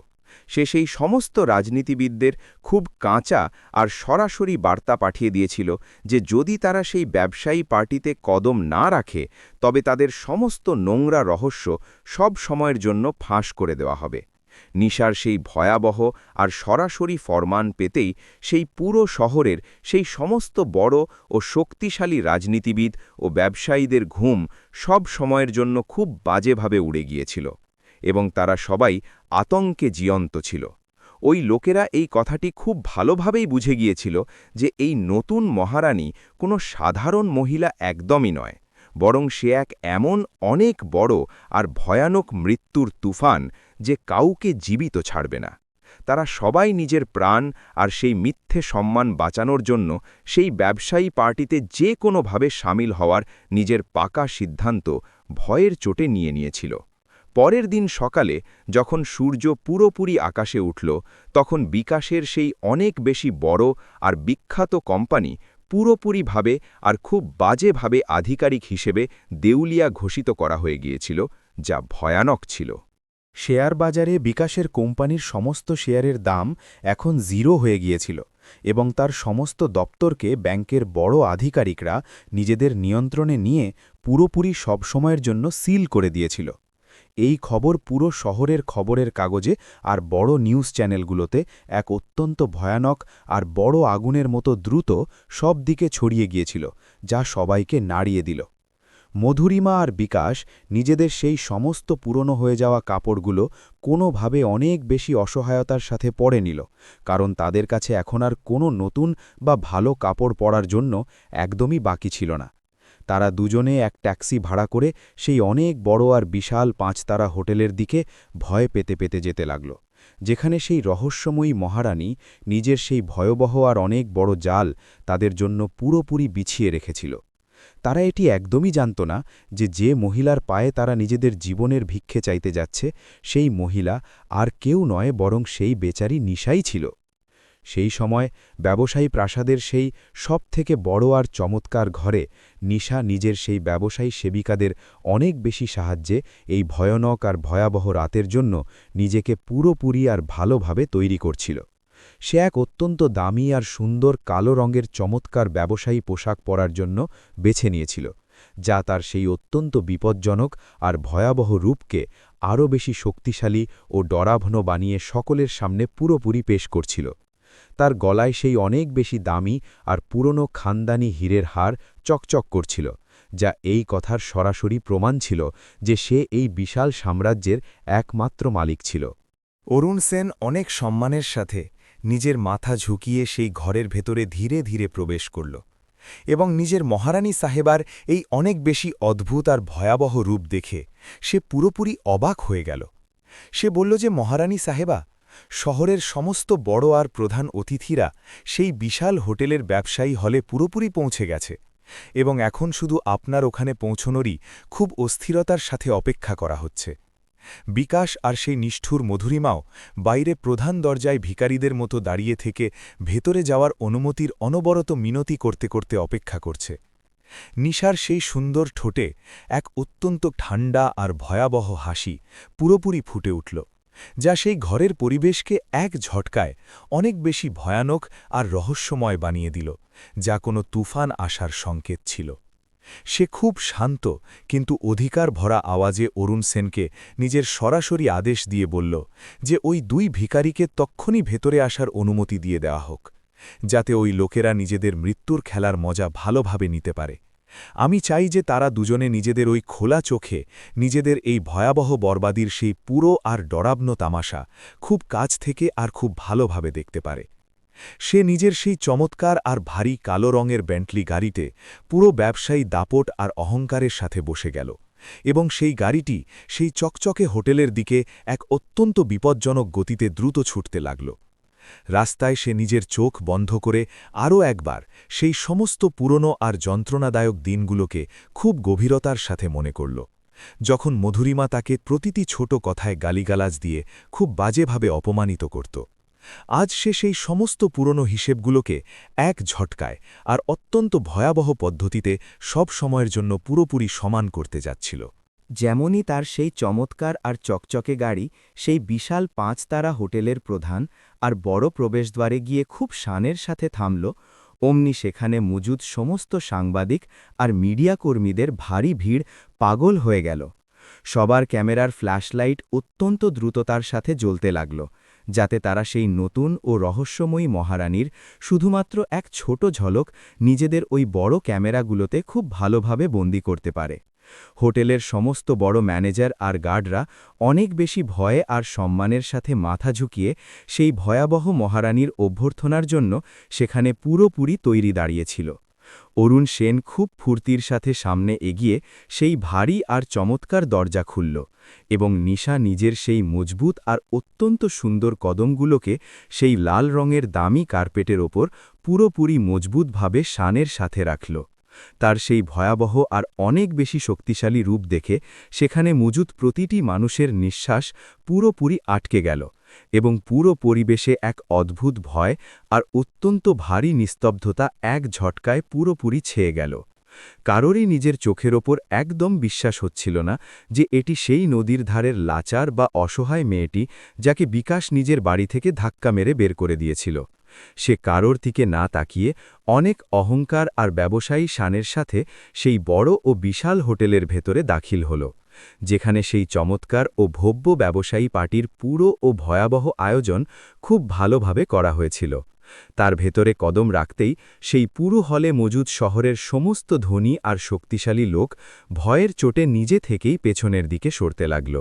সে সেই সমস্ত রাজনীতিবিদদের খুব কাঁচা আর সরাসরি বার্তা পাঠিয়ে দিয়েছিল যে যদি তারা সেই ব্যবসায়ী পার্টিতে কদম না রাখে, তবে তাদের সমস্ত নোংরা রহস্য সব সময়ের জন্য ফাঁস করে দেওয়া হবে। নিশার সেই ভয়াবহ আর সরাসরি ফরমান পেতেই সেই পুরো শহরের সেই সমস্ত বড় ও শক্তিশালী রাজনীতিবিদ ও ব্যবসায়ীদের ঘুম সব সময়ের জন্য খুব বাজেভাবে উড়ে গিয়েছিল, এবং তারা সবাই আতঙ্কে জীয়ন্ত ছিল। ওই লোকেরা এই কথাটি খুব ভালোভাবেই বুঝে গিয়েছিল যে এই নতুন মহারানী কোনো সাধারণ মহিলা একদমই নয়, বরং সে এক এমন অনেক বড় আর ভয়ানক মৃত্যুর তুফান যে কাউকে জীবিত ছাড়বে না। তারা সবাই নিজের প্রাণ আর সেই মিথ্যে সম্মান বাঁচানোর জন্য সেই ব্যবসায়ী পার্টিতে যে কোনোভাবে সামিল হওয়ার নিজের পাকা সিদ্ধান্ত ভয়ের চোটে নিয়ে নিয়েছিল। পরের দিন সকালে যখন সূর্য পুরোপুরি আকাশে উঠল, তখন বিকাশের সেই অনেক বেশি বড় আর বিখ্যাত কোম্পানি পুরোপুরিভাবে আর খুব বাজেভাবে আধিকারিক হিসেবে দেউলিয়া ঘোষিত করা হয়ে গিয়েছিল, যা ভয়ানক ছিল। শেয়ার বাজারে বিকাশের কোম্পানির সমস্ত শেয়ারের দাম এখন 0 হয়ে গিয়েছিল, এবং তার সমস্ত দপ্তরকে ব্যাংকের বড় আধিকারিকরা নিজেদের নিয়ন্ত্রণে নিয়ে পুরোপুরি সবসময়ের জন্য সিল করে দিয়েছিল। এই খবর পুরো শহরের খবরের কাগজে আর বড় নিউজ চ্যানেলগুলোতে এক অত্যন্ত ভয়ানক আর বড় আগুনের মতো দ্রুত সব দিকে ছড়িয়ে গিয়েছিল, যা সবাইকে নাড়িয়ে দিল। মধুরিমা আর বিকাশ নিজেদের সেই সমস্ত পুরনো হয়ে যাওয়া কাপড়গুলো কোনোভাবে অনেক বেশি অসহায়তার সাথে পরে নিল, কারণ তাদের কাছে এখন আর কোনো নতুন বা ভালো কাপড় পরার জন্য একদমই বাকি ছিল না। তারা দুজনে এক ট্যাক্সি ভাড়া করে সেই অনেক বড় আর বিশাল 5 তারা হোটেলের দিকে ভয় পেতে পেতে যেতে লাগল, যেখানে সেই রহস্যময়ী মহারানী নিজের সেই ভয়াবহ আর অনেক বড় জাল তাদের জন্য পুরোপুরি বিছিয়ে রেখেছিল। তারা এটি একদমই জানত না যে মহিলার পায়ে তারা নিজেদের জীবনের ভিক্ষে চাইতে যাচ্ছে, সেই মহিলা আর কেউ নয় বরং সেই বেচারি নিশাই ছিল। সেই সময় ব্যবসায়ী প্রাসাদের সেই সবথেকে বড় আর চমৎকার ঘরে নিশা নিজের সেই ব্যবসায়ী সেবিকাদের অনেক বেশি সাহায্যে এই ভয়ানক আর ভয়াবহ রাতের জন্য নিজেকে পুরোপুরি আর ভালোভাবে তৈরি করছিল। সে এক অত্যন্ত দামি আর সুন্দর কালো রঙের চমৎকার ব্যবসায়ী পোশাক পরার জন্য বেছে নিয়েছিল, যা তার সেই অত্যন্ত বিপজ্জনক আর ভয়াবহ রূপকে আরও বেশি শক্তিশালী ও ডরাভনো বানিয়ে সকলের সামনে পুরোপুরি পেশ করছিল। তার গলায় সেই অনেক বেশি দামি আর পুরনো খানদানি হীরের হার চকচক করছিল, যা এই কথার সরাসরি প্রমাণ ছিল যে সে এই বিশাল সাম্রাজ্যের একমাত্র মালিক ছিল। অরুণ সেন অনেক সম্মানের সাথে নিজের মাথা ঝুঁকিয়ে সেই ঘরের ভেতরে ধীরে ধীরে প্রবেশ করল এবং নিজের মহারানী সাহেবার এই অনেক বেশি অদ্ভুত আর ভয়াবহ রূপ দেখে সে পুরোপুরি অবাক হয়ে গেল। সে বলল যে মহারানী সাহেবা, শহরের সমস্ত বড় আর প্রধান অতিথিরা সেই বিশাল হোটেলের ব্যবসায়ী হলে পুরোপুরি পৌঁছে গেছে এবং এখন শুধু আপনার ওখানে পৌঁছনোরই খুব অস্থিরতার সাথে অপেক্ষা করা হচ্ছে। বিকাশ আর সেই নিষ্ঠুর মধুরিমাও বাইরে প্রধান দরজায় ভিখারিদের মতো দাঁড়িয়ে থেকে ভেতরে যাওয়ার অনুমতির অনবরত মিনতি করতে করতে অপেক্ষা করছে। নিশার সেই সুন্দর ঠোঁটে এক অত্যন্ত ঠান্ডা আর ভয়াবহ হাসি পুরোপুরি ফুটে উঠল, যা সেই ঘরের পরিবেশকে এক ঝটকায় অনেক বেশি ভয়ানক আর রহস্যময় বানিয়ে দিল, যা কোনো তুফান আসার সংকেত ছিল। সে খুব শান্ত কিন্তু অধিকার ভরা আওয়াজে অরুণ সেনকে নিজের সরাসরি আদেশ দিয়ে বলল যে ওই 2 ভিখারিকে তক্ষুনি ভেতরে আসার অনুমতি দিয়ে দেওয়া হোক, যাতে ওই লোকেরা নিজেদের মৃত্যুর খেলার মজা ভালোভাবে নিতে পারে। আমি চাই যে তারা দুজনে নিজেদের ওই খোলা চোখে নিজেদের এই ভয়াবহ বরবাদির সেই পুরো আর ডরাবনো তামাশা খুব কাছ থেকে আর খুব ভালোভাবে দেখতে পারে। সে নিজের সেই চমৎকার আর ভারী কালো রঙের বেন্টলি গাড়িতে পুরো ব্যবসায়ী দাপট আর অহংকারের সাথে বসে গেল এবং সেই গাড়িটি সেই চকচকে হোটেলের দিকে এক অত্যন্ত বিপজ্জনক গতিতে দ্রুত ছুটতে লাগল। রাস্তায় সে নিজের চোখ বন্ধ করে আরও একবার সেই সমস্ত পুরনো আর যন্ত্রণাদায়ক দিনগুলোকে খুব গভীরতার সাথে মনে করল, যখন মধুরিমা তাকে প্রতিটি ছোট কথায় গালিগালাজ দিয়ে খুব বাজেভাবে অপমানিত করত। আজ সে সেই সমস্ত পুরনো হিসেবগুলোকে এক ঝটকায় আর অত্যন্ত ভয়াবহ পদ্ধতিতে সব সময়ের জন্য পুরোপুরি সমান করতে যাচ্ছিল। যেমনই তার সেই চমৎকার আর চকচকে গাড়ি সেই বিশাল 5 তারা হোটেলের প্রধান আর বড় প্রবেশদ্বারে গিয়ে খুব শানের সাথে থামল, অমনি সেখানে মজুদ সমস্ত সাংবাদিক আর মিডিয়া কর্মীদের ভারী ভিড় পাগল হয়ে গেল। সবার ক্যামেরার ফ্ল্যাশলাইট অত্যন্ত দ্রুততার সাথে জ্বলতে লাগল, যাতে তারা সেই নতুন ও রহস্যময়ী মহারানীর শুধুমাত্র এক ছোট ঝলক নিজেদের ওই বড় ক্যামেরাগুলোতে খুব ভালোভাবে বন্দি করতে পারে। হোটেলের সমস্ত বড় ম্যানেজার আর গার্ডরা অনেক বেশি ভয়ে আর সম্মানের সাথে মাথা ঝুঁকিয়ে সেই ভয়াবহ মহারানীর অভ্যর্থনার জন্য সেখানে পুরোপুরি তৈরি দাঁড়িয়েছিল। অরুণ সেন খুব ফুর্তির সাথে সামনে এগিয়ে সেই ভারী আর চমৎকার দরজা খুলল এবং নিশা নিজের সেই মজবুত আর অত্যন্ত সুন্দর কদমগুলোকে সেই লাল রঙের দামি কার্পেটের ওপর পুরোপুরি মজবুতভাবে শানের সাথে রাখল। তার সেই ভয়াবহ আর অনেক বেশি শক্তিশালী রূপ দেখে সেখানে মজুদ প্রতিটি মানুষের নিঃশ্বাস পুরোপুরি আটকে গেল এবং পুরো পরিবেশে এক অদ্ভুত ভয় আর অত্যন্ত ভারী নিস্তব্ধতা এক ঝটকায় পুরোপুরি ছেয়ে গেল। কারোরই নিজের চোখের ওপর একদম বিশ্বাস হচ্ছিল না যে এটি সেই নদীর ধারের লাচার বা অসহায় মেয়েটি যাকে বিকাশ নিজের বাড়ি থেকে ধাক্কা মেরে বের করে দিয়েছিল। সে কারোর দিকে না তাকিয়ে অনেক অহংকার আর ব্যবসায়ী শানের সাথে সেই বড় ও বিশাল হোটেলের ভেতরে দাখিল হল, যেখানে সেই চমৎকার ও ভব্য ব্যবসায়ী পার্টির পুরো ও ভয়াবহ আয়োজন খুব ভালোভাবে করা হয়েছিল। তার ভেতরে কদম রাখতেই সেই পুরো হলে মজুদ শহরের সমস্ত ধনী আর শক্তিশালী লোক ভয়ের চোটে নিজে থেকেই পেছনের দিকে সরতে লাগল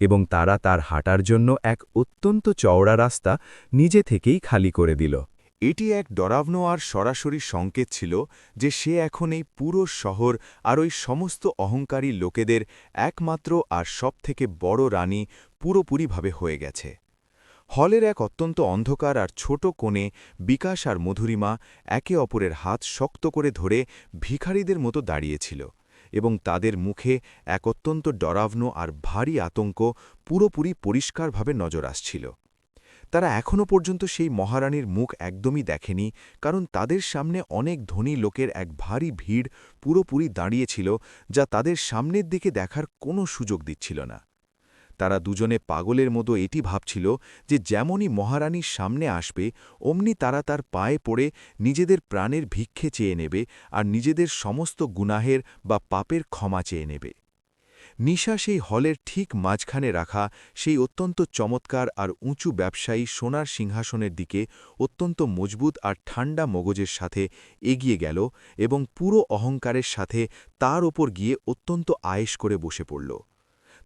এবং তারা তার হাঁটার জন্য এক অত্যন্ত চওড়া রাস্তা নিজে থেকেই খালি করে দিল। এটি এক ডরাবনো আর সরাসরি সংকেত ছিল যে সে এখন এই পুরো শহর আর ওই সমস্ত অহংকারী লোকেদের একমাত্র আর সবথেকে বড় রানী পুরোপুরিভাবে হয়ে গেছে। হলের এক অত্যন্ত অন্ধকার আর ছোট কোণে বিকাশ আর মধুরিমা একে অপরের হাত শক্ত করে ধরে ভিখারিদের মতো দাঁড়িয়েছিল এবং তাদের মুখে এক অত্যন্ত ডরাবনো আর ভারী আতঙ্ক পুরোপুরি পরিষ্কারভাবে নজর আসছিল। তারা এখনও পর্যন্ত সেই মহারানীর মুখ একদমই দেখেনি, কারণ তাদের সামনে অনেক ধনী লোকের এক ভারী ভিড় পুরোপুরি দাঁড়িয়েছিল, যা তাদের সামনের দিকে দেখার কোনো সুযোগ দিচ্ছিল না। তারা দুজনে পাগলের মতো এটি ভাবছিল যে যেমনই মহারানীর সামনে আসবে অমনি তারা তার পায়ে পড়ে নিজেদের প্রাণের ভিক্ষে চেয়ে নেবে আর নিজেদের সমস্ত গুনাহের বা পাপের ক্ষমা চেয়ে নেবে। নিশা সেই হলের ঠিক মাঝখানে রাখা সেই অত্যন্ত চমৎকার আর উঁচু ব্যবসায়ী সোনার সিংহাসনের দিকে অত্যন্ত মজবুত আর ঠান্ডা মগজের সাথে এগিয়ে গেল এবং পুরো অহংকারের সাথে তার ওপর গিয়ে অত্যন্ত আয়েশ করে বসে পড়ল।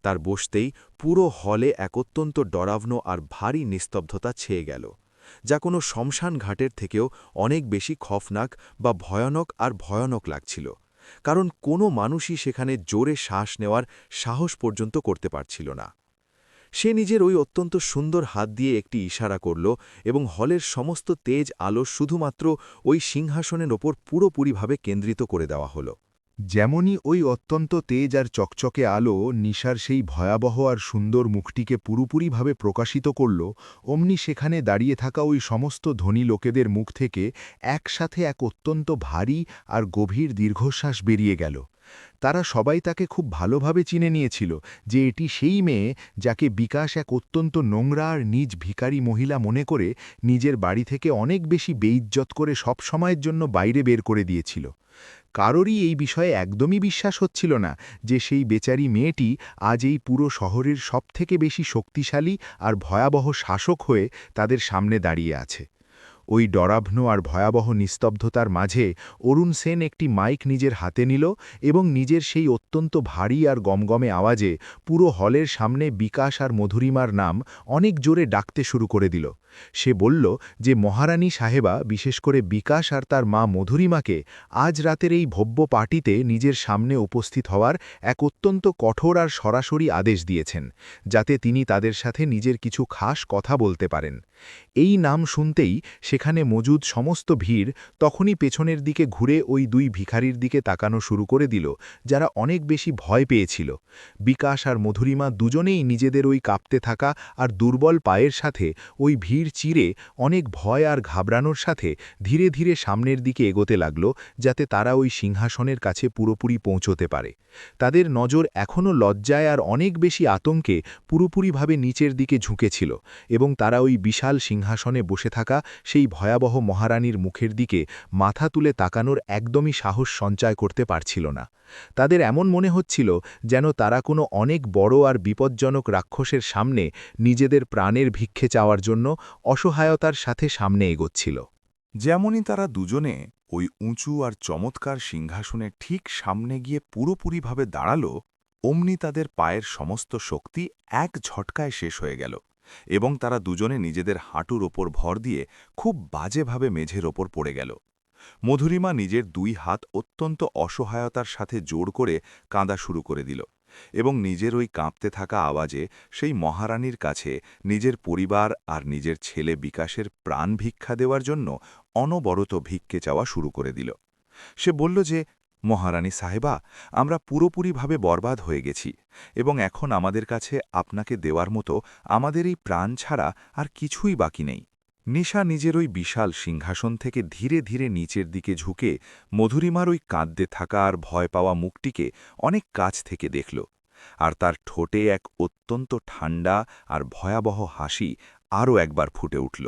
তার বসতেই পুরো হলে এক অত্যন্ত ডরাবনো আর ভারী নিস্তব্ধতা ছেয়ে গেল, যা কোনো শ্মশান ঘাটের থেকেও অনেক বেশি খফনাক বা ভয়ানক লাগছিল, কারণ কোনো মানুষই সেখানে জোরে শ্বাস নেওয়ার সাহস পর্যন্ত করতে পারছিল না। সে নিজের ওই অত্যন্ত সুন্দর হাত দিয়ে একটি ইশারা করল এবং হলের সমস্ত তেজ আলো শুধুমাত্র ওই সিংহাসনের ওপর পুরোপুরিভাবে কেন্দ্রিত করে দেওয়া হল। যেমনই ওই অত্যন্ত তেজ আর চকচকে আলো নিশার সেই ভয়াবহ আর সুন্দর মুখটিকে পুরোপুরিভাবে প্রকাশিত করল, অমনি সেখানে দাঁড়িয়ে থাকা ওই সমস্ত ধনী লোকেদের মুখ থেকে একসাথে এক অত্যন্ত ভারী আর গভীর দীর্ঘশ্বাস বেরিয়ে গেল। তারা সবাই তাকে খুব ভালোভাবে চিনে নিয়েছিল যে এটি সেই মেয়ে যাকে বিকাশ এক অত্যন্ত নোংরা আর নিজ ভিখারি মহিলা মনে করে নিজের বাড়ি থেকে অনেক বেশি বেইজ্জত করে সব সময়ের জন্য বাইরে বের করে দিয়েছিল। কারোরই এই বিষয়ে একদমই বিশ্বাস হচ্ছিল না যে সেই বেচারি মেয়েটি আজ এই পুরো শহরের সবথেকে বেশি শক্তিশালী আর ভয়াবহ শাসক হয়ে তাদের সামনে দাঁড়িয়ে আছে। ওই ডরাবনো আর ভয়াবহ নিস্তব্ধতার মাঝে অরুণ সেন একটি মাইক নিজের হাতে নিল এবং নিজের সেই অত্যন্ত ভারী আর গমগমে আওয়াজে পুরো হলের সামনে বিকাশ আর মধুরিমার নাম অনেক জোরে ডাকতে শুরু করে দিল। সে বলল যে মহারানী সাহেবা বিশেষ করে বিকাশ আর তার মা মধুরিমাকে আজ রাতের এই ভব্য পার্টিতে নিজের সামনে উপস্থিত হওয়ার এক অত্যন্ত কঠোর আর সরাসরি আদেশ দিয়েছেন, যাতে তিনি তাদের সাথে নিজের কিছু খাস কথা বলতে পারেন। এই নাম শুনতেই সেখানে মজুদ সমস্ত ভিড় তখনই পেছনের দিকে ঘুরে ওই দুই ভিখারির দিকে তাকানো শুরু করে দিল, যারা অনেক বেশি ভয় পেয়েছিল। বিকাশ আর মধুরিমা দুজনেই নিজেদের ওই কাঁপতে থাকা আর দুর্বল পায়ের সাথে ওই ভিড় চিরে অনেক ভয় আর ঘাবড়ানোর সাথে ধীরে ধীরে সামনের দিকে এগোতে লাগল, যাতে তারা ওই সিংহাসনের কাছে পুরোপুরি পৌঁছতে পারে। তাদের নজর এখনও লজ্জায় আর অনেক বেশি আতঙ্কে পুরোপুরিভাবে নিচের দিকে ঝুঁকেছিল এবং তারা ওই বিশাল সিংহাসনে বসে থাকা সেই ভয়াবহ মহারানীর মুখের দিকে মাথা তুলে তাকানোর একদমই সাহস সঞ্চয় করতে পারছিল না। তাদের এমন মনে হচ্ছিল যেন তারা কোনো অনেক বড় আর বিপজ্জনক রাক্ষসের সামনে নিজেদের প্রাণের ভিক্ষে চাওয়ার জন্য অসহায়তার সাথে সামনে এগোচ্ছিল। যেমনই তারা দুজনে ওই উঁচু আর চমৎকার সিংহাসনের ঠিক সামনে গিয়ে পুরোপুরিভাবে দাঁড়াল, অমনি তাদের পায়ের সমস্ত শক্তি এক ঝটকায় শেষ হয়ে গেল এবং তারা দুজনে নিজেদের হাঁটুর ওপর ভর দিয়ে খুব বাজেভাবে মেঝের ওপর পড়ে গেল। মধুরিমা নিজের দুই হাত অত্যন্ত অসহায়তার সাথে জোর করে কাঁদা শুরু করে দিল এবং নিজের ওই কাঁপতে থাকা আওয়াজে সেই মহারানীর কাছে নিজের পরিবার আর নিজের ছেলে বিকাশের প্রাণ ভিক্ষা দেওয়ার জন্য অনবরত ভিক্ষে চাওয়া শুরু করে দিল। সে বলল যে, মহারানী সাহেবা, আমরা পুরোপুরিভাবে বরবাদ হয়ে গেছি এবং এখন আমাদের কাছে আপনাকে দেওয়ার মতো আমাদের এই প্রাণ ছাড়া আর কিছুই বাকি নেই। নিশা নিজের ওই বিশাল সিংহাসন থেকে ধীরে ধীরে নিচের দিকে ঝুঁকে মধুরিমার ওই কাঁদতে থাকা আর ভয় পাওয়া মুখটিকে অনেক কাছ থেকে দেখল, আর তার ঠোঁটে এক অত্যন্ত ঠান্ডা আর ভয়াবহ হাসি আরও একবার ফুটে উঠল।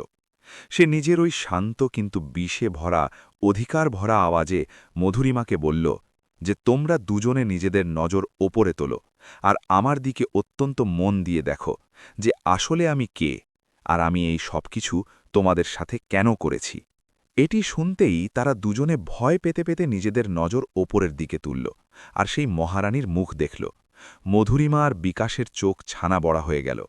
সে নিজের ওই শান্ত কিন্তু বিষে ভরা অধিকার ভরা আওয়াজে মধুরিমাকে বলল যে, তোমরা দুজনে নিজেদের নজর ওপরে তোলো আর আমার দিকে অত্যন্ত মন দিয়ে দেখো যে আসলে আমি কে আর আমি এই সব কিছু তোমাদের সাথে কেন করেছি। এটি শুনতেই তারা দুজনে ভয় পেতে পেতে নিজেদের নজর ওপরের দিকে তুলল, আর সেই মহারানীর মুখ দেখল। মধুরিমা আর বিকাশের চোখ ছানা বড়া হয়ে গেল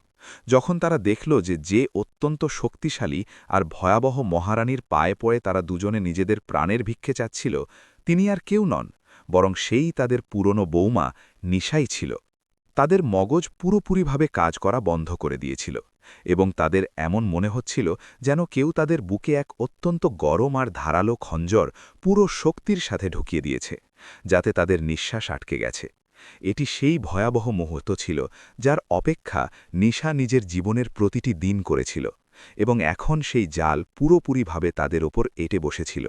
যখন তারা দেখল যে অত্যন্ত শক্তিশালী আর ভয়াবহ মহারানীর পায়ে পড়ে তারা দুজনে নিজেদের প্রাণের ভিক্ষে চাচ্ছিল, তিনি আর কেউ নন, বরং সেই তাদের পুরনো বৌমা নিশাই ছিল। তাদের মগজ পুরোপুরিভাবে কাজ করা বন্ধ করে দিয়েছিল, এবং তাদের এমন মনে হচ্ছিল যেন কেউ তাদের বুকে এক অত্যন্ত গরম আর ধারালো খঞ্জর পুরো শক্তির সাথে ঢুকিয়ে দিয়েছে, যাতে তাদের নিঃশ্বাস আটকে গেছে। এটি সেই ভয়াবহ মুহূর্ত ছিল যার অপেক্ষা নিশা নিজের জীবনের প্রতিটি দিন করেছিল, এবং এখন সেই জাল পুরোপুরিভাবে তাদের ওপর এঁটে বসেছিল।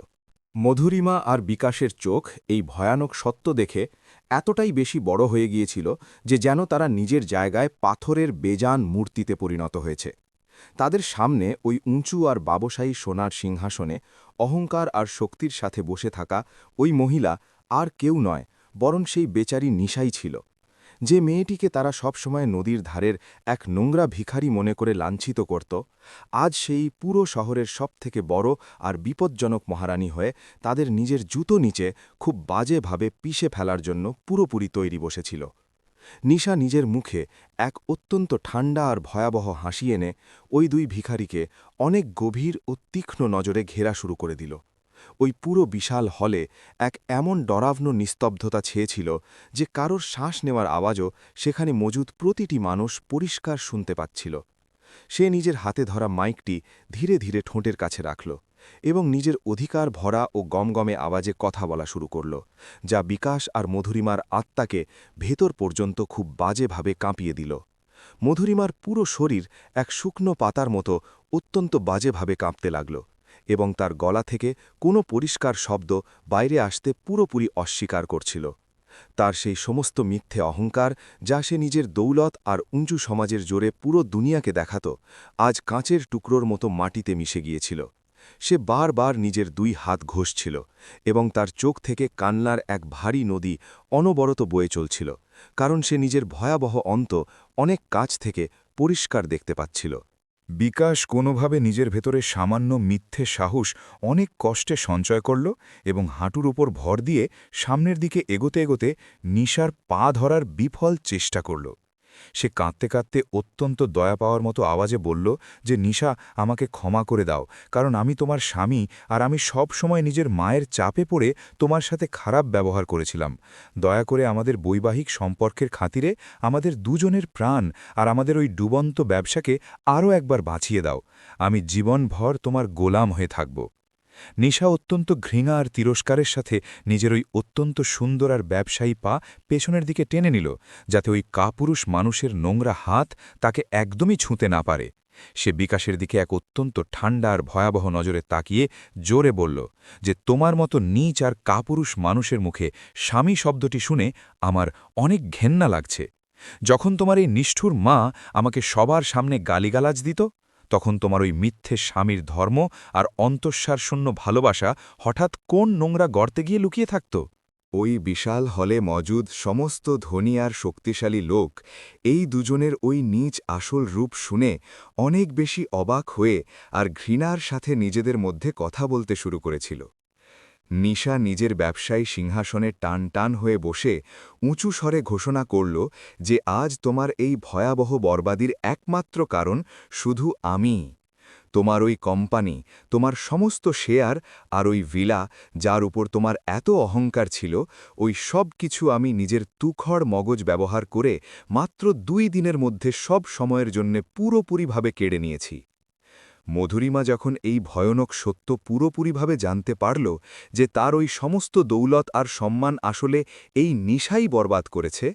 মধুরিমা আর বিকাশের চোখ এই ভয়ানক সত্য দেখে এতটাই বেশি বড় হয়ে গিয়েছিল যে যেন তারা নিজের জায়গায় পাথরের বেজান মূর্তিতে পরিণত হয়েছে। তাদের সামনে ওই উঁচু আর বাবসায়ী সোনার সিংহাসনে অহংকার আর শক্তির সাথে বসে থাকা ওই মহিলা আর কেউ নয়, বরং সেই বেচারি নিশাই ছিল, যে মেয়েটিকে তারা সবসময় নদীর ধারের এক নোংরা ভিখারি মনে করে লাঞ্ছিত করত। আজ সেই পুরো শহরের সবথেকে বড় আর বিপজ্জনক মহারানী হয়ে তাদের নিজের জুতো নিচে খুব বাজেভাবে পিষে ফেলার জন্য পুরোপুরি তৈরি বসেছিল। নিশা নিজের মুখে এক অত্যন্ত ঠান্ডা আর ভয়াবহ হাসি এনে ওই দুই ভিখারিকে অনেক গভীর ও তীক্ষ্ণ নজরে ঘেরা শুরু করে দিল। ওই পুরো বিশাল হলে এক এমন ডরাবনো নিস্তব্ধতা ছেয়েছিল যে কারোর শ্বাস নেওয়ার আওয়াজও সেখানে মজুদ প্রতিটি মানুষ পরিষ্কার শুনতে পাচ্ছিল। সে নিজের হাতে ধরা মাইকটি ধীরে ধীরে ঠোঁটের কাছে রাখল এবং নিজের অধিকার ভরা ও গমগমে আওয়াজে কথা বলা শুরু করল, যা বিকাশ আর মধুরিমার আত্মাকে ভেতর পর্যন্ত খুব বাজেভাবে কাঁপিয়ে দিল। মধুরিমার পুরো শরীর এক শুকনো পাতার মতো অত্যন্ত বাজেভাবে কাঁপতে লাগল, এবং তার গলা থেকে কোনো পরিষ্কার শব্দ বাইরে আসতে পুরোপুরি অস্বীকার করছিল। তার সেই সমস্ত মিথ্যে অহংকার, যা সে নিজের দৌলত আর উঁচু সমাজের জোরে পুরো দুনিয়াকে দেখাত, আজ কাঁচের টুকরোর মতো মাটিতে মিশে গিয়েছিল। সে বারবার নিজের দুই হাত ঘষছিল, এবং তার চোখ থেকে কান্নার এক ভারী নদী অনবরত বয়ে চলছিল, কারণ সে নিজের ভয়াবহ অন্ত অনেক কাছ থেকে পরিষ্কার দেখতে পাচ্ছিল। বিকাশ কোনোভাবে নিজের ভেতরে সামান্য মিথ্যে সাহস অনেক কষ্টে সঞ্চয় করল এবং হাঁটুর উপর ভর দিয়ে সামনের দিকে এগোতে এগোতে নিশার পা ধরার বিফল চেষ্টা করল। সে কাঁদতে কাঁদতে অত্যন্ত দয়া পাওয়ার মতো আওয়াজে বলল যে, নিশা, আমাকে ক্ষমা করে দাও, কারণ আমি তোমার স্বামী আর আমি সব সময় নিজের মায়ের চাপে পড়ে তোমার সাথে খারাপ ব্যবহার করেছিলাম। দয়া করে আমাদের বৈবাহিক সম্পর্কের খাতিরে আমাদের দুজনের প্রাণ আর আমাদের ওই ডুবন্ত ব্যবসাকে আরও একবার বাঁচিয়ে দাও। আমি জীবনভর তোমার গোলাম হয়ে থাকব। নিশা অত্যন্ত ঘৃণা আর তিরস্কারের সাথে নিজের ওই অত্যন্ত সুন্দর আর ব্যবসায়ী পা পেছনের দিকে টেনে নিল, যাতে ওই কাপুরুষ মানুষের নোংরা হাত তাকে একদমই ছুঁতে না পারে। সে বিকাশের দিকে এক অত্যন্ত ঠান্ডা আর ভয়াবহ নজরে তাকিয়ে জোরে বলল যে, তোমার মতো নীচ আর কাপুরুষ মানুষের মুখে স্বামী শব্দটি শুনে আমার অনেক ঘেন্না লাগছে। যখন তোমার এই নিষ্ঠুর মা আমাকে সবার সামনে গালিগালাজ দিত, তখন তোমার ওই মিথ্যে স্বামীর ধর্ম আর অন্তঃসারশূন্য ভালোবাসা হঠাৎ কোন নোংরা গর্তে গিয়ে লুকিয়ে থাকত? ওই বিশাল হলে মজুদ সমস্ত ধনী আর শক্তিশালী লোক এই দুজনের ওই নীচ আসল রূপ শুনে অনেক বেশি অবাক হয়ে আর ঘৃণার সাথে নিজেদের মধ্যে কথা বলতে শুরু করেছিল। নিশা নিজের ব্যবসায়ী সিংহাসনে টান টান হয়ে বসে উঁচু স্বরে ঘোষণা করল যে, আজ তোমার এই ভয়াবহ বরবাদির একমাত্র কারণ শুধু আমি। তোমার ওই কোম্পানি, তোমার সমস্ত শেয়ার আর ওই ভিলা, যার উপর তোমার এত অহংকার ছিল, ওই সব কিছু আমি নিজের তুখড় মগজ ব্যবহার করে মাত্র 2 দিনের মধ্যে সব সময়ের জন্য পুরোপুরিভাবে কেড়ে নিয়েছি। মধুরিমা যখন এই ভয়ানক সত্য পুরোপুরিভাবে জানতে পারল যে তার ওই সমস্ত দৌলত আর সম্মান আসলে এই নিশাই বরবাদ করেছে,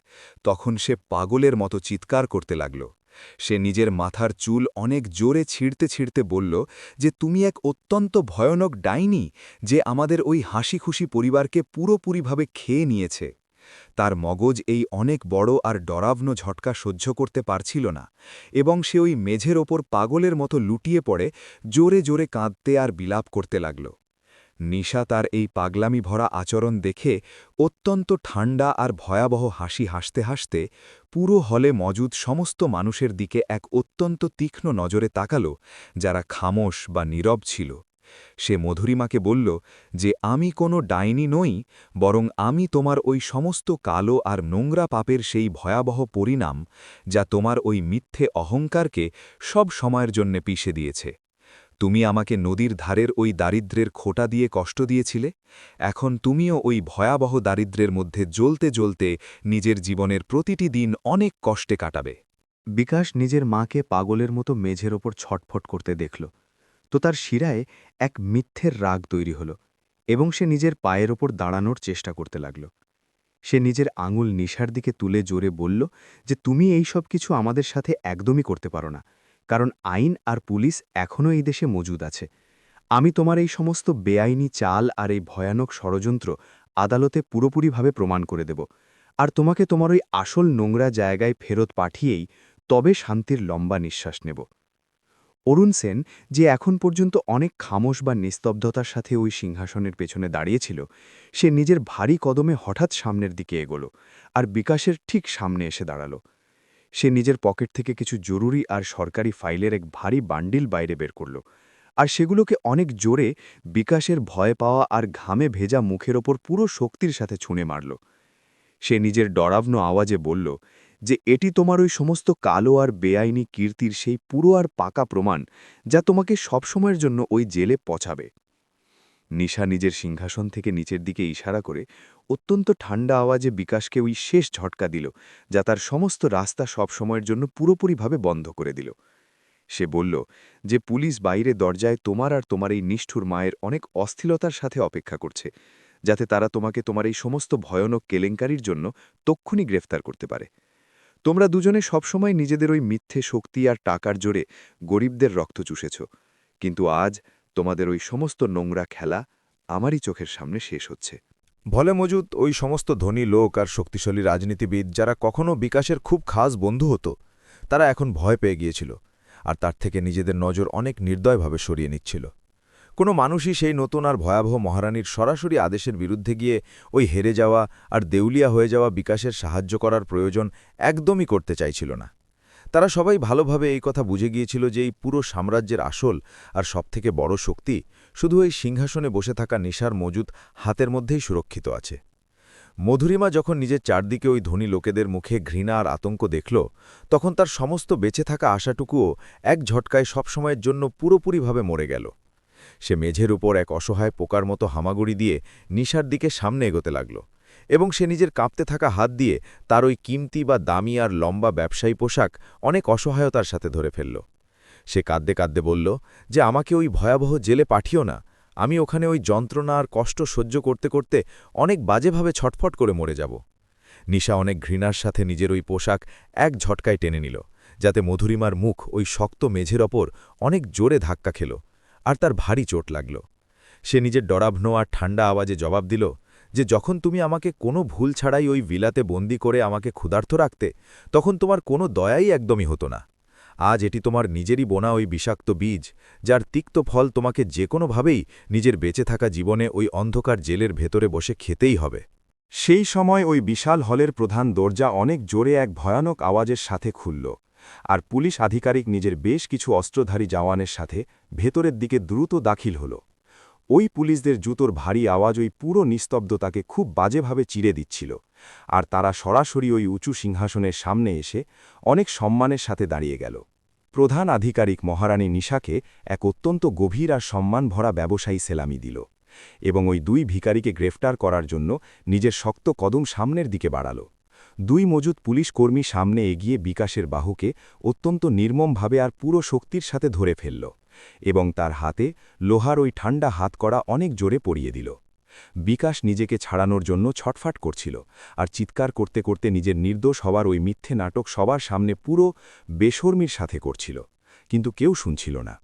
তখন সে পাগলের মতো চিৎকার করতে লাগল। সে নিজের মাথার চুল অনেক জোরে ছিঁড়তে ছিঁড়তে বলল যে, তুমি এক অত্যন্ত ভয়ানক ডাইনি, যে আমাদের ওই হাসি খুশি পরিবারকে পুরোপুরিভাবে খেয়ে নিয়েছে। তার মগজ এই অনেক বড় আর ডরাবনো ঝটকা সহ্য করতে পারছিল না, এবং সে ওই মেঝের ওপর পাগলের মতো লুটিয়ে পড়ে জোরে জোরে কাঁদতে আর বিলাপ করতে লাগল। নিশা তার এই পাগলামি ভরা আচরণ দেখে অত্যন্ত ঠান্ডা আর ভয়াবহ হাসি হাসতে হাসতে পুরো হলে মজুদ সমস্ত মানুষের দিকে এক অত্যন্ত তীক্ষ্ণ নজরে তাকাল, যারা খামোশ বা নীরব ছিল। সে মধুরিমাকে বলল যে আমি কোনো ডাইনি নই, বরং আমি তোমার ওই সমস্ত কালো আর নোংরা পাপের সেই ভয়াবহ পরিণাম, যা তোমার ওই মিথ্যে অহংকারকে সব সময়ের জন্যে পিষে দিয়েছে। তুমি আমাকে নদীর ধারের ওই দারিদ্র্যের খোঁটা দিয়ে কষ্ট দিয়েছিলে, এখন তুমিও ওই ভয়াবহ দারিদ্র্যের মধ্যে জ্বলতে জ্বলতে নিজের জীবনের প্রতিটি দিন অনেক কষ্টে কাটাবে। বিকাশ নিজের মাকে পাগলের মতো মেঝের ওপর ছটফট করতে দেখল, তো তার শিরায় এক মিথ্যের রাগ তৈরি হল এবং সে নিজের পায়ের ওপর দাঁড়ানোর চেষ্টা করতে লাগল। সে নিজের আঙুল নিশার দিকে তুলে জোরে বলল যে তুমি এই সব কিছু আমাদের সাথে একদমই করতে পারো না, কারণ আইন আর পুলিশ এখনও এই দেশে মজুদ আছে। আমি তোমার এই সমস্ত বেআইনি চাল আর এই ভয়ানক ষড়যন্ত্র আদালতে পুরোপুরিভাবে প্রমাণ করে দেব, আর তোমাকে তোমার ওই আসল নোংরা জায়গায় ফেরত পাঠিয়েই তবে শান্তির লম্বা নিঃশ্বাস নেব। অরুণ সেন, যে এখন পর্যন্ত অনেক খামোশ বা নিস্তব্ধতার সাথে ওই সিংহাসনের পেছনে দাঁড়িয়েছিল, সে নিজের ভারী কদমে হঠাৎ সামনের দিকে এগোল আর বিকাশের ঠিক সামনে এসে দাঁড়াল। সে নিজের পকেট থেকে কিছু জরুরি আর সরকারি ফাইলের এক ভারী বান্ডিল বাইরে বের করল, আর সেগুলোকে অনেক জোরে বিকাশের ভয় পাওয়া আর ঘামে ভেজা মুখের ওপর পুরো শক্তির সাথে ছুঁড়ে মারল। সে নিজের ডরাবনো আওয়াজে বলল যে এটি তোমার ওই সমস্ত কালো আর বেআইনি কীর্তির সেই পুরো আর পাকা প্রমাণ, যা তোমাকে সবসময়ের জন্য ওই জেলে পচাবে। নিশা নিজের সিংহাসন থেকে নিচের দিকে ইশারা করে অত্যন্ত ঠান্ডা আওয়াজে বিকাশকে ওই শেষ ঝটকা দিল, যা তার সমস্ত রাস্তা সবসময়ের জন্য পুরোপুরিভাবে বন্ধ করে দিল। সে বলল যে পুলিশ বাইরে দরজায় তোমার আর তোমার এই নিষ্ঠুর মায়ের অনেক অস্থিরতার সাথে অপেক্ষা করছে, যাতে তারা তোমাকে তোমার এই সমস্ত ভয়ানক কেলেঙ্কারির জন্য তক্ষুনি গ্রেফতার করতে পারে। তোমরা দুজনে সবসময় নিজেদের ওই মিথ্যে শক্তি আর টাকার জোরে গরিবদের রক্ত চুষেছ, কিন্তু আজ তোমাদের ওই সমস্ত নোংরা খেলা আমারই চোখের সামনে শেষ হচ্ছে। ভলে মজুদ ওই সমস্ত ধনী লোক আর শক্তিশালী রাজনীতিবিদ, যারা কখনো বিকাশের খুব খাস বন্ধু হতো, তারা এখন ভয় পেয়ে গিয়েছিল আর তার থেকে নিজেদের নজর অনেক নির্দয়ভাবে সরিয়ে নিচ্ছিল। কোনো মানুষই সেই নতুন আর ভয়াবহ মহারানীর সরাসরি আদেশের বিরুদ্ধে গিয়ে ওই হেরে যাওয়া আর দেউলিয়া হয়ে যাওয়া বিকাশের সাহায্য করার প্রয়োজন একদমই করতে চাইছিল না। তারা সবাই ভালোভাবে এই কথা বুঝে গিয়েছিল যে এই পুরো সাম্রাজ্যের আসল আর সবথেকে বড় শক্তি শুধু এই সিংহাসনে বসে থাকা নিশার মজুদ হাতের মধ্যেই সুরক্ষিত আছে। মধুরিমা যখন নিজের চারদিকে ওই ধনী লোকেদের মুখে ঘৃণা আর আতঙ্ক দেখল, তখন তার সমস্ত বেঁচে থাকা আশাটুকুও এক ঝটকায় সবসময়ের জন্য পুরোপুরিভাবে মরে গেল। সে মেঝের উপর এক অসহায় পোকার মতো হামাগুড়ি দিয়ে নিশার দিকে সামনে এগোতে লাগল এবং সে নিজের কাঁপতে থাকা হাত দিয়ে তার ওই কিমতি বা দামি আর লম্বা ব্যবসায়ী পোশাক অনেক অসহায়তার সাথে ধরে ফেলল। সে কাঁদতে কাঁদতে বলল যে আমাকে ওই ভয়াবহ জেলে পাঠিও না, আমি ওখানে ওই যন্ত্রণা আর কষ্ট সহ্য করতে করতে অনেক বাজেভাবে ছটফট করে মরে যাব। নিশা অনেক ঘৃণার সাথে নিজের ওই পোশাক এক ঝটকায় টেনে নিল, যাতে মধুরিমার মুখ ওই শক্ত মেঝের ওপর অনেক জোরে ধাক্কা খেল আর তার ভারী চোট লাগল। সে নিজের ডরাভনো আর ঠান্ডা আওয়াজে জবাব দিল যে যখন তুমি আমাকে কোনো ভুল ছাড়াই ওই ভিলাতে বন্দি করে আমাকে ক্ষুধার্ত রাখতে, তখন তোমার কোনো দয়াই একদমই হতো না। আজ এটি তোমার নিজেরই বোনা ওই বিষাক্ত বীজ, যার তিক্ত ফল তোমাকে যে কোনোভাবেই নিজের বেঁচে থাকা জীবনে ওই অন্ধকার জেলের ভেতরে বসে খেতেই হবে। সেই সময় ওই বিশাল হলের প্রধান দরজা অনেক জোরে এক ভয়ানক আওয়াজের সাথে খুলল, আর পুলিশ আধিকারিক নিজের বেশ কিছু অস্ত্রধারী জওয়ানের সাথে ভেতরের দিকে দ্রুত দাখিল হল। ওই পুলিশদের জুতোর ভারী আওয়াজ ওই পুরো নিস্তব্ধতাকে খুব বাজেভাবে চিরে দিচ্ছিল, আর তারা সরাসরি ওই উঁচু সিংহাসনের সামনে এসে অনেক সম্মানের সাথে দাঁড়িয়ে গেল। প্রধান আধিকারিক মহারানী নিশাকে এক অত্যন্ত গভীর আর সম্মান ভরা ব্যবসায়ী সেলামি দিল এবং ওই দুই ভিখারিকে গ্রেফতার করার জন্য নিজের শক্ত কদম সামনের দিকে বাড়াল। দুই মজুদ পুলিশ কর্মী সামনে এগিয়ে বিকাশের বাহুকে অত্যন্ত নির্মমভাবে আর পুরো শক্তির সাথে ধরে ফেলল এবং তার হাতে লোহার ওই ঠান্ডা হাতকড়া অনেক জোরে পরিয়ে দিল। বিকাশ নিজেকে ছাড়ানোর জন্য ছটফাট করছিল আর চিৎকার করতে করতে নিজের নির্দোষ হওয়ার ওই মিথ্যে নাটক সবার সামনে পুরো বেশর্মির সাথে করছিল, কিন্তু কেউ শুনছিল না।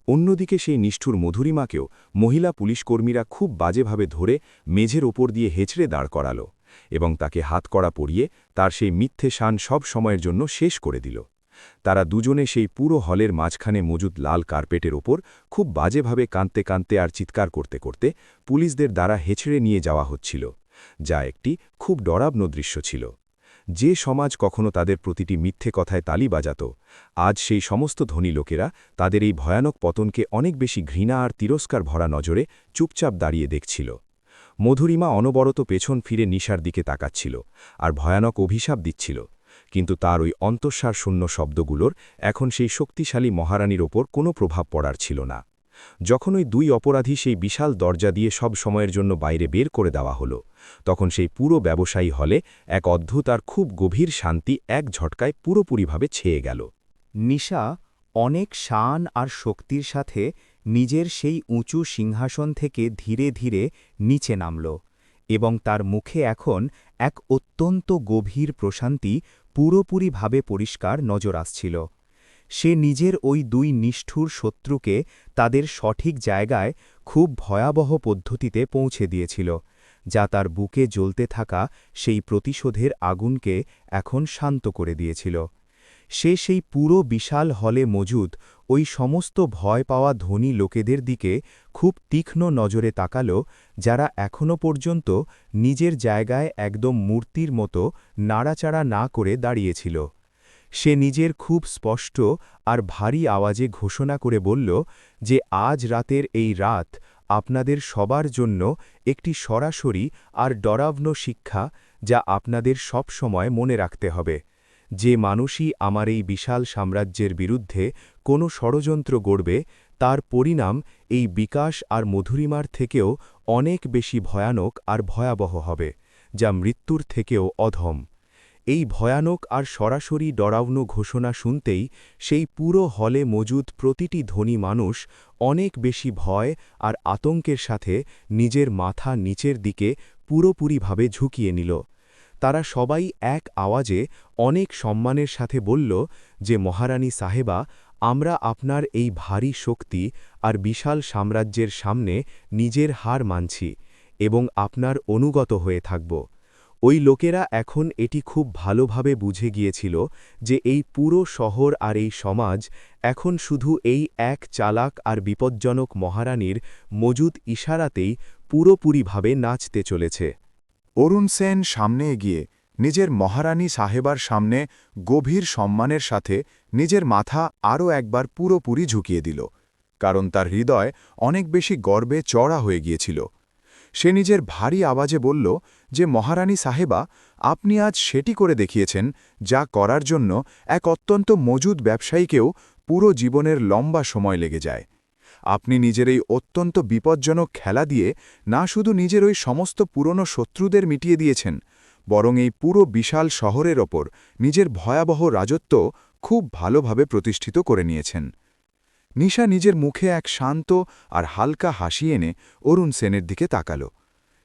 অন্যদিকে সেই নিষ্ঠুর মধুরিমাকেও মহিলা পুলিশকর্মীরা খুব বাজেভাবে ধরে মেঝের ওপর দিয়ে হেঁচড়ে দাঁড় করাল এবং তাকে হাতকড়া পরিয়ে তার সেই মিথ্যে শান সব সময়ের জন্য শেষ করে দিল। তারা দুজনে সেই পুরো হলের মাঝখানে মজুদ লাল কার্পেটের ওপর খুব বাজেভাবে কাঁদতে কাঁদতে আর চিৎকার করতে করতে পুলিশদের দ্বারা হেঁচড়ে নিয়ে যাওয়া হচ্ছিল, যা একটি খুব ডরাবনো দৃশ্য ছিল। যে সমাজ কখনো তাদের প্রতিটি মিথ্যে কথায় তালি বাজাত, আজ সেই সমস্ত ধনী লোকেরা তাদের এই ভয়ানক পতনকে অনেক বেশি ঘৃণা আর তিরস্কার ভরা নজরে চুপচাপ দাঁড়িয়ে দেখছিল। মধুরিমা অনবরত পেছন ফিরে নিশার দিকে তাকাচ্ছিল আর ভয়ানক অভিশাপ দিচ্ছিল, কিন্তু তার ওই অন্তঃসার শূন্য শব্দগুলোর এখন সেই শক্তিশালী মহারানীর ওপর কোনো প্রভাব পড়ার ছিল না। যখন ওই দুই অপরাধী সেই বিশাল দরজা দিয়ে সব সময়ের জন্য বাইরে বের করে দেওয়া হলো, তখন সেই পুরো ব্যবসায়ী হলে এক অদ্ভুত আর খুব গভীর শান্তি এক ঝটকায় পুরোপুরিভাবে ছেয়ে গেল। নিশা অনেক শান আর শক্তির সাথে নিজের সেই উঁচু সিংহাসন থেকে ধীরে ধীরে নিচে নামল, এবং তার মুখে এখন এক অত্যন্ত গভীর প্রশান্তি পুরোপুরিভাবে পরিষ্কার নজর আসছিল। সে নিজের ওই দুই নিষ্ঠুর শত্রুকে তাদের সঠিক জায়গায় খুব ভয়াবহ পদ্ধতিতে পৌঁছে দিয়েছিল, যা তার বুকে জ্বলতে থাকা সেই প্রতিশোধের আগুনকে এখন শান্ত করে দিয়েছিল। সে সেই পুরো বিশাল হলে মজুদ ওই সমস্ত ভয় পাওয়া ধনী লোকেদের দিকে খুব তীক্ষ্ণ নজরে তাকাল, যারা এখনও পর্যন্ত নিজের জায়গায় একদম মূর্তির মতো নাড়াচাড়া না করে দাঁড়িয়েছিল। সে নিজের খুব স্পষ্ট আর ভারী আওয়াজে ঘোষণা করে বলল যে আজ রাতের এই রাত আপনাদের সবার জন্য একটি সরাসরি আর ডরাবনো শিক্ষা, যা আপনাদের সব সময় মনে রাখতে হবে। যে মানুষই আমার এই বিশাল সাম্রাজ্যের বিরুদ্ধে কোনো ষড়যন্ত্র গড়বে, তার পরিণাম এই বিকাশ আর মধুরিমার থেকেও অনেক বেশি ভয়ানক আর ভয়াবহ হবে, যা মৃত্যুর থেকেও অধম। এই ভয়ানক আর সরাসরি ডরাবনো ঘোষণা শুনতেই সেই পুরো হলে মজুদ প্রতিটি ধনী মানুষ অনেক বেশি ভয় আর আতঙ্কের সাথে নিজের মাথা নিচের দিকে পুরোপুরিভাবে ঝুঁকিয়ে নিল। তারা সবাই এক আওয়াজে অনেক সম্মানের সাথে বলল যে মহারানী সাহেবা, আমরা আপনার এই ভারী শক্তি আর বিশাল সাম্রাজ্যের সামনে নিজের হার মানছি এবং আপনার অনুগত হয়ে থাকব। ওই লোকেরা এখন এটি খুব ভালোভাবে বুঝে গিয়েছিল যে এই পুরো শহর আর এই সমাজ এখন শুধু এই এক চালাক আর বিপজ্জনক মহারানীর মজুদ ইশারাতেই পুরোপুরিভাবে নাচতে চলেছে। অরুণ সেন সামনে এগিয়ে নিজের মহারানী সাহেবার সামনে গভীর সম্মানের সাথে নিজের মাথা আরও একবার পুরোপুরি ঝুঁকিয়ে দিল, কারণ তার হৃদয় অনেক বেশি গর্বে চড়া হয়ে গিয়েছিল। সে নিজের ভারী আওয়াজে বলল যে মহারানী সাহেবা, আপনি আজ সেটি করে দেখিয়েছেন যা করার জন্য এক অত্যন্ত মজুদ ব্যবসায়ীকেও পুরো জীবনের লম্বা সময় লেগে যায়। আপনি নিজের এই অত্যন্ত বিপজ্জনক খেলা দিয়ে না শুধু নিজের ওই সমস্ত পুরনো শত্রুদের মিটিয়ে দিয়েছেন, বরং এই পুরো বিশাল শহরের ওপর নিজের ভয়াবহ রাজত্ব খুব ভালোভাবে প্রতিষ্ঠিত করে নিয়েছেন। নিশা নিজের মুখে এক শান্ত আর হালকা হাসি এনে অরুণ সেনের দিকে তাকাল,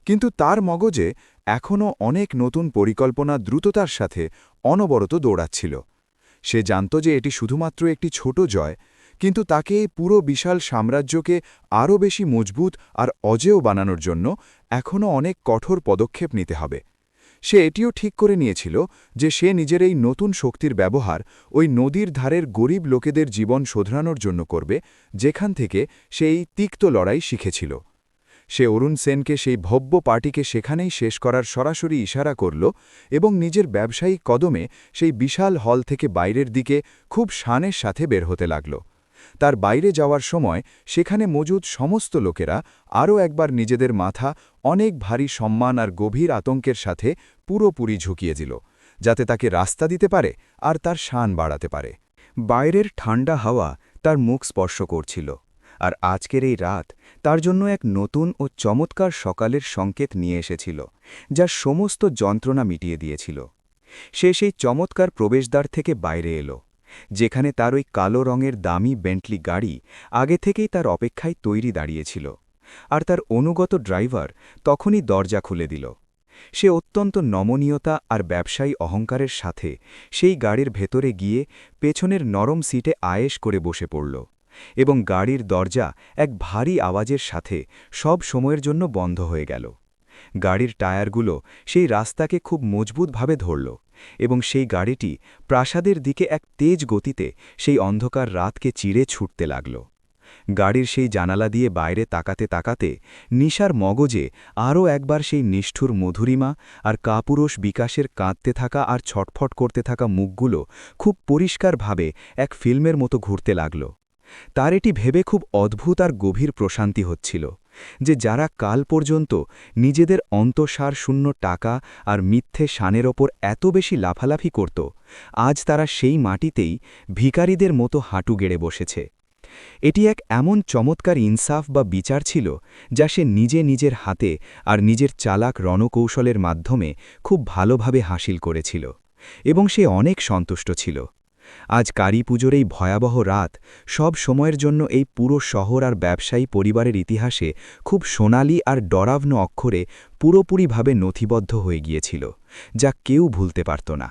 কিন্তু তার মগজে এখনও অনেক নতুন পরিকল্পনা দ্রুততার সাথে অনবরত দৌড়াচ্ছিল। সে জানত যে এটি শুধুমাত্র একটি ছোট জয়, কিন্তু তাকে এই পুরো বিশাল সাম্রাজ্যকে আরও বেশি মজবুত আর অজেয় বানানোর জন্য এখনও অনেক কঠোর পদক্ষেপ নিতে হবে। সে এটিও ঠিক করে নিয়েছিল যে সে নিজের এই নতুন শক্তির ব্যবহার ওই নদীর ধারের গরিব লোকেদের জীবন শোধরানোর জন্য করবে, যেখান থেকে সে এই তিক্ত লড়াই শিখেছিল। সে অরুণ সেনকে সেই ভব্য পার্টিকে সেখানেই শেষ করার সরাসরি ইশারা করল এবং নিজের ব্যবসায়িক কদমে সেই বিশাল হল থেকে বাইরের দিকে খুব শানের সাথে বের হতে লাগল। তার বাইরে যাওয়ার সময় সেখানে মজুদ সমস্ত লোকেরা আরও একবার নিজেদের মাথা অনেক ভারী সম্মান আর গভীর আতঙ্কের সাথে পুরোপুরি ঝুঁকিয়ে দিল, যাতে তাকে রাস্তা দিতে পারে আর তার শান বাড়াতে পারে। বাইরের ঠান্ডা হাওয়া তার মুখ স্পর্শ করছিল, আর আজকের এই রাত তার জন্য এক নতুন ও চমৎকার সকালের সংকেত নিয়ে এসেছিল, যা সমস্ত যন্ত্রণা মিটিয়ে দিয়েছিল। সে সেই চমৎকার প্রবেশদ্বার থেকে বাইরে এলো, যেখানে তার ওই কালো রঙের দামি বেন্টলি গাড়ি আগে থেকেই তার অপেক্ষায় তৈরি দাঁড়িয়েছিল, আর তার অনুগত ড্রাইভার তখনই দরজা খুলে দিল। সে অত্যন্ত নমনীয়তা আর ব্যবসায়ী অহংকারের সাথে সেই গাড়ির ভেতরে গিয়ে পেছনের নরম সিটে আয়েশ করে বসে পড়ল, এবং গাড়ির দরজা এক ভারী আওয়াজের সাথে সব সময়ের জন্য বন্ধ হয়ে গেল। গাড়ির টায়ারগুলো সেই রাস্তাকে খুব মজবুতভাবে ধরল, এবং সেই গাড়িটি প্রাসাদের দিকে এক তেজ গতিতে সেই অন্ধকার রাতকে চিরে ছুটতে লাগল। গাড়ির সেই জানালা দিয়ে বাইরে তাকাতে তাকাতে নিশার মগজে আরও একবার সেই নিষ্ঠুর মধুরিমা আর কাপুরুষ বিকাশের কাঁদতে থাকা আর ছটফট করতে থাকা মুখগুলো খুব পরিষ্কারভাবে এক ফিল্মের মতো ঘুরতে লাগল। তার এটি ভেবে খুব অদ্ভুত আর গভীর প্রশান্তি হচ্ছিল যে যারা কাল পর্যন্ত নিজেদের অন্তঃসার শূন্য টাকা আর মিথ্যে শানের ওপর এত বেশি লাফালাফি করত, আজ তারা সেই মাটিতেই ভিখারিদের মতো হাঁটু গেড়ে বসেছে। এটি এক এমন চমৎকার ইনসাফ বা বিচার ছিল যা সে নিজের হাতে আর নিজের চালাক রণকৌশলের মাধ্যমে খুব ভালোভাবে হাসিল করেছিল, এবং সে অনেক সন্তুষ্ট ছিল। আজ কালী পুজোর এই ভয়াবহ রাত সব সময়ের জন্য এই পুরো শহর আর ব্যবসায়ী পরিবারের ইতিহাসে খুব সোনালি আর ডরাবনো অক্ষরে পুরোপুরিভাবে নথিবদ্ধ হয়ে গিয়েছিল, যা কেউ ভুলতে পারত না।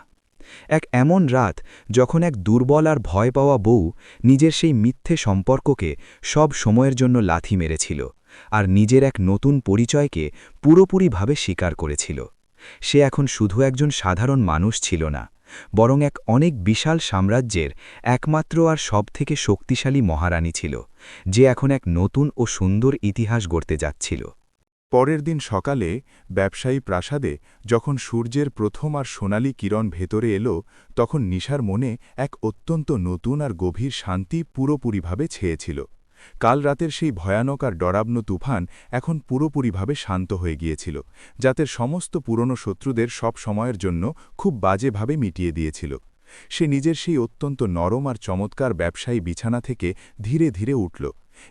এক এমন রাত যখন এক দুর্বল আর ভয় পাওয়া বউ নিজের সেই মিথ্যে সম্পর্ককে সব সময়ের জন্য লাথি মেরেছিল আর নিজের এক নতুন পরিচয়কে পুরোপুরিভাবে স্বীকার করেছিল। সে এখন শুধু একজন সাধারণ মানুষ ছিল না, বরং এক অনেক বিশাল সাম্রাজ্যের একমাত্র আর সবথেকে শক্তিশালী মহারানী ছিল, যে এখন এক নতুন ও সুন্দর ইতিহাস গড়তে যাচ্ছিল। পরের দিন সকালে ব্যবসায়ী প্রাসাদে যখন সূর্যের প্রথম আর সোনালি কিরণ ভেতরে এলো, তখন নিশার মনে এক অত্যন্ত নতুন আর গভীর শান্তি পুরোপুরিভাবে ছেয়েছিল। কাল রাতের সেই ভয়ানক আর ডরাবনো তুফান এখন পুরোপুরিভাবে শান্ত হয়ে গিয়েছিল, যাতে সমস্ত পুরনো শত্রুদের সব সময়ের জন্য খুব বাজেভাবে মিটিয়ে দিয়েছিল। সে নিজের সেই অত্যন্ত নরম আর চমৎকার ব্যবসায়ী বিছানা থেকে ধীরে ধীরে উঠল,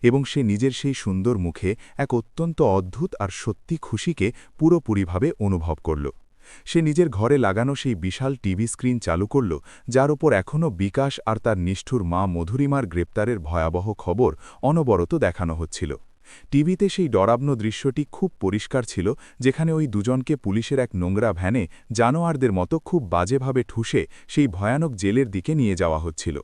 এবং সে নিজের সেই সুন্দর মুখে এক অত্যন্ত অদ্ভুত আর সত্যি খুশিকে পুরোপুরিভাবে অনুভব করল। সে নিজের ঘরে লাগানো সেই বিশাল টিভি স্ক্রিন চালু করল, যার ওপর এখনও বিকাশ আর তার নিষ্ঠুর মা মধুরিমার গ্রেপ্তারের ভয়াবহ খবর অনবরত দেখানো হচ্ছিল। টিভিতে সেই ডরাবনো দৃশ্যটি খুব পরিষ্কার ছিল, যেখানে ওই দুজনকে পুলিশের এক নোংরা ভ্যানে জানোয়ারদের মতো খুব বাজেভাবে ঠুসে সেই ভয়ানক জেলের দিকে নিয়ে যাওয়া হচ্ছিল।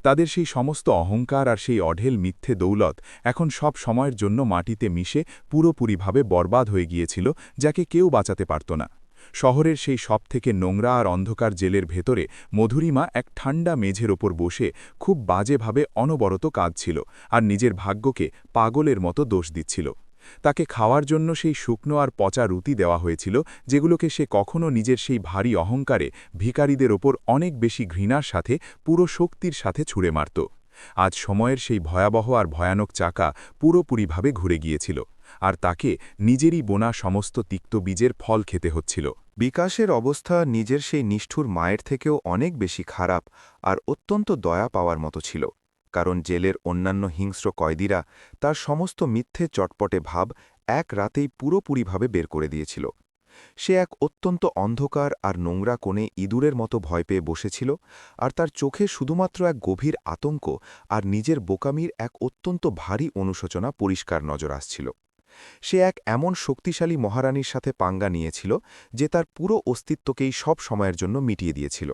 তাদের সেই সমস্ত অহংকার আর সেই অঢেল মিথ্যে দৌলত এখন সব সময়ের জন্য মাটিতে মিশে পুরোপুরিভাবে বরবাদ হয়ে গিয়েছিল, যাকে কেউ বাঁচাতে পারত না। শহরের সেই সবথেকে নোংরা আর অন্ধকার জেলের ভেতরে মধুরিমা এক ঠান্ডা মেঝের ওপর বসে খুব বাজেভাবে অনবরত কাঁদছিল আর নিজের ভাগ্যকে পাগলের মতো দোষ দিচ্ছিল। তাকে খাওয়ার জন্য সেই শুকনো আর পচা রুটি দেওয়া হয়েছিল, যেগুলোকে সে কখনও নিজের সেই ভারী অহংকারে ভিখারিদের ওপর অনেক বেশি ঘৃণার সাথে পুরো শক্তির সাথে ছুঁড়ে মারত। আজ সময়ের সেই ভয়াবহ আর ভয়ানক চাকা পুরোপুরিভাবে ঘুরে গিয়েছিল, আর তাকে নিজেরই বোনা সমস্ত তিক্ত বীজের ফল খেতে হচ্ছিল। বিকাশের অবস্থা নিজের সেই নিষ্ঠুর মায়ের থেকেও অনেক বেশি খারাপ আর অত্যন্ত দয়া পাওয়ার মতো ছিল, কারণ জেলের অন্যান্য হিংস্র কয়েদিরা তার সমস্ত মিথ্যে চটপটে ভাব এক রাতেই পুরোপুরিভাবে বের করে দিয়েছিল। সে এক অত্যন্ত অন্ধকার আর নোংরা কোণে ইঁদুরের মতো ভয় পেয়ে বসেছিল, আর তার চোখে শুধুমাত্র এক গভীর আতঙ্ক আর নিজের বোকামির এক অত্যন্ত ভারী অনুশোচনা পরিষ্কার নজর আসছিল। সে এক এমন শক্তিশালী মহারানীর সাথে পাঙ্গা নিয়েছিল, যে তার পুরো অস্তিত্বকেই সব সময়ের জন্য মিটিয়ে দিয়েছিল।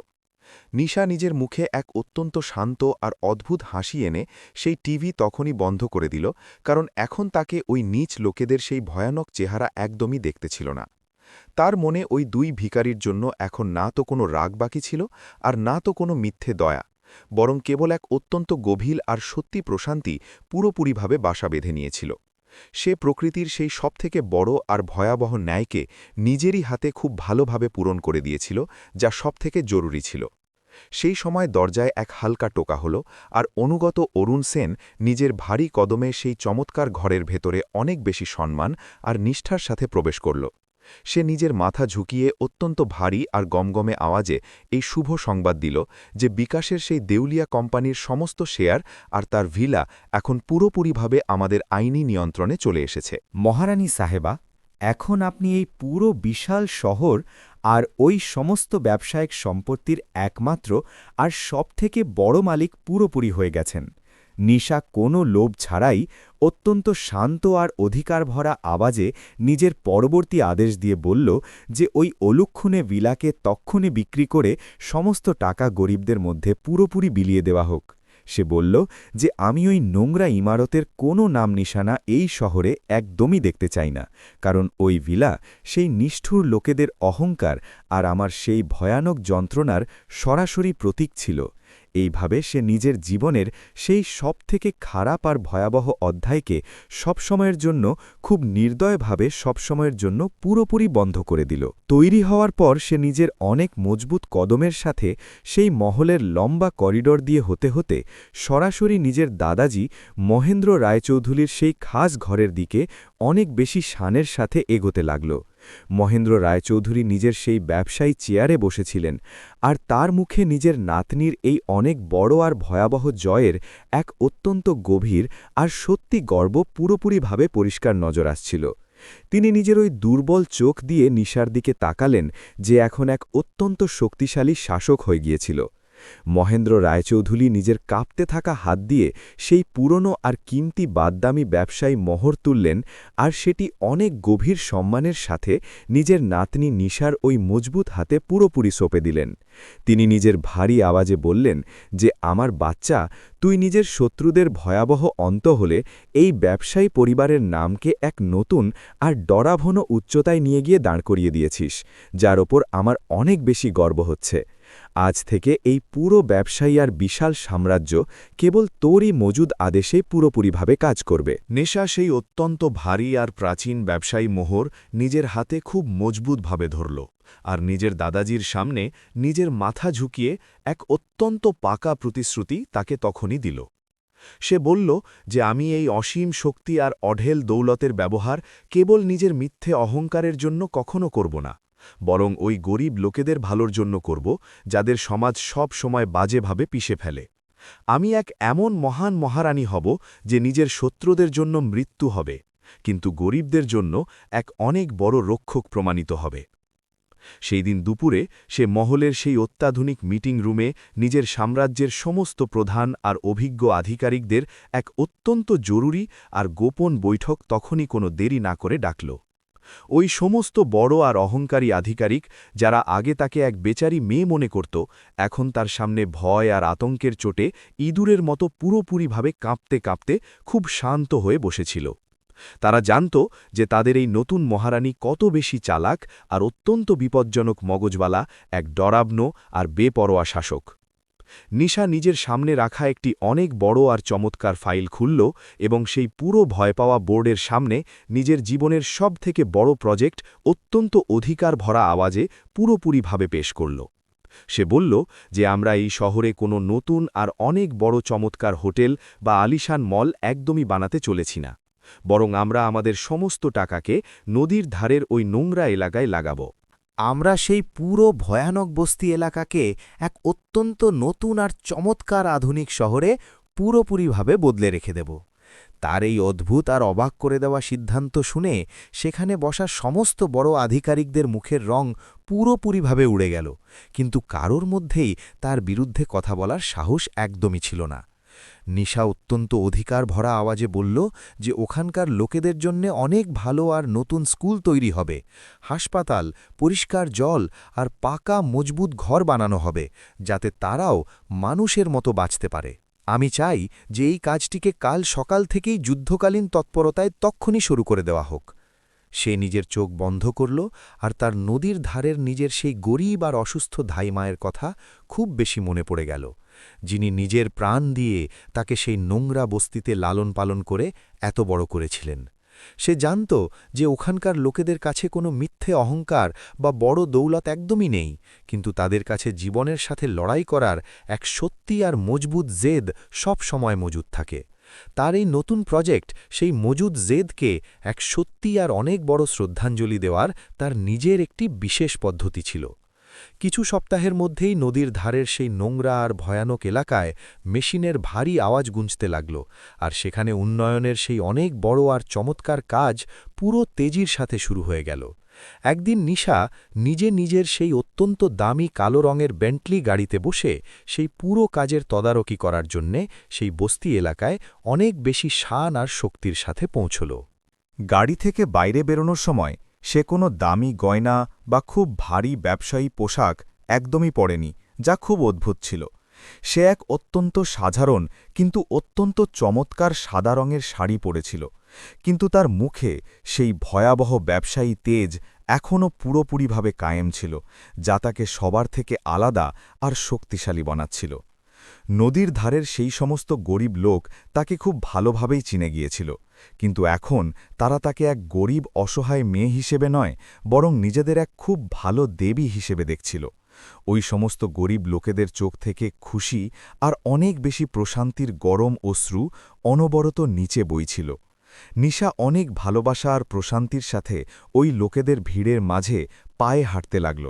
নিশা নিজের মুখে এক অত্যন্ত শান্ত আর অদ্ভুত হাসি এনে সেই টিভি তখনই বন্ধ করে দিল, কারণ এখন তাকে ওই নীচ লোকেদের সেই ভয়ানক চেহারা একদমই দেখতে ছিল না। তার মনে ওই দুই ভিখারির জন্য এখন না তো কোনো রাগ বাকি ছিল, আর না তো কোনো মিথ্যে দয়া, বরং কেবল এক অত্যন্ত গভীর আর সত্যি প্রশান্তি পুরোপুরিভাবে বাসা বেঁধে নিয়েছিল। সে প্রকৃতির সেই সবথেকে বড় আর ভয়াবহ ন্যায়কে নিজেরই হাতে খুব ভালোভাবে পূরণ করে দিয়েছিল, যা সবথেকে জরুরি ছিল। সেই সময় দরজায় এক হালকা টোকা হল, আর অনুগত অরুণ সেন নিজের ভারী কদমে সেই চমৎকার ঘরের ভেতরে অনেক বেশি সম্মান আর নিষ্ঠার সাথে প্রবেশ করল। সে নিজের মাথা ঝুঁকিয়ে অত্যন্ত ভারী আর গমগমে আওয়াজে এই শুভ সংবাদ দিল যে বিকাশের সেই দেউলিয়া কোম্পানির সমস্ত শেয়ার আর তার ভিলা এখন পুরোপুরিভাবে আমাদের আইনি নিয়ন্ত্রণে চলে এসেছে। মহারানী সাহেবা, এখন আপনি এই পুরো বিশাল শহর আর ওই সমস্ত ব্যবসায়িক সম্পত্তির একমাত্র আর সবথেকে বড় মালিক পুরোপুরি হয়ে গেছেন। নিশা কোনো লোভ ছাড়াই অত্যন্ত শান্ত আর অধিকার ভরা আওয়াজে নিজের পরবর্তী আদেশ দিয়ে বলল যে ওই অলুক্ষণে ভিলাকে তক্ষণে বিক্রি করে সমস্ত টাকা গরিবদের মধ্যে পুরোপুরি বিলিয়ে দেওয়া হোক। সে বলল যে আমি ওই নোংরা ইমারতের কোনো নাম নিশানা এই শহরে একদমই দেখতে চাই না, কারণ ওই ভিলা সেই নিষ্ঠুর লোকেদের অহংকার আর আমার সেই ভয়ানক যন্ত্রণার সরাসরি প্রতীক ছিল। এইভাবে সে নিজের জীবনের সেই সবথেকে খারাপ আর ভয়াবহ অধ্যায়কে সবসময়ের জন্য খুব নির্দয়ভাবে সবসময়ের জন্য পুরোপুরি বন্ধ করে দিল। তৈরি হওয়ার পর সে নিজের অনেক মজবুত কদমের সাথে সেই মহলের লম্বা করিডর দিয়ে হতে হতে সরাসরি নিজের দাদাজি মহেন্দ্র রায়চৌধুরীর সেই খাস ঘরের দিকে অনেক বেশি শানের সাথে এগোতে লাগল। মহেন্দ্র রায়চৌধুরী নিজের সেই ব্যবসায়ী চেয়ারে বসেছিলেন, আর তার মুখে নিজের নাতনির এই অনেক বড় আর ভয়াবহ জয়ের এক অত্যন্ত গভীর আর সত্যি গর্ব পুরোপুরিভাবে পরিষ্কার নজর আসছিল। তিনি নিজের ওই দুর্বল চোখ দিয়ে নিশার দিকে তাকালেন, যে এখন এক অত্যন্ত শক্তিশালী শাসক হয়ে গিয়েছিল। মহেন্দ্র রায়চৌধুরী নিজের কাঁপতে থাকা হাত দিয়ে সেই পুরনো আর কিমতি বাদদামি ব্যবসায়ী মোহর তুললেন, আর সেটি অনেক গভীর সম্মানের সাথে নিজের নাতনি নিশার ওই মজবুত হাতে পুরোপুরি সঁপে দিলেন। তিনি নিজের ভারী আওয়াজে বললেন যে, আমার বাচ্চা, তুই নিজের শত্রুদের ভয়াবহ অন্ত হলে এই ব্যবসায়ী পরিবারের নামকে এক নতুন আর ডরাভন উচ্চতায় নিয়ে গিয়ে দাঁড় করিয়ে দিয়েছিস, যার ওপর আমার অনেক বেশি গর্ব হচ্ছে। আজ থেকে এই পুরো ব্যবসায়ী আর বিশাল সাম্রাজ্য কেবল তোরই মজুদ আদেশে পুরোপুরিভাবে কাজ করবে। নেশা সেই অত্যন্ত ভারী আর প্রাচীন ব্যবসায়ী মোহর নিজের হাতে খুব মজবুতভাবে ধরল, আর নিজের দাদাজির সামনে নিজের মাথা ঝুঁকিয়ে এক অত্যন্ত পাকা প্রতিশ্রুতি তাকে তখনই দিল। সে বলল যে, আমি এই অসীম শক্তি আর অঢেল দৌলতের ব্যবহার কেবল নিজের মিথ্যে অহংকারের জন্য কখনো করব না, বরং ওই গরিব লোকেদের ভালোর জন্য করব, যাদের সমাজ সব সময় বাজেভাবে পিষে ফেলে। আমি এক এমন মহান মহারানী হব যে নিজের শত্রুদের জন্য মৃত্যু হবে, কিন্তু গরিবদের জন্য এক অনেক বড় রক্ষক প্রমাণিত হবে। সেই দিন দুপুরে সে মহলের সেই অত্যাধুনিক মিটিং রুমে নিজের সাম্রাজ্যের সমস্ত প্রধান আর অভিজ্ঞ আধিকারিকদের এক অত্যন্ত জরুরি আর গোপন বৈঠক তখনই কোনো দেরি না করে ডাকল। ওই সমস্ত বড় আর অহংকারী আধিকারিক, যারা আগে তাকে এক বেচারি মেয়ে মনে করত, এখন তার সামনে ভয় আর আতঙ্কের চোটে ইঁদুরের মতো পুরোপুরিভাবে কাঁপতে কাঁপতে খুব শান্ত হয়ে বসেছিল। তারা জানত যে তাদের এই নতুন মহারানী কত বেশি চালাক আর অত্যন্ত বিপজ্জনক মগজওয়ালা এক ডরাবনো আর বেপরোয়া শাসক। নিশা নিজের সামনে রাখা একটি অনেক বড় আর চমৎকার ফাইল খুলল এবং সেই পুরো ভয় পাওয়া বোর্ডের সামনে নিজের জীবনের সবথেকে বড় প্রজেক্ট অত্যন্ত অধিকার ভরা আওয়াজে পুরোপুরিভাবে পেশ করল। সে বলল যে, আমরা এই শহরে কোনো নতুন আর অনেক বড় চমৎকার হোটেল বা আলিশান মল একদমই বানাতে চলেছি না, বরং আমরা আমাদের সমস্ত টাকাকে নদীর ধারের ওই নোংরা এলাকায় লাগাব। আমরা সেই পুরো ভয়ানক বস্তি এলাকাকে এক অত্যন্ত নতুন আর চমৎকার আধুনিক শহরে পুরোপুরিভাবে বদলে রেখে দেব। তার এই অদ্ভুত আর অবাক করে দেওয়া সিদ্ধান্ত শুনে সেখানে বসা সমস্ত বড় আধিকারিকদের মুখের রং পুরোপুরিভাবে উড়ে গেল, কিন্তু কারোর মধ্যেই তার বিরুদ্ধে কথা বলার সাহস একদমই ছিল না। নিশা অত্যন্ত অধিকার ভরা আওয়াজে বলল যে ওখানকার লোকেদের জন্য অনেক ভালো আর নতুন স্কুল তৈরি হবে, হাসপাতাল, পরিষ্কার জল আর পাকা মজবুত ঘর বানানো হবে, যাতে তারাও মানুষের মতো বাঁচতে পারে। আমি চাই যে এই কাজটিকে কাল সকাল থেকেই যুদ্ধকালীন তৎপরতায় তক্ষুনি শুরু করে দেওয়া হোক। সে নিজের চোখ বন্ধ করল, আর তার নদীর ধারের নিজের সেই গরিব আর অসুস্থ ধাইমায়ের কথা খুব বেশি মনে পড়ে গেল, যিনি নিজের প্রাণ দিয়ে তাকে সেই নোংরা বস্তিতে লালন পালন করে এত বড় করেছিলেন। সে জানত যে ওখানকার লোকেদের কাছে কোনো মিথ্যে অহংকার বা বড় দৌলত একদমই নেই, কিন্তু তাদের কাছে জীবনের সাথে লড়াই করার এক সত্যি আর মজবুত জেদ সব সময় মজুদ থাকে। তার এই নতুন প্রজেক্ট সেই মজুদ জেদকে এক সত্যি আর অনেক বড় শ্রদ্ধাঞ্জলি দেওয়ার তার নিজের একটি বিশেষ পদ্ধতি ছিল। কিছু সপ্তাহের মধ্যেই নদীর ধারের সেই নোংরা আর ভয়ানক এলাকায় মেশিনের ভারী আওয়াজ গুঞ্জতে লাগল, আর সেখানে উন্নয়নের সেই অনেক বড় আর চমৎকার কাজ পুরো তেজির সাথে শুরু হয়ে গেল। একদিন নিশা নিজের সেই অত্যন্ত দামি কালো রঙের বেন্টলি গাড়িতে বসে সেই পুরো কাজের তদারকি করার জন্যে সেই বস্তি এলাকায় অনেক বেশি শান আর শক্তির সাথে পৌঁছল। গাড়ি থেকে বাইরে বেরোনোর সময় সে কোনো দামি গয়না বা খুব ভারী ব্যবসায়ী পোশাক একদমই পরেনি, যা খুব অদ্ভুত ছিল। সে এক অত্যন্ত সাধারণ কিন্তু অত্যন্ত চমৎকার সাদা রঙের শাড়ি পরেছিল, কিন্তু তার মুখে সেই ভয়াবহ ব্যবসায়ী তেজ এখনও পুরোপুরিভাবে কায়েম ছিল, যা তাকে সবার থেকে আলাদা আর শক্তিশালী বানাচ্ছিল। নদীর ধারের সেই সমস্ত গরিব লোক তাকে খুব ভালোভাবেই চিনে গিয়েছিল, কিন্তু এখন তারা তাকে এক গরিব অসহায় মেয়ে হিসেবে নয়, বরং নিজেদের এক খুব ভালো দেবী হিসেবে দেখছিল। ওই সমস্ত গরিব লোকেদের চোখ থেকে খুশি আর অনেক বেশি প্রশান্তির গরম অশ্রু অনবরত নিচে বইছিল। নিশা অনেক ভালোবাসা আর প্রশান্তির সাথে ওই লোকেদের ভিড়ের মাঝে পায়ে হাঁটতে লাগল,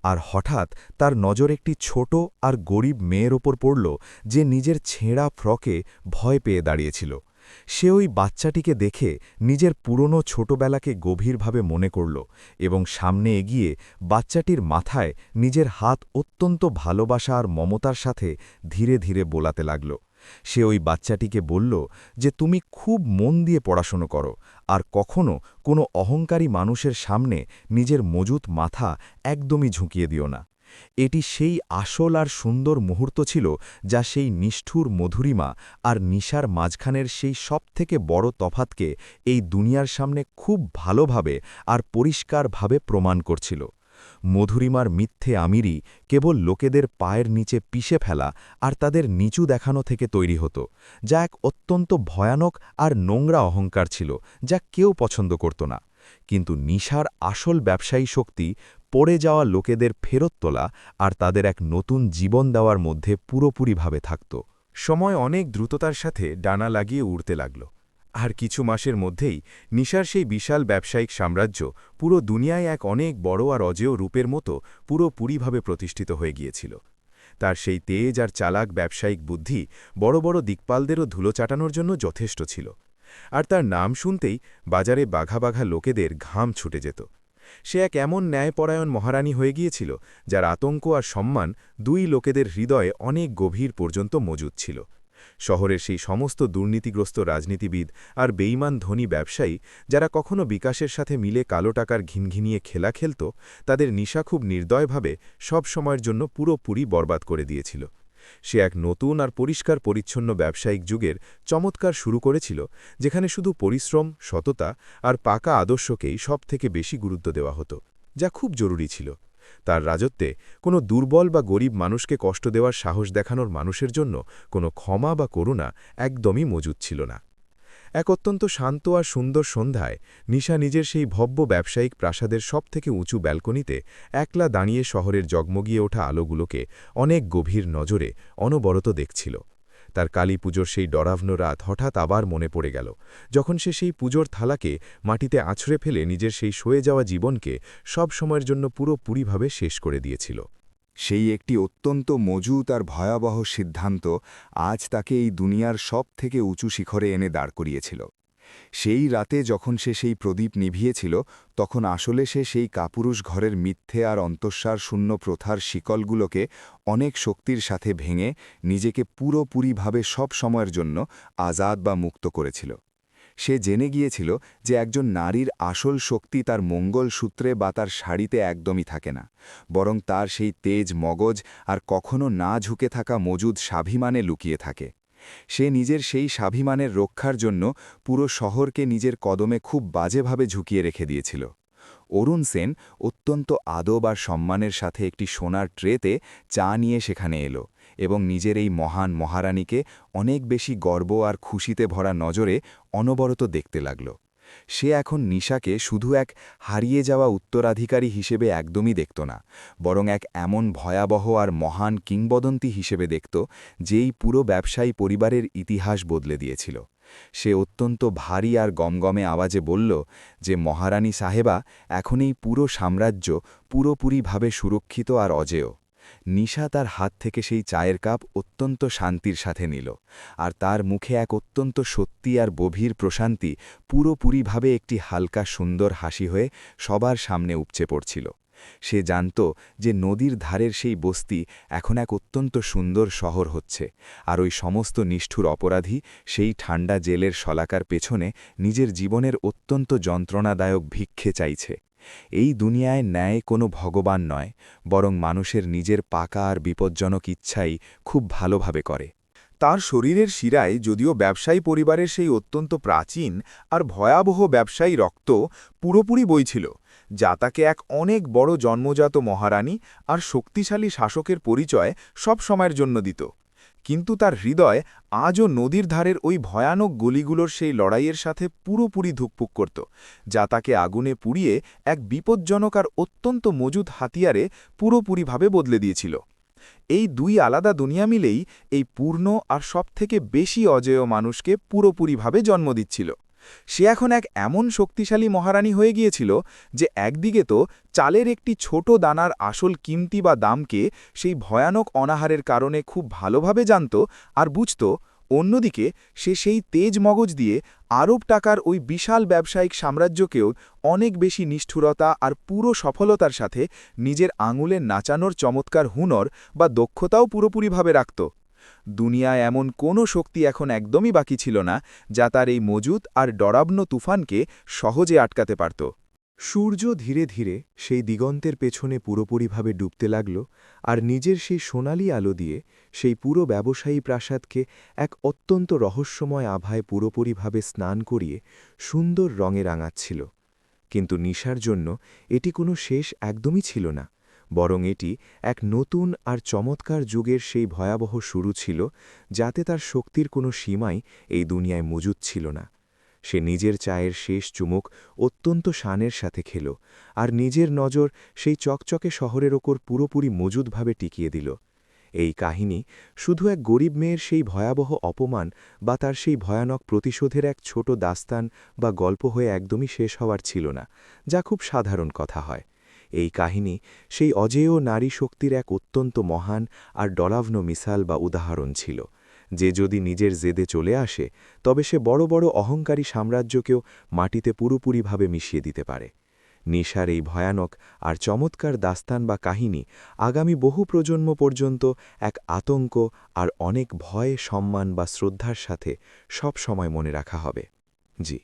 আর হঠাৎ তার নজর একটি ছোট আর গরিব মেয়ের ওপর পড়ল, যে নিজের ছেঁড়া ফ্রকে ভয় পেয়ে দাঁড়িয়েছিল। সে ওই বাচ্চাটিকে দেখে নিজের পুরনো ছোটবেলাকে গভীরভাবে মনে করল এবং সামনে এগিয়ে বাচ্চাটির মাথায় নিজের হাত অত্যন্ত ভালোবাসা আর মমতার সাথে ধীরে ধীরে বোলাতে লাগল। সে ওই বাচ্চাটিকে বলল যে তুমি খুব মন দিয়ে পড়াশোনা করো, আর কখনো কোনো অহংকারী মানুষের সামনে নিজের মজুত মাথা একদমই ঝুঁকিয়ে দিও না। এটি সেই আসল আর সুন্দর মুহূর্ত ছিল, যা সেই নিষ্ঠুর মধুরিমা আর নিশার মাঝখানের সেই সবথেকে বড় তফাতকে এই দুনিয়ার সামনে খুব ভালোভাবে আর পরিষ্কারভাবে প্রমাণ করছিল। মধুরিমার মিথ্যে আমিরই কেবল লোকেদের পায়ের নিচে পিষে ফেলা আর তাদের নিচু দেখানো থেকে তৈরি হতো, যা এক অত্যন্ত ভয়ানক আর নোংরা অহংকার ছিল, যা কেউ পছন্দ করত না। কিন্তু নিশার আসল ব্যবসায়ী শক্তি পড়ে যাওয়া লোকেদের ফেরত তোলা আর তাদের এক নতুন জীবন দেওয়ার মধ্যে পুরোপুরিভাবে থাকত। সময় অনেক দ্রুততার সাথে ডানা লাগিয়ে উড়তে লাগল, আর কিছু মাসের মধ্যেই নিশার সেই বিশাল ব্যবসায়িক সাম্রাজ্য পুরো দুনিয়ায় এক অনেক বড় আর অজেয় রূপের মতো পুরোপুরিভাবে প্রতিষ্ঠিত হয়ে গিয়েছিল। তার সেই তেজ আর চালাক ব্যবসায়িক বুদ্ধি বড় বড় দিকপালদেরও ধুলো চাটানোর জন্য যথেষ্ট ছিল, আর তার নাম শুনতেই বাজারে বাঘা বাঘা লোকেদের ঘাম ছুটে যেত। সে এক এমন ন্যায়পরায়ণ মহারানী হয়ে গিয়েছিল, যার আতঙ্ক আর সম্মান দুই লোকেদের হৃদয়ে অনেক গভীর পর্যন্ত মজুদ ছিল। শহরের সেই সমস্ত দুর্নীতিগ্রস্ত রাজনীতিবিদ আর বেইমান ধনী ব্যবসায়ী, যারা কখনো বিকাশের সাথে মিলে কালো টাকার ঘিনঘিনিয়ে খেলা খেলত, তাদের নিশা খুব নির্দয়ভাবে সব সময়ের জন্য পুরোপুরি বরবাদ করে দিয়েছিল। সে এক নতুন আর পরিষ্কার পরিচ্ছন্ন ব্যবসায়িক যুগের চমৎকার শুরু করেছিল, যেখানে শুধু পরিশ্রম, সততা আর পাকা আদর্শকেই সবথেকে বেশি গুরুত্ব দেওয়া হতো, যা খুব জরুরি ছিল। তার রাজত্বে কোনো দুর্বল বা গরিব মানুষকে কষ্ট দেওয়ার সাহস দেখানোর মানুষের জন্য কোনো ক্ষমা বা করুণা একদমই মজুদ ছিল না। এক অত্যন্ত শান্ত আর সুন্দর সন্ধ্যায় নিশা নিজের সেই ভব্য ব্যবসায়িক প্রাসাদের সবথেকে উঁচু ব্যালকনিতে একলা দাঁড়িয়ে শহরের জগমগিয়ে ওঠা আলোগুলোকে অনেক গভীর নজরে অনবরত দেখছিল। তার কালী পুজোর সেই ডরাবনো রাত হঠাৎ আবার মনে পড়ে গেল, যখন সে সেই পুজোর থালাকে মাটিতে আছড়ে ফেলে নিজের সেই সয়ে যাওয়া জীবনকে সব সময়ের জন্য পুরোপুরিভাবে শেষ করে দিয়েছিল। সেই একটি অত্যন্ত মজুত আর ভয়াবহ সিদ্ধান্ত আজ তাকে এই দুনিয়ার সব থেকে উঁচু শিখরে এনে দাঁড় করিয়েছিল। সেই রাতে যখন সে সেই প্রদীপ নিভিয়েছিল, তখন আসলে সে সেই কাপুরুষ ঘরের মিথ্যে আর অন্তঃসার শূন্য প্রথার শিকলগুলোকে অনেক শক্তির সাথে ভেঙে নিজেকে পুরোপুরিভাবে সব সময়ের জন্য আজাদ বা মুক্ত করেছিল। সে জেনে গিয়েছিল যে একজন নারীর আসল শক্তি তার মঙ্গলসূত্রে বা তার শাড়িতে একদমই থাকে না, বরং তার সেই তেজ মগজ আর কখনো না ঝুঁকে থাকা মজুদ স্বাভিমানে লুকিয়ে থাকে। সে নিজের সেই স্বাভিমানের রক্ষার জন্য পুরো শহরকে নিজের কদমে খুব বাজেভাবে ঝুঁকিয়ে রেখে দিয়েছিল। অরুণ সেন অত্যন্ত আদব আর সম্মানের সাথে একটি সোনার ট্রেতে চা নিয়ে সেখানে এলো এবং নিজের এই মহান মহারানীকে অনেক বেশি গর্ব আর খুশিতে ভরা নজরে অনবরত দেখতে লাগল। সে এখন নিশাকে শুধু এক হারিয়ে যাওয়া উত্তরাধিকারী হিসেবে একদমই দেখত না, বরং এক এমন ভয়াবহ আর মহান কিংবদন্তি হিসেবে দেখত, যেই পুরো ব্যবসায়ী পরিবারের ইতিহাস বদলে দিয়েছিল। সে অত্যন্ত ভারী আর গমগমে আওয়াজে বলল যে মহারানী সাহেবা, এখন এই পুরো সাম্রাজ্য পুরোপুরিভাবে সুরক্ষিত আর অজেয়। নিশা তার হাত থেকে সেই চায়ের কাপ অত্যন্ত শান্তির সাথে নিল, আর তার মুখে এক অত্যন্ত সত্যি আর গভীর প্রশান্তি পুরোপুরিভাবে একটি হালকা সুন্দর হাসি হয়ে সবার সামনে উপচে পড়ছিল। সে জানত যে নদীর ধারের সেই বস্তি এখন এক অত্যন্ত সুন্দর শহর হচ্ছে, আর ওই সমস্ত নিষ্ঠুর অপরাধী সেই ঠান্ডা জেলের শলাকার পেছনে নিজের জীবনের অত্যন্ত যন্ত্রণাদায়ক ভিক্ষে চাইছে। এই দুনিয়ায় ন্যায় কোনো ভগবান নয়, বরং মানুষের নিজের পাকা আর বিপজ্জনক ইচ্ছাই খুব ভালোভাবে করে। তার শরীরের শিরায় যদিও ব্যবসায়ী পরিবারের সেই অত্যন্ত প্রাচীন আর ভয়াবহ ব্যবসায়ী রক্ত পুরোপুরি বইছিল, যা তাকে এক অনেক বড় জন্মজাত মহারানী আর শক্তিশালী শাসকের পরিচয় সব সময়ের জন্য দিত। কিন্তু তার হৃদয় আজও নদীর ধারের ওই ভয়ানক গলিগুলোর সেই লড়াইয়ের সাথে পুরোপুরি ধুকপুক করত, যা তাকে আগুনে পুড়িয়ে এক বিপজ্জনক আর অত্যন্ত মজুদ হাতিয়ারে পুরোপুরিভাবে বদলে দিয়েছিল। এই দুই আলাদা দুনিয়া মিলেই এই পূর্ণ আর সবথেকে বেশি অজেয় মানুষকে পুরোপুরিভাবে জন্ম দিচ্ছিল। সে এখন এক এমন শক্তিশালী মহারানী হয়ে গিয়েছিল যে একদিকে তো চালের একটি ছোট দানার আসল কিমতি বা দামকে সেই ভয়ানক অনাহারের কারণে খুব ভালোভাবে জানত আর বুঝত, অন্যদিকে সে সেই তেজ মগজ দিয়ে আরব টাকার ওই বিশাল ব্যবসায়িক সাম্রাজ্যকেও অনেক বেশি নিষ্ঠুরতা আর পুরো সফলতার সাথে নিজের আঙুলে নাচানোর চমৎকার হুনর বা দক্ষতাও পুরোপুরিভাবে রাখত। দুনিয়ায় এমন কোনো শক্তি এখন একদমই বাকি ছিল না যা তার এই মজুত আর ডরাবন তুফানকে সহজে আটকাতে পারত। সূর্য ধীরে ধীরে সেই দিগন্তের পেছনে পুরোপুরিভাবে ডুবতে লাগল, আর নিজের সেই সোনালি আলো দিয়ে সেই পুরো ব্যবসায়ী প্রাসাদকে এক অত্যন্ত রহস্যময় আভায় পুরোপুরিভাবে স্নান করিয়ে সুন্দর রঙে রাঙাচ্ছিল। কিন্তু নিশার জন্য এটি কোনো শেষ একদমই ছিল না, বরং এটি এক নতুন আর চমৎকার যুগের সেই ভয়াবহ শুরু ছিল, যাতে তার শক্তির কোনো সীমাই এই দুনিয়ায় মজুদ ছিল না। সে নিজের চায়ের শেষ চুমুক অত্যন্ত শানের সাথে খেল, আর নিজের নজর সেই চকচকে শহরের ওপর পুরোপুরি মজুদভাবে টিকিয়ে দিল। এই কাহিনী শুধু এক গরিব মেয়ের সেই ভয়াবহ অপমান বা তার সেই ভয়ানক প্রতিশোধের এক ছোট দাস্তান বা গল্প হয়ে একদমই শেষ হওয়ার ছিল না, যা খুব সাধারণ কথা হয়। এই কাহিনী সেই অজেয় নারী শক্তির এক অত্যন্ত মহান আর ডরাবন মিসাল বা উদাহরণ ছিল, যে যদি নিজের জেদে চলে আসে তবে সে বড় বড় অহংকারী সাম্রাজ্যকেও মাটিতে পুরোপুরিভাবে মিশিয়ে দিতে পারে। নিশার এই ভয়ানক আর চমৎকার দাস্তান বা কাহিনী আগামী বহু প্রজন্ম পর্যন্ত এক আতঙ্ক আর অনেক ভয়, সম্মান বা শ্রদ্ধার সাথে সব সময় মনে রাখা হবে। জি।